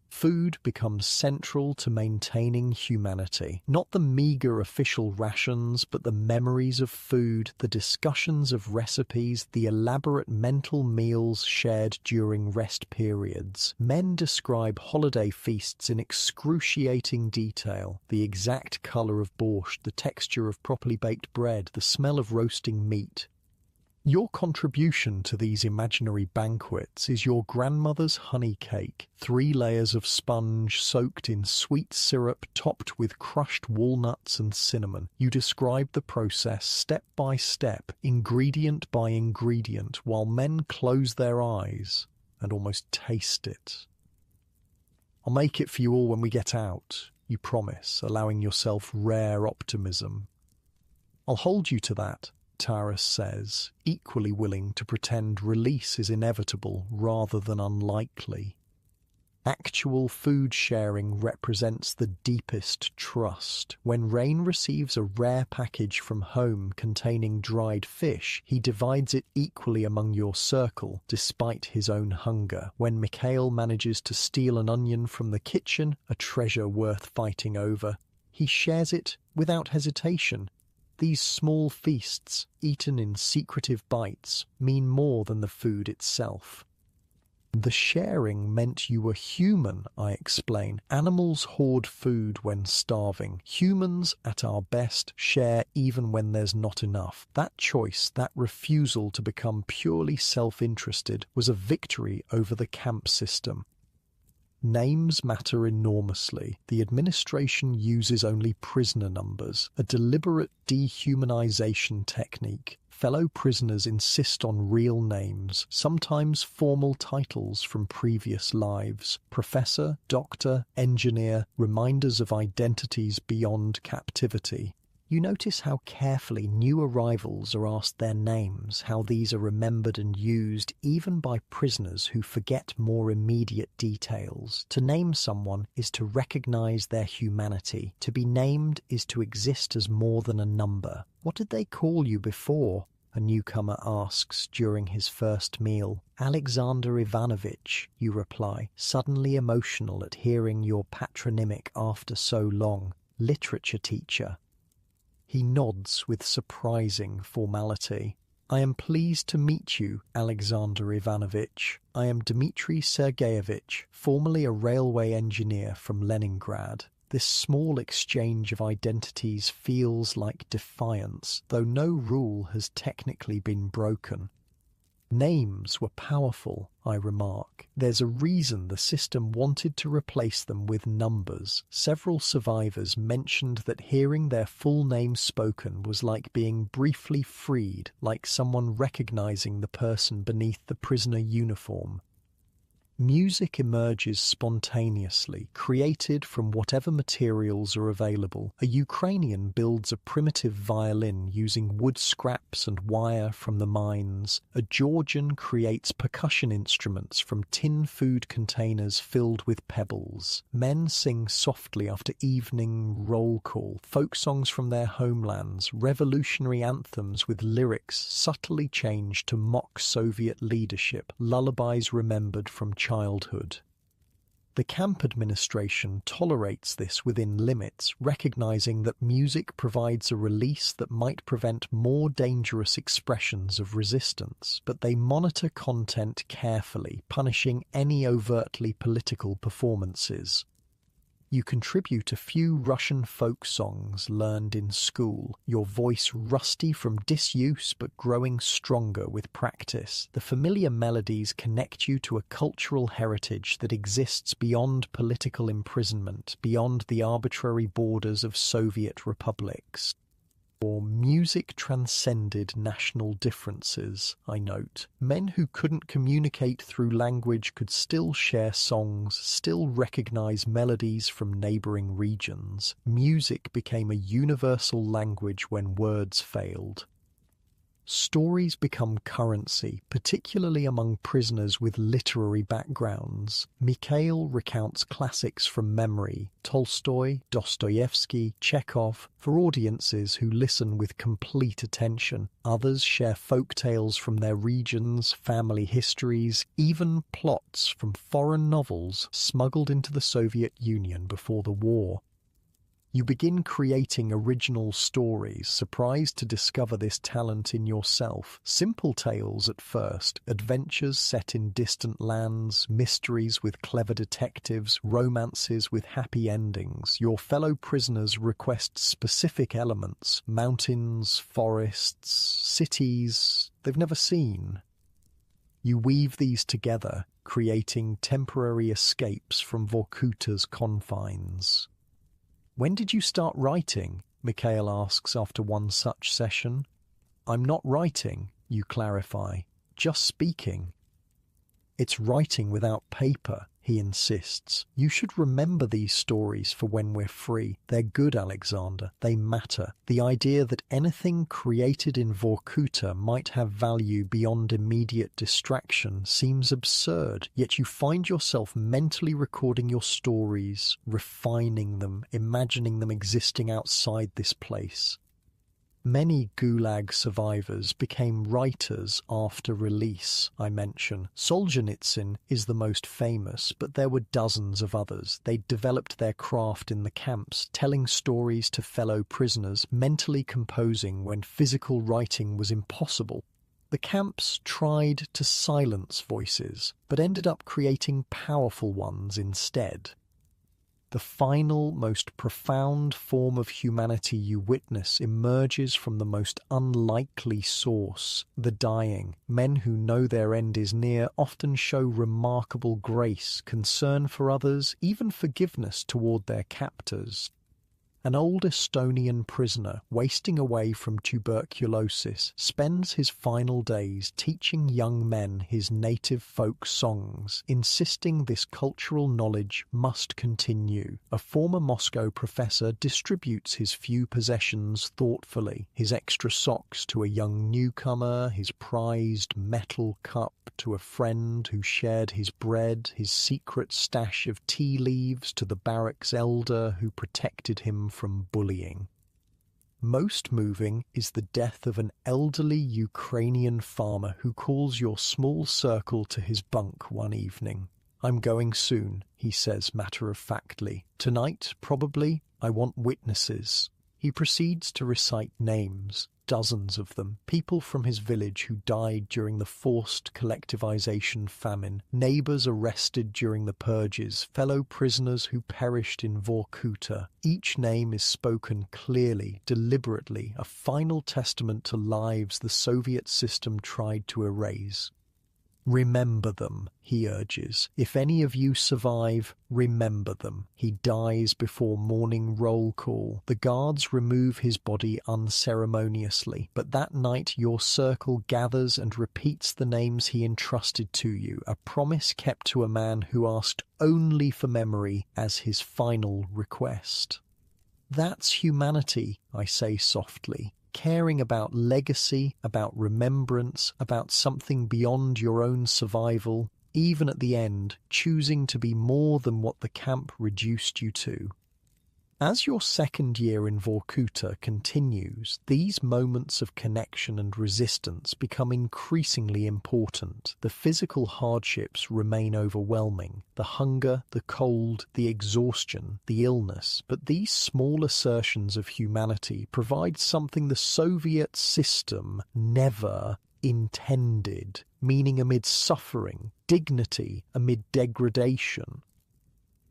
S1: Food becomes central to maintaining humanity. Not the meager official rations, but the memories of food, the discussions of recipes, the elaborate mental meals shared during rest periods. Men describe holiday feasts in excruciating detail. The exact colour of borscht, the texture of properly baked bread, the smell of roasting meat. Your contribution to these imaginary banquets is your grandmother's honey cake, 3 layers of sponge soaked in sweet syrup topped with crushed walnuts and cinnamon. You describe the process step by step, ingredient by ingredient, while men close their eyes and almost taste it. "I'll make it for you all when we get out," you promise, allowing yourself rare optimism. "I'll hold you to that," Taras says, equally willing to pretend release is inevitable rather than unlikely. Actual food sharing represents the deepest trust. When Rain receives a rare package from home containing dried fish, he divides it equally among your circle, despite his own hunger. When Mikhail manages to steal an onion from the kitchen, a treasure worth fighting over, he shares it without hesitation. These small feasts, eaten in secretive bites, mean more than the food itself. "The sharing meant you were human," I explain. "Animals hoard food when starving. Humans, at our best, share even when there's not enough. That choice, that refusal to become purely self-interested, was a victory over the camp system." Names matter enormously. The administration uses only prisoner numbers, a deliberate dehumanization technique. Fellow prisoners insist on real names, sometimes formal titles from previous lives. Professor, doctor, engineer, reminders of identities beyond captivity. You notice how carefully new arrivals are asked their names, how these are remembered and used even by prisoners who forget more immediate details. To name someone is to recognize their humanity. To be named is to exist as more than a number. "What did they call you before?" a newcomer asks during his first meal. "Alexander Ivanovich," you reply, suddenly emotional at hearing your patronymic after so long. "Literature teacher." He nods with surprising formality. "I am pleased to meet you, Alexander Ivanovich. I am Dmitry Sergeyevich, formerly a railway engineer from Leningrad." This small exchange of identities feels like defiance, though no rule has technically been broken. "Names were powerful," I remark. "There's a reason the system wanted to replace them with numbers." Several survivors mentioned that hearing their full name spoken was like being briefly freed, like someone recognizing the person beneath the prisoner uniform. Music emerges spontaneously, created from whatever materials are available. A Ukrainian builds a primitive violin using wood scraps and wire from the mines. A Georgian creates percussion instruments from tin food containers filled with pebbles. Men sing softly after evening roll call, folk songs from their homelands, revolutionary anthems with lyrics subtly changed to mock Soviet leadership, lullabies remembered from childhood. The camp administration tolerates this within limits, recognizing that music provides a release that might prevent more dangerous expressions of resistance, but they monitor content carefully, punishing any overtly political performances. You contribute a few Russian folk songs learned in school, your voice rusty from disuse but growing stronger with practice. The familiar melodies connect you to a cultural heritage that exists beyond political imprisonment, beyond the arbitrary borders of Soviet republics. Or music transcended national differences, I note. Men who couldn't communicate through language could still share songs, still recognize melodies from neighboring regions. Music became a universal language when words failed. Stories become currency, particularly among prisoners with literary backgrounds. Mikhail recounts classics from memory, Tolstoy, Dostoevsky, Chekhov, for audiences who listen with complete attention. Others share folk tales from their regions, family histories, even plots from foreign novels smuggled into the Soviet Union before the war. You begin creating original stories, surprised to discover this talent in yourself. Simple tales at first, adventures set in distant lands, mysteries with clever detectives, romances with happy endings. Your fellow prisoners request specific elements, mountains, forests, cities they've never seen. You weave these together, creating temporary escapes from Vorkuta's confines. "When did you start writing?" Mikhail asks after one such session. "I'm not writing," you clarify, "just speaking." "It's writing without paper," he insists. "You should remember these stories for when we're free. They're good, Alexander. They matter. The idea that anything created in Vorkuta might have value beyond immediate distraction seems absurd, yet you find yourself mentally recording your stories, refining them, imagining them existing outside this place. Many Gulag survivors became writers after release, I mention. Solzhenitsyn is the most famous, but there were dozens of others. They developed their craft in the camps, telling stories to fellow prisoners, mentally composing when physical writing was impossible. The camps tried to silence voices, but ended up creating powerful ones instead. The final, most profound form of humanity you witness emerges from the most unlikely source, the dying. Men who know their end is near often show remarkable grace, concern for others, even forgiveness toward their captors. An old Estonian prisoner, wasting away from tuberculosis, spends his final days teaching young men his native folk songs, insisting this cultural knowledge must continue. A former Moscow professor distributes his few possessions thoughtfully, his extra socks to a young newcomer, his prized metal cup to a friend who shared his bread, his secret stash of tea leaves to the barracks elder who protected him from bullying. Most moving is the death of an elderly Ukrainian farmer who calls your small circle to his bunk one evening. "I'm going soon," he says matter-of-factly. "Tonight, probably, I want witnesses." He proceeds to recite names, dozens of them, people from his village who died during the forced collectivization famine, neighbors arrested during the purges, fellow prisoners who perished in Vorkuta. Each name is spoken clearly, deliberately, a final testament to lives the Soviet system tried to erase. "Remember them," he urges. "If any of you survive, remember them." He dies before morning roll call. The guards remove his body unceremoniously, but that night your circle gathers and repeats the names he entrusted to you, a promise kept to a man who asked only for memory as his final request. "That's humanity," I say softly. Caring about legacy, about remembrance, about something beyond your own survival, even at the end, choosing to be more than what the camp reduced you to. As your second year in Vorkuta continues, these moments of connection and resistance become increasingly important. The physical hardships remain overwhelming, the hunger, the cold, the exhaustion, the illness, but these small assertions of humanity provide something the Soviet system never intended, meaning amid suffering, dignity amid degradation.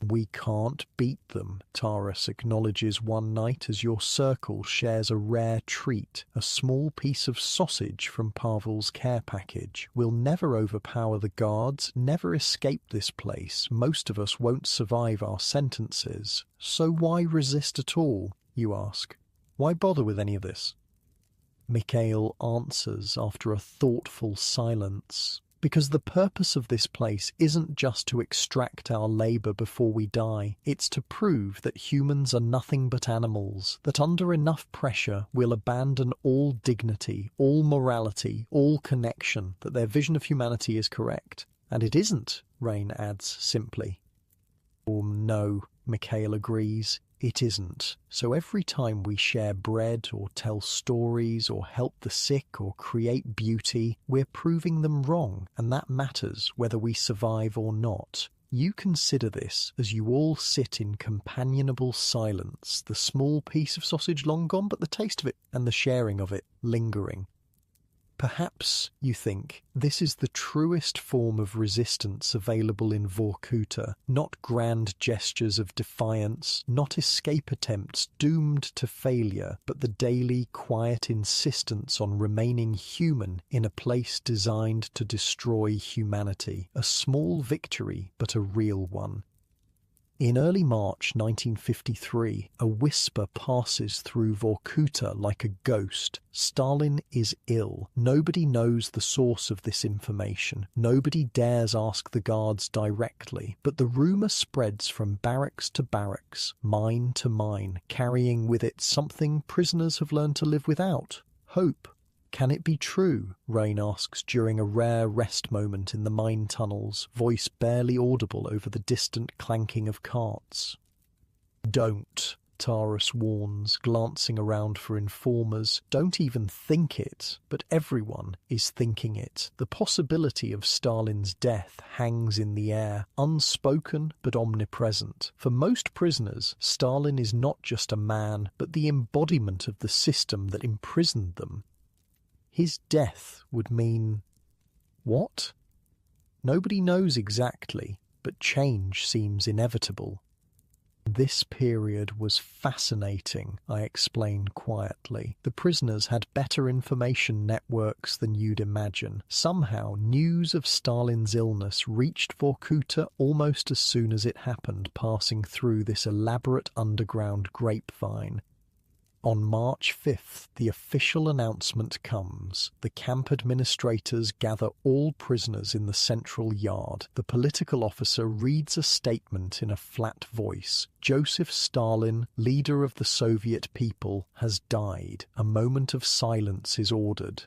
S1: "We can't beat them," Taras acknowledges one night as your circle shares a rare treat, a small piece of sausage from Pavel's care package. "We'll never overpower the guards, never escape this place. Most of us won't survive our sentences. So why resist at all?" you ask. "Why bother with any of this?" Mikhail answers after a thoughtful silence. Because the purpose of this place isn't just to extract our labor before we die, it's to prove that humans are nothing but animals, that under enough pressure we'll abandon all dignity, all morality, all connection, that their vision of humanity is correct. And it isn't, Rain adds simply. Oh no, Mikhail agrees. It isn't. So every time we share bread or tell stories or help the sick or create beauty, we're proving them wrong, and that matters whether we survive or not. You consider this as you all sit in companionable silence, the small piece of sausage long gone, but the taste of it and the sharing of it lingering. Perhaps, you think, this is the truest form of resistance available in Vorkuta, not grand gestures of defiance, not escape attempts doomed to failure, but the daily, quiet insistence on remaining human in a place designed to destroy humanity. A small victory, but a real one. In early March 1953, a whisper passes through Vorkuta like a ghost. Stalin is ill. Nobody knows the source of this information. Nobody dares ask the guards directly. But the rumour spreads from barracks to barracks, mine to mine, carrying with it something prisoners have learned to live without: hope. Can it be true? Rain asks during a rare rest moment in the mine tunnels, voice barely audible over the distant clanking of carts. Don't, Taurus warns, glancing around for informers. Don't even think it, but everyone is thinking it. The possibility of Stalin's death hangs in the air, unspoken but omnipresent. For most prisoners, Stalin is not just a man, but the embodiment of the system that imprisoned them. His death would mean what? Nobody knows exactly, but change seems inevitable. This period was fascinating, I explained quietly. The prisoners had better information networks than you'd imagine. Somehow, news of Stalin's illness reached Vorkuta almost as soon as it happened, passing through this elaborate underground grapevine. On March 5th, the official announcement comes. The camp administrators gather all prisoners in the central yard. The political officer reads a statement in a flat voice. Joseph Stalin, leader of the Soviet people, has died. A moment of silence is ordered.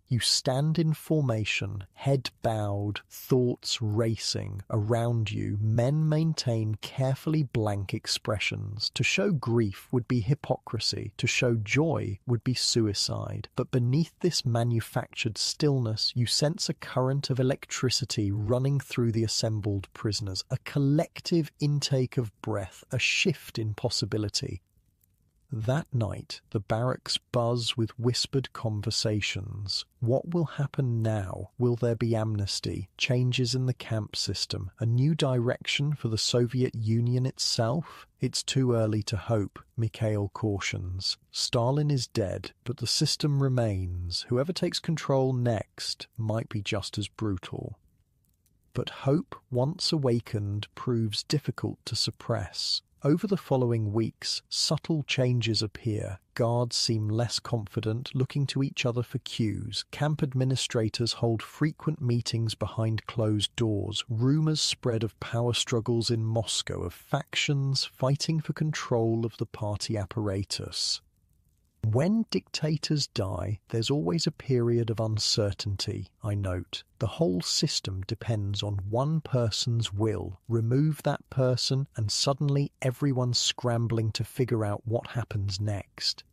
S1: You stand in formation, head bowed, thoughts racing. Around you, men maintain carefully blank expressions. To show grief would be hypocrisy. To show joy would be suicide. But beneath this manufactured stillness, you sense a current of electricity running through the assembled prisoners, a collective intake of breath, a shift in possibility. That night, the barracks buzz with whispered conversations. What will happen now? Will there be amnesty, changes in the camp system, a new direction for the Soviet Union itself? It's too early to hope, Mikhail cautions. Stalin is dead, but the system remains. Whoever takes control next might be just as brutal. But hope, once awakened, proves difficult to suppress. Over the following weeks, subtle changes appear. Guards seem less confident, looking to each other for cues. Camp administrators hold frequent meetings behind closed doors. Rumors spread of power struggles in Moscow, of factions fighting for control of the party apparatus. When dictators die, there's always a period of uncertainty, I note. The whole system depends on one person's will. Remove that person, and suddenly everyone's scrambling to figure out what happens next.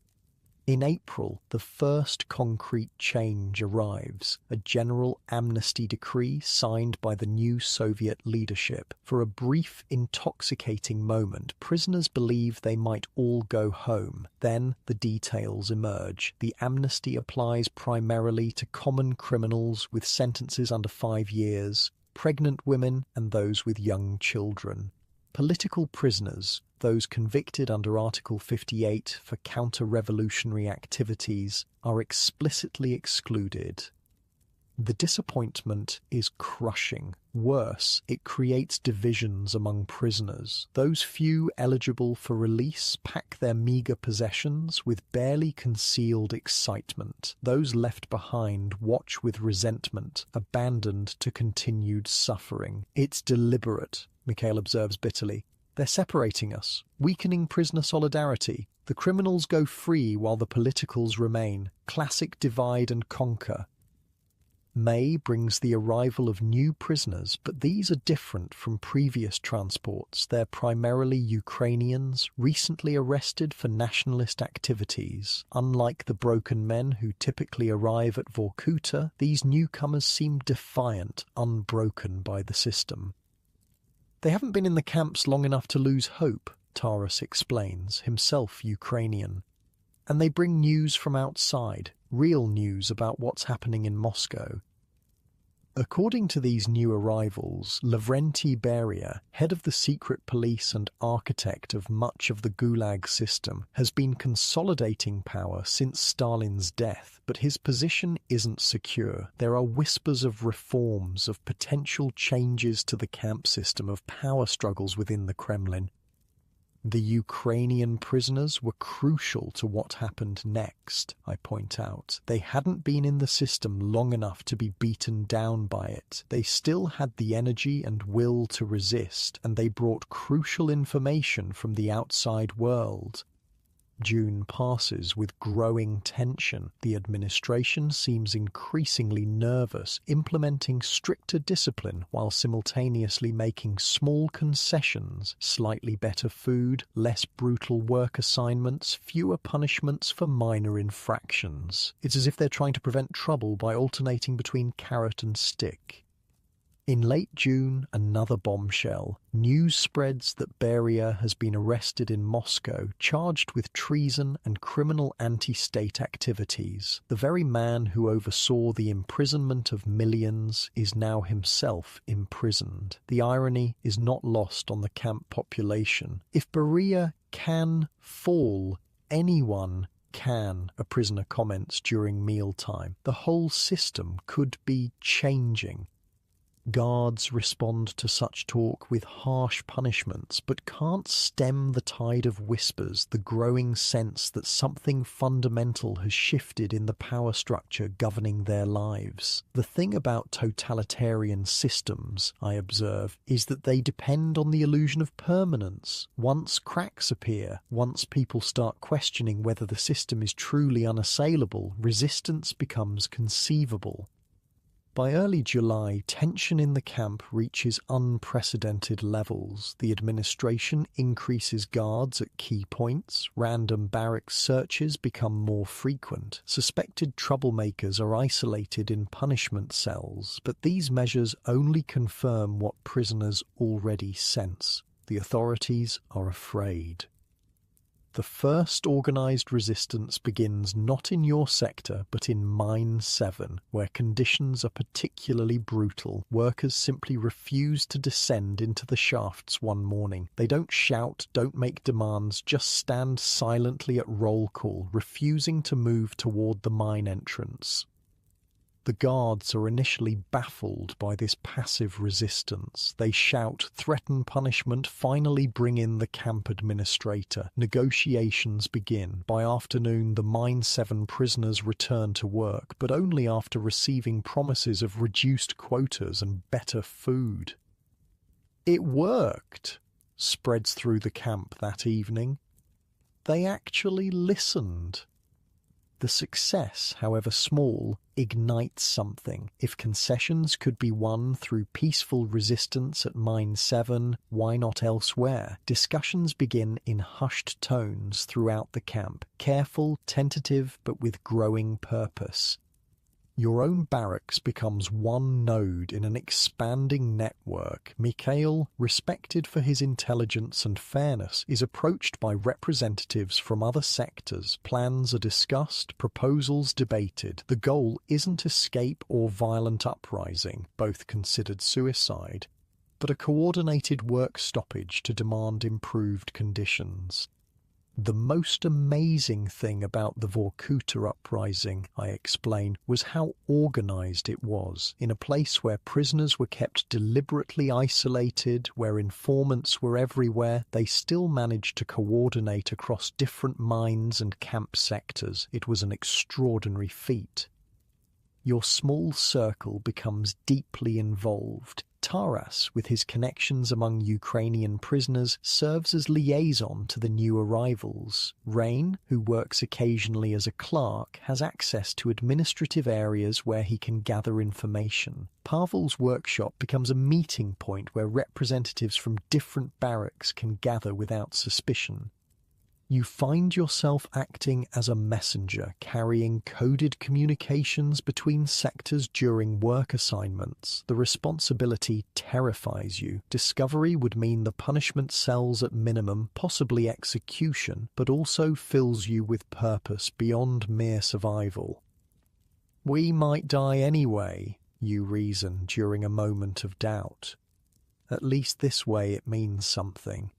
S1: In April, the first concrete change arrives, a general amnesty decree signed by the new Soviet leadership. For a brief, intoxicating moment, prisoners believe they might all go home. Then the details emerge. The amnesty applies primarily to common criminals with sentences under 5 years, pregnant women, and those with young children. Political prisoners, those convicted under Article 58 for counter-revolutionary activities, are explicitly excluded. The disappointment is crushing. Worse, it creates divisions among prisoners. Those few eligible for release pack their meagre possessions with barely concealed excitement. Those left behind watch with resentment, abandoned to continued suffering. It's deliberate, Mikhail observes bitterly. They're separating us, weakening prisoner solidarity. The criminals go free while the politicals remain. Classic divide and conquer. May brings the arrival of new prisoners, but these are different from previous transports. They're primarily Ukrainians, recently arrested for nationalist activities. Unlike the broken men who typically arrive at Vorkuta, these newcomers seem defiant, unbroken by the system. They haven't been in the camps long enough to lose hope, Taras explains, himself Ukrainian. And they bring news from outside, real news about what's happening in Moscow. According to these new arrivals, Lavrenti Beria, head of the secret police and architect of much of the Gulag system, has been consolidating power since Stalin's death, but his position isn't secure. There are whispers of reforms, of potential changes to the camp system, of power struggles within the Kremlin. The Ukrainian prisoners were crucial to what happened next, I point out. They hadn't been in the system long enough to be beaten down by it. They still had the energy and will to resist, and they brought crucial information from the outside world. June passes with growing tension. The administration seems increasingly nervous, implementing stricter discipline while simultaneously making small concessions, slightly better food, less brutal work assignments, fewer punishments for minor infractions. It's as if they're trying to prevent trouble by alternating between carrot and stick. In late June, another bombshell. News spreads that Beria has been arrested in Moscow, charged with treason and criminal anti-state activities. The very man who oversaw the imprisonment of millions is now himself imprisoned. The irony is not lost on the camp population. If Beria can fall, anyone can, a prisoner comments during mealtime. The whole system could be changing. Guards respond to such talk with harsh punishments, but can't stem the tide of whispers, the growing sense that something fundamental has shifted in the power structure governing their lives. The thing about totalitarian systems, I observe, is that they depend on the illusion of permanence. Once cracks appear, once people start questioning whether the system is truly unassailable, resistance becomes conceivable. By early July, tension in the camp reaches unprecedented levels. The administration increases guards at key points, random barracks searches become more frequent, suspected troublemakers are isolated in punishment cells, but these measures only confirm what prisoners already sense. The authorities are afraid. The first organised resistance begins not in your sector but in Mine 7, where conditions are particularly brutal. Workers simply refuse to descend into the shafts one morning. They don't shout, don't make demands, just stand silently at roll call, refusing to move toward the mine entrance. The guards are initially baffled by this passive resistance. They shout, threaten punishment, finally bring in the camp administrator. Negotiations begin. By afternoon, the Mine 7 prisoners return to work, but only after receiving promises of reduced quotas and better food. It worked, spreads through the camp that evening. They actually listened. The success, however small, ignites something. If concessions could be won through peaceful resistance at Mine 7, why not elsewhere? Discussions begin in hushed tones throughout the camp, careful, tentative, but with growing purpose. Your own barracks becomes one node in an expanding network. Mikhail, respected for his intelligence and fairness, is approached by representatives from other sectors. Plans are discussed, proposals debated. The goal isn't escape or violent uprising, both considered suicide, but a coordinated work stoppage to demand improved conditions. The most amazing thing about the Vorkuta uprising, I explain, was how organized it was. In a place where prisoners were kept deliberately isolated, where informants were everywhere, they still managed to coordinate across different mines and camp sectors. It was an extraordinary feat. Your small circle becomes deeply involved. Taras, with his connections among Ukrainian prisoners, serves as liaison to the new arrivals. Rain, who works occasionally as a clerk, has access to administrative areas where he can gather information. Pavel's workshop becomes a meeting point where representatives from different barracks can gather without suspicion. You find yourself acting as a messenger, carrying coded communications between sectors during work assignments. The responsibility terrifies you. Discovery would mean the punishment cells at minimum, possibly execution, but also fills you with purpose beyond mere survival. We might die anyway, you reason during a moment of doubt. At least this way it means something.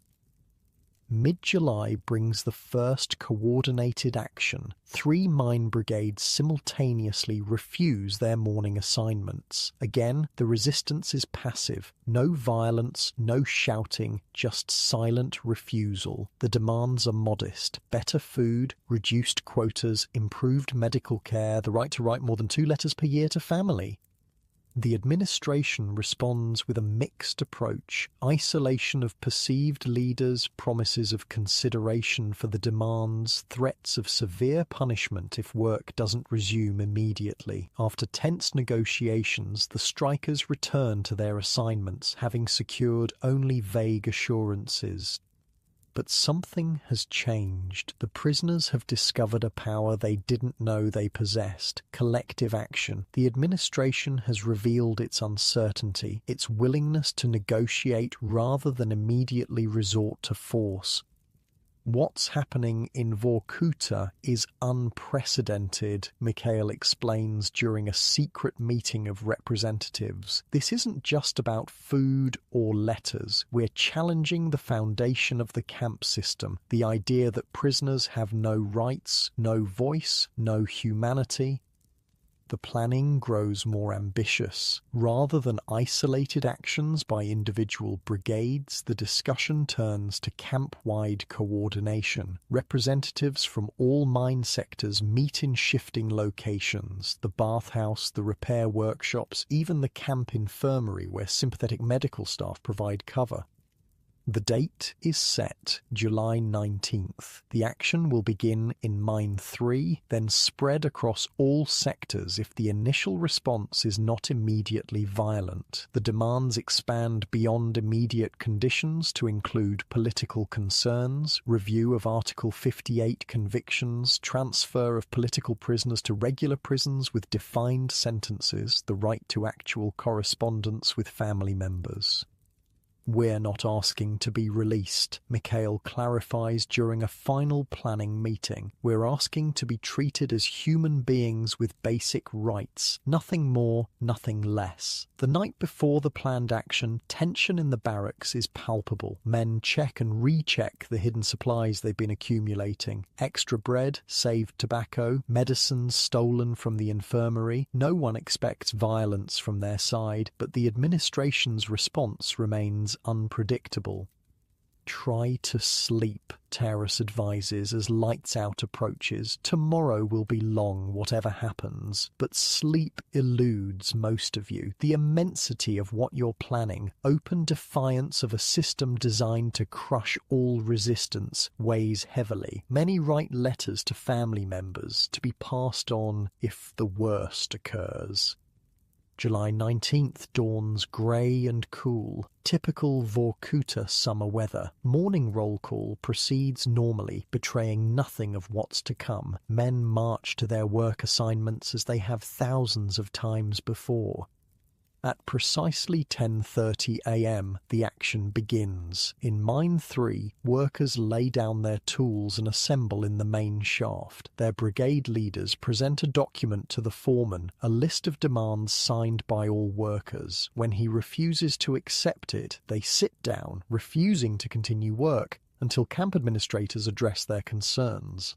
S1: Mid-July brings the first coordinated action. 3 mine brigades simultaneously refuse their morning assignments. Again, the resistance is passive. No violence, no shouting, just silent refusal. The demands are modest. Better food, reduced quotas, improved medical care, the right to write more than 2 letters per year to family. The administration responds with a mixed approach: isolation of perceived leaders, promises of consideration for the demands, threats of severe punishment if work doesn't resume immediately. After tense negotiations, the strikers return to their assignments, having secured only vague assurances. But something has changed. The prisoners have discovered a power they didn't know they possessed: collective action. The administration has revealed its uncertainty, its willingness to negotiate rather than immediately resort to force. What's happening in Vorkuta is unprecedented, Mikhail explains during a secret meeting of representatives. This isn't just about food or letters. We're challenging the foundation of the camp system, the idea that prisoners have no rights, no voice, no humanity. The planning grows more ambitious. Rather than isolated actions by individual brigades, the discussion turns to camp-wide coordination. Representatives from all mine sectors meet in shifting locations: the bathhouse, the repair workshops, even the camp infirmary where sympathetic medical staff provide cover. The date is set, July 19th. The action will begin in Mine 3, then spread across all sectors if the initial response is not immediately violent. The demands expand beyond immediate conditions to include political concerns, review of Article 58 convictions, transfer of political prisoners to regular prisons with defined sentences, the right to actual correspondence with family members. We're not asking to be released, Mikhail clarifies during a final planning meeting. We're asking to be treated as human beings with basic rights. Nothing more, nothing less. The night before the planned action, tension in the barracks is palpable. Men check and recheck the hidden supplies they've been accumulating. Extra bread, saved tobacco, medicines stolen from the infirmary. No one expects violence from their side, but the administration's response remains unpredictable. Try to sleep, Taras advises as lights out approaches. Tomorrow will be long, whatever happens. But sleep eludes most of you. The immensity of what you're planning, open defiance of a system designed to crush all resistance, weighs heavily. Many write letters to family members to be passed on if the worst occurs. July 19th dawns grey and cool, typical Vorkuta summer weather. Morning roll call proceeds normally, betraying nothing of what's to come. Men march to their work assignments as they have thousands of times before. At precisely 10:30 a.m, the action begins. In Mine 3, workers lay down their tools and assemble in the main shaft. Their brigade leaders present a document to the foreman, a list of demands signed by all workers. When he refuses to accept it, they sit down, refusing to continue work, until camp administrators address their concerns.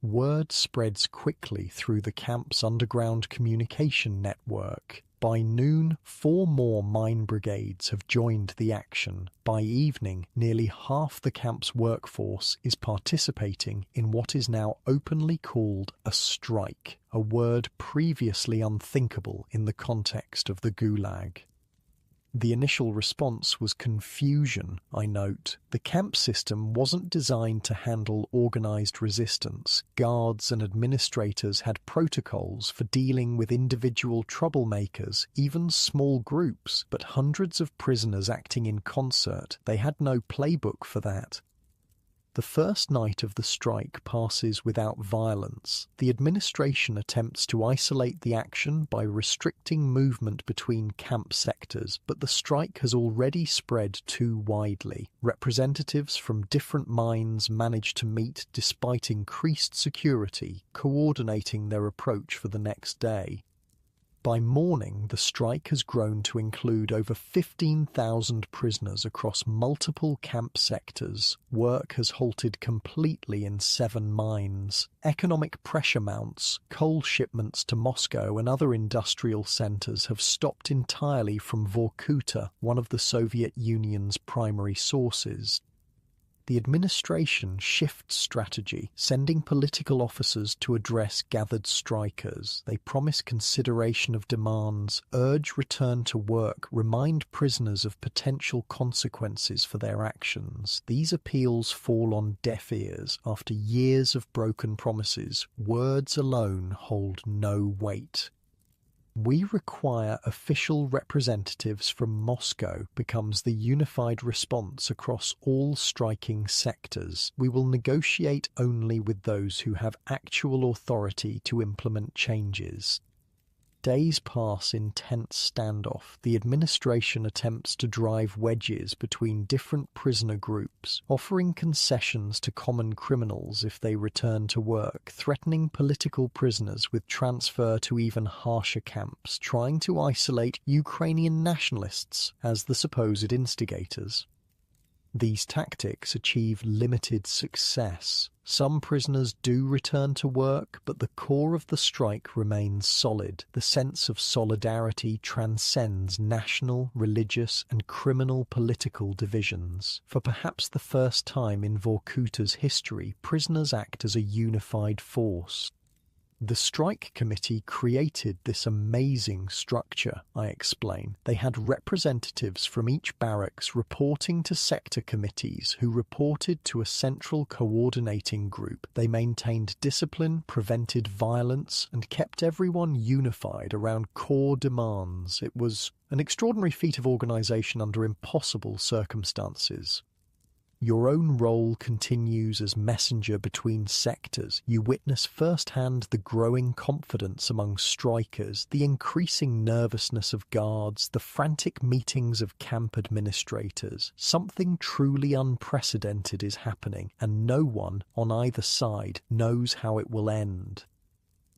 S1: Word spreads quickly through the camp's underground communication network. By noon, 4 more mine brigades have joined the action. By evening, nearly half the camp's workforce is participating in what is now openly called a strike, a word previously unthinkable in the context of the Gulag. The initial response was confusion, I note. The camp system wasn't designed to handle organized resistance. Guards and administrators had protocols for dealing with individual troublemakers, even small groups, but hundreds of prisoners acting in concert. They had no playbook for that. The first night of the strike passes without violence. The administration attempts to isolate the action by restricting movement between camp sectors, but the strike has already spread too widely. Representatives from different mines manage to meet despite increased security, coordinating their approach for the next day. By morning, the strike has grown to include over 15,000 prisoners across multiple camp sectors. Work has halted completely in 7 mines. Economic pressure mounts, coal shipments to Moscow and other industrial centers have stopped entirely from Vorkuta, one of the Soviet Union's primary sources. The administration shifts strategy, sending political officers to address gathered strikers. They promise consideration of demands, urge return to work, remind prisoners of potential consequences for their actions. These appeals fall on deaf ears. After years of broken promises, words alone hold no weight. "We require official representatives from Moscow" becomes the unified response across all striking sectors. "We will negotiate only with those who have actual authority to implement changes." Days pass in tense standoff. The administration attempts to drive wedges between different prisoner groups, offering concessions to common criminals if they return to work, threatening political prisoners with transfer to even harsher camps, trying to isolate Ukrainian nationalists as the supposed instigators. These tactics achieve limited success. Some prisoners do return to work, but the core of the strike remains solid. The sense of solidarity transcends national, religious, and criminal political divisions. For perhaps the first time in Vorkuta's history, prisoners act as a unified force. The strike committee created this amazing structure, I explain. They had representatives from each barracks reporting to sector committees who reported to a central coordinating group. They maintained discipline, prevented violence, and kept everyone unified around core demands. It was an extraordinary feat of organization under impossible circumstances. Your own role continues as messenger between sectors. You witness firsthand the growing confidence among strikers, the increasing nervousness of guards, the frantic meetings of camp administrators. Something truly unprecedented is happening, and no one on either side knows how it will end.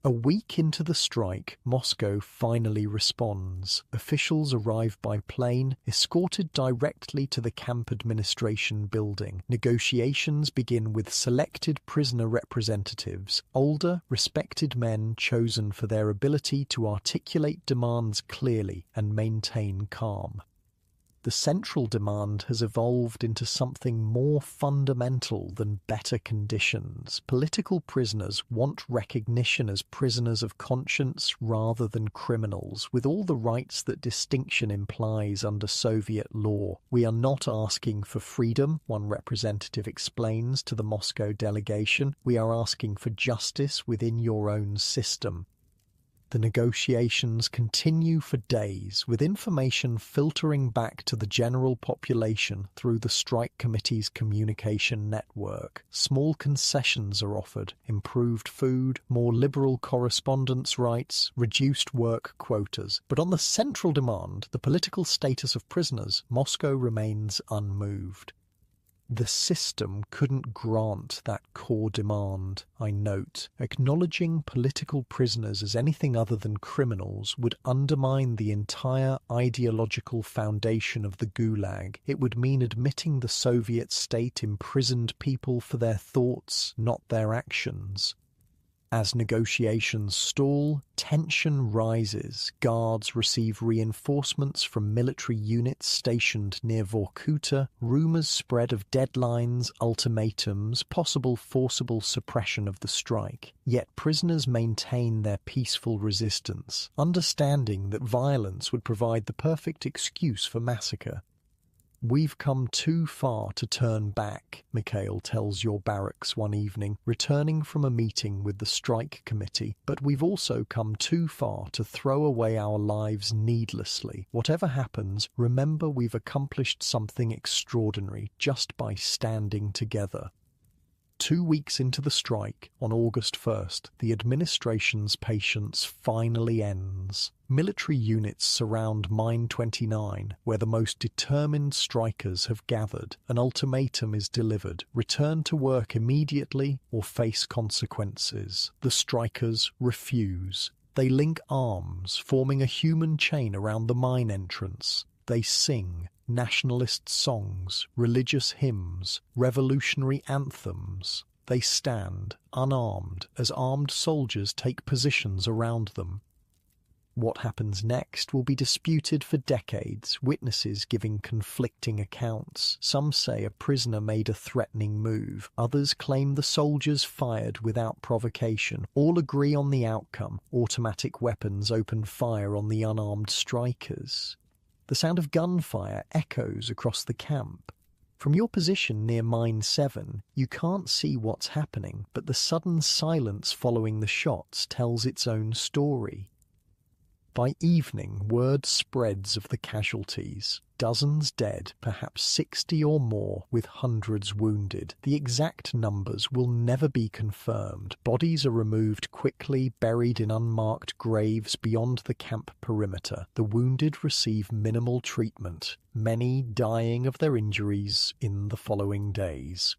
S1: A week into the strike, Moscow finally responds. Officials arrive by plane, escorted directly to the camp administration building. Negotiations begin with selected prisoner representatives, older, respected men chosen for their ability to articulate demands clearly and maintain calm. The central demand has evolved into something more fundamental than better conditions. Political prisoners want recognition as prisoners of conscience rather than criminals, with all the rights that distinction implies under Soviet law. "We are not asking for freedom," one representative explains to the Moscow delegation. "We are asking for justice within your own system." The negotiations continue for days, with information filtering back to the general population through the strike committee's communication network. Small concessions are offered: improved food, more liberal correspondence rights, reduced work quotas. But on the central demand, the political status of prisoners, Moscow remains unmoved. The system couldn't grant that core demand, I note. Acknowledging political prisoners as anything other than criminals would undermine the entire ideological foundation of the Gulag. It would mean admitting the Soviet state imprisoned people for their thoughts, not their actions. As negotiations stall, tension rises. Guards receive reinforcements from military units stationed near Vorkuta. Rumors spread of deadlines, ultimatums, possible forcible suppression of the strike. Yet prisoners maintain their peaceful resistance, understanding that violence would provide the perfect excuse for massacre. "We've come too far to turn back," Mikhail tells your barracks one evening, returning from a meeting with the strike committee. "But we've also come too far to throw away our lives needlessly. Whatever happens, remember we've accomplished something extraordinary just by standing together." 2 weeks into the strike, on August 1st, the administration's patience finally ends. Military units surround Mine 29, where the most determined strikers have gathered. An ultimatum is delivered: return to work immediately or face consequences. The strikers refuse. They link arms, forming a human chain around the mine entrance. They sing nationalist songs, religious hymns, revolutionary anthems. They stand, unarmed, as armed soldiers take positions around them. What happens next will be disputed for decades, witnesses giving conflicting accounts. Some say a prisoner made a threatening move. Others claim the soldiers fired without provocation. All agree on the outcome. Automatic weapons opened fire on the unarmed strikers. The sound of gunfire echoes across the camp. From your position near Mine 7, you can't see what's happening, but the sudden silence following the shots tells its own story. By evening, word spreads of the casualties. Dozens dead, perhaps 60 or more, with hundreds wounded. The exact numbers will never be confirmed. Bodies are removed quickly, buried in unmarked graves beyond the camp perimeter. The wounded receive minimal treatment, many dying of their injuries in the following days.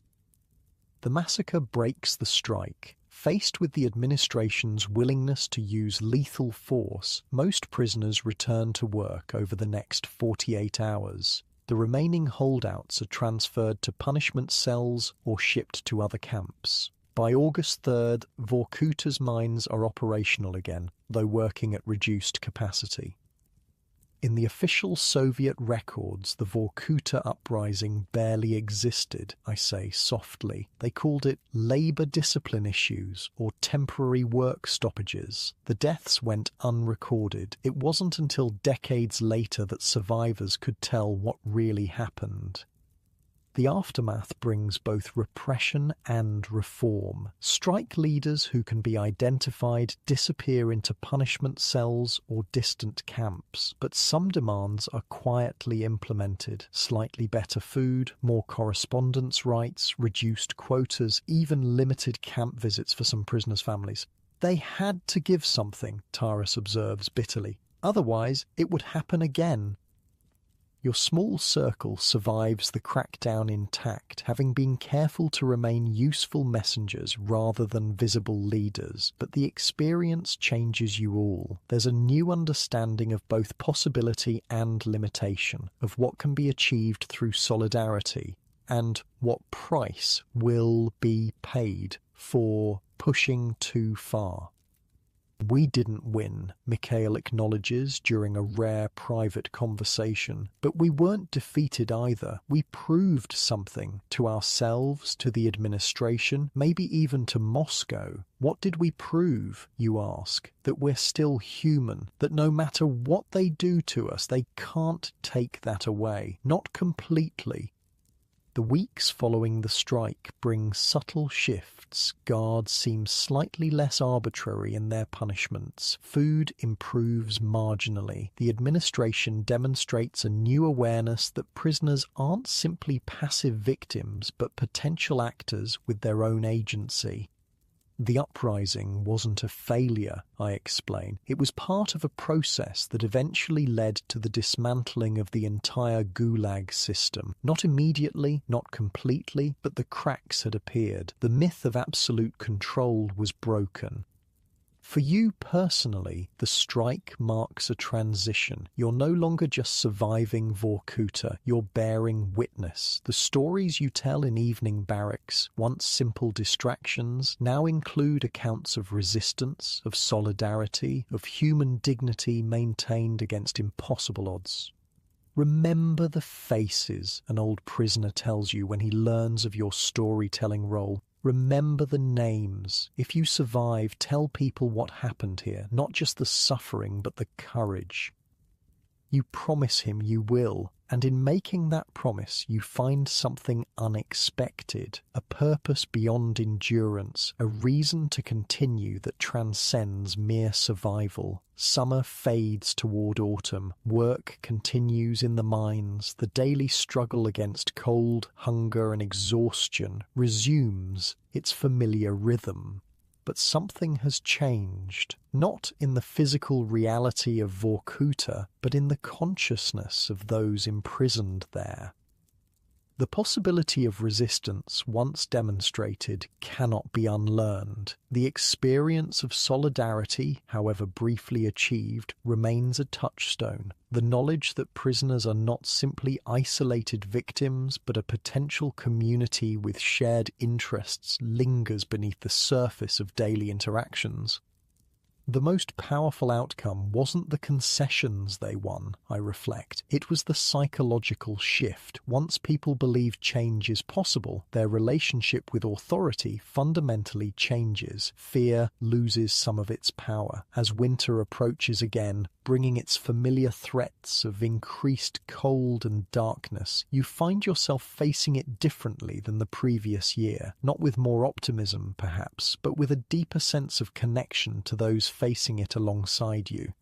S1: The massacre breaks the strike. Faced with the administration's willingness to use lethal force, most prisoners return to work over the next 48 hours. The remaining holdouts are transferred to punishment cells or shipped to other camps. By August 3rd, Vorkuta's mines are operational again, though working at reduced capacity. In the official Soviet records, the Vorkuta uprising barely existed, I say softly. They called it labor discipline issues or temporary work stoppages. The deaths went unrecorded. It wasn't until decades later that survivors could tell what really happened. The aftermath brings both repression and reform. Strike leaders who can be identified disappear into punishment cells or distant camps, but some demands are quietly implemented. Slightly better food, more correspondence rights, reduced quotas, even limited camp visits for some prisoners' families. They had to give something, Taras observes bitterly. Otherwise, it would happen again. Your small circle survives the crackdown intact, having been careful to remain useful messengers rather than visible leaders. But the experience changes you all. There's a new understanding of both possibility and limitation, of what can be achieved through solidarity, and what price will be paid for pushing too far. "We didn't win," Mikhail acknowledges during a rare private conversation. "But we weren't defeated either. We proved something to ourselves, to the administration, maybe even to Moscow. What did we prove, you ask? That we're still human, that no matter what they do to us, they can't take that away. Not completely." The weeks following the strike bring subtle shifts. Guards seem slightly less arbitrary in their punishments. Food improves marginally. The administration demonstrates a new awareness that prisoners aren't simply passive victims, but potential actors with their own agency. The uprising wasn't a failure, I explain. It was part of a process that eventually led to the dismantling of the entire Gulag system. Not immediately, not completely, but the cracks had appeared. The myth of absolute control was broken. For you personally, the strike marks a transition. You're no longer just surviving Vorkuta, you're bearing witness. The stories you tell in evening barracks, once simple distractions, now include accounts of resistance, of solidarity, of human dignity maintained against impossible odds. Remember the faces, an old prisoner tells you when he learns of your storytelling role. Remember the names. If you survive, tell people what happened here, not just the suffering, but the courage. You promise him you will, and in making that promise, you find something unexpected, a purpose beyond endurance, a reason to continue that transcends mere survival. Summer fades toward autumn, work continues in the mines, the daily struggle against cold, hunger, and exhaustion resumes its familiar rhythm. But something has changed, not in the physical reality of Vorkuta, but in the consciousness of those imprisoned there. The possibility of resistance, once demonstrated, cannot be unlearned. The experience of solidarity, however briefly achieved, remains a touchstone. The knowledge that prisoners are not simply isolated victims, but a potential community with shared interests lingers beneath the surface of daily interactions. The most powerful outcome wasn't the concessions they won, I reflect. It was the psychological shift. Once people believe change is possible, their relationship with authority fundamentally changes. Fear loses some of its power. As winter approaches again, bringing its familiar threats of increased cold and darkness, you find yourself facing it differently than the previous year. Not with more optimism, perhaps, but with a deeper sense of connection to those facing it alongside you.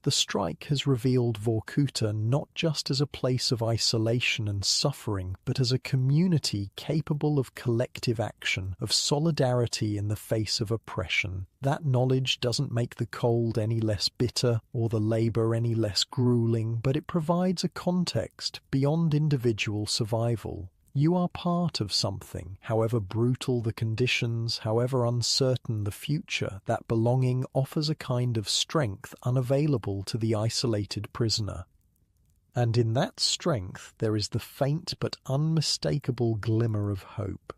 S1: The strike has revealed Vorkuta not just as a place of isolation and suffering, but as a community capable of collective action, of solidarity in the face of oppression. That knowledge doesn't make the cold any less bitter or the labor any less grueling, but it provides a context beyond individual survival. You are part of something, however brutal the conditions, however uncertain the future. That belonging offers a kind of strength unavailable to the isolated prisoner. And in that strength there is the faint but unmistakable glimmer of hope.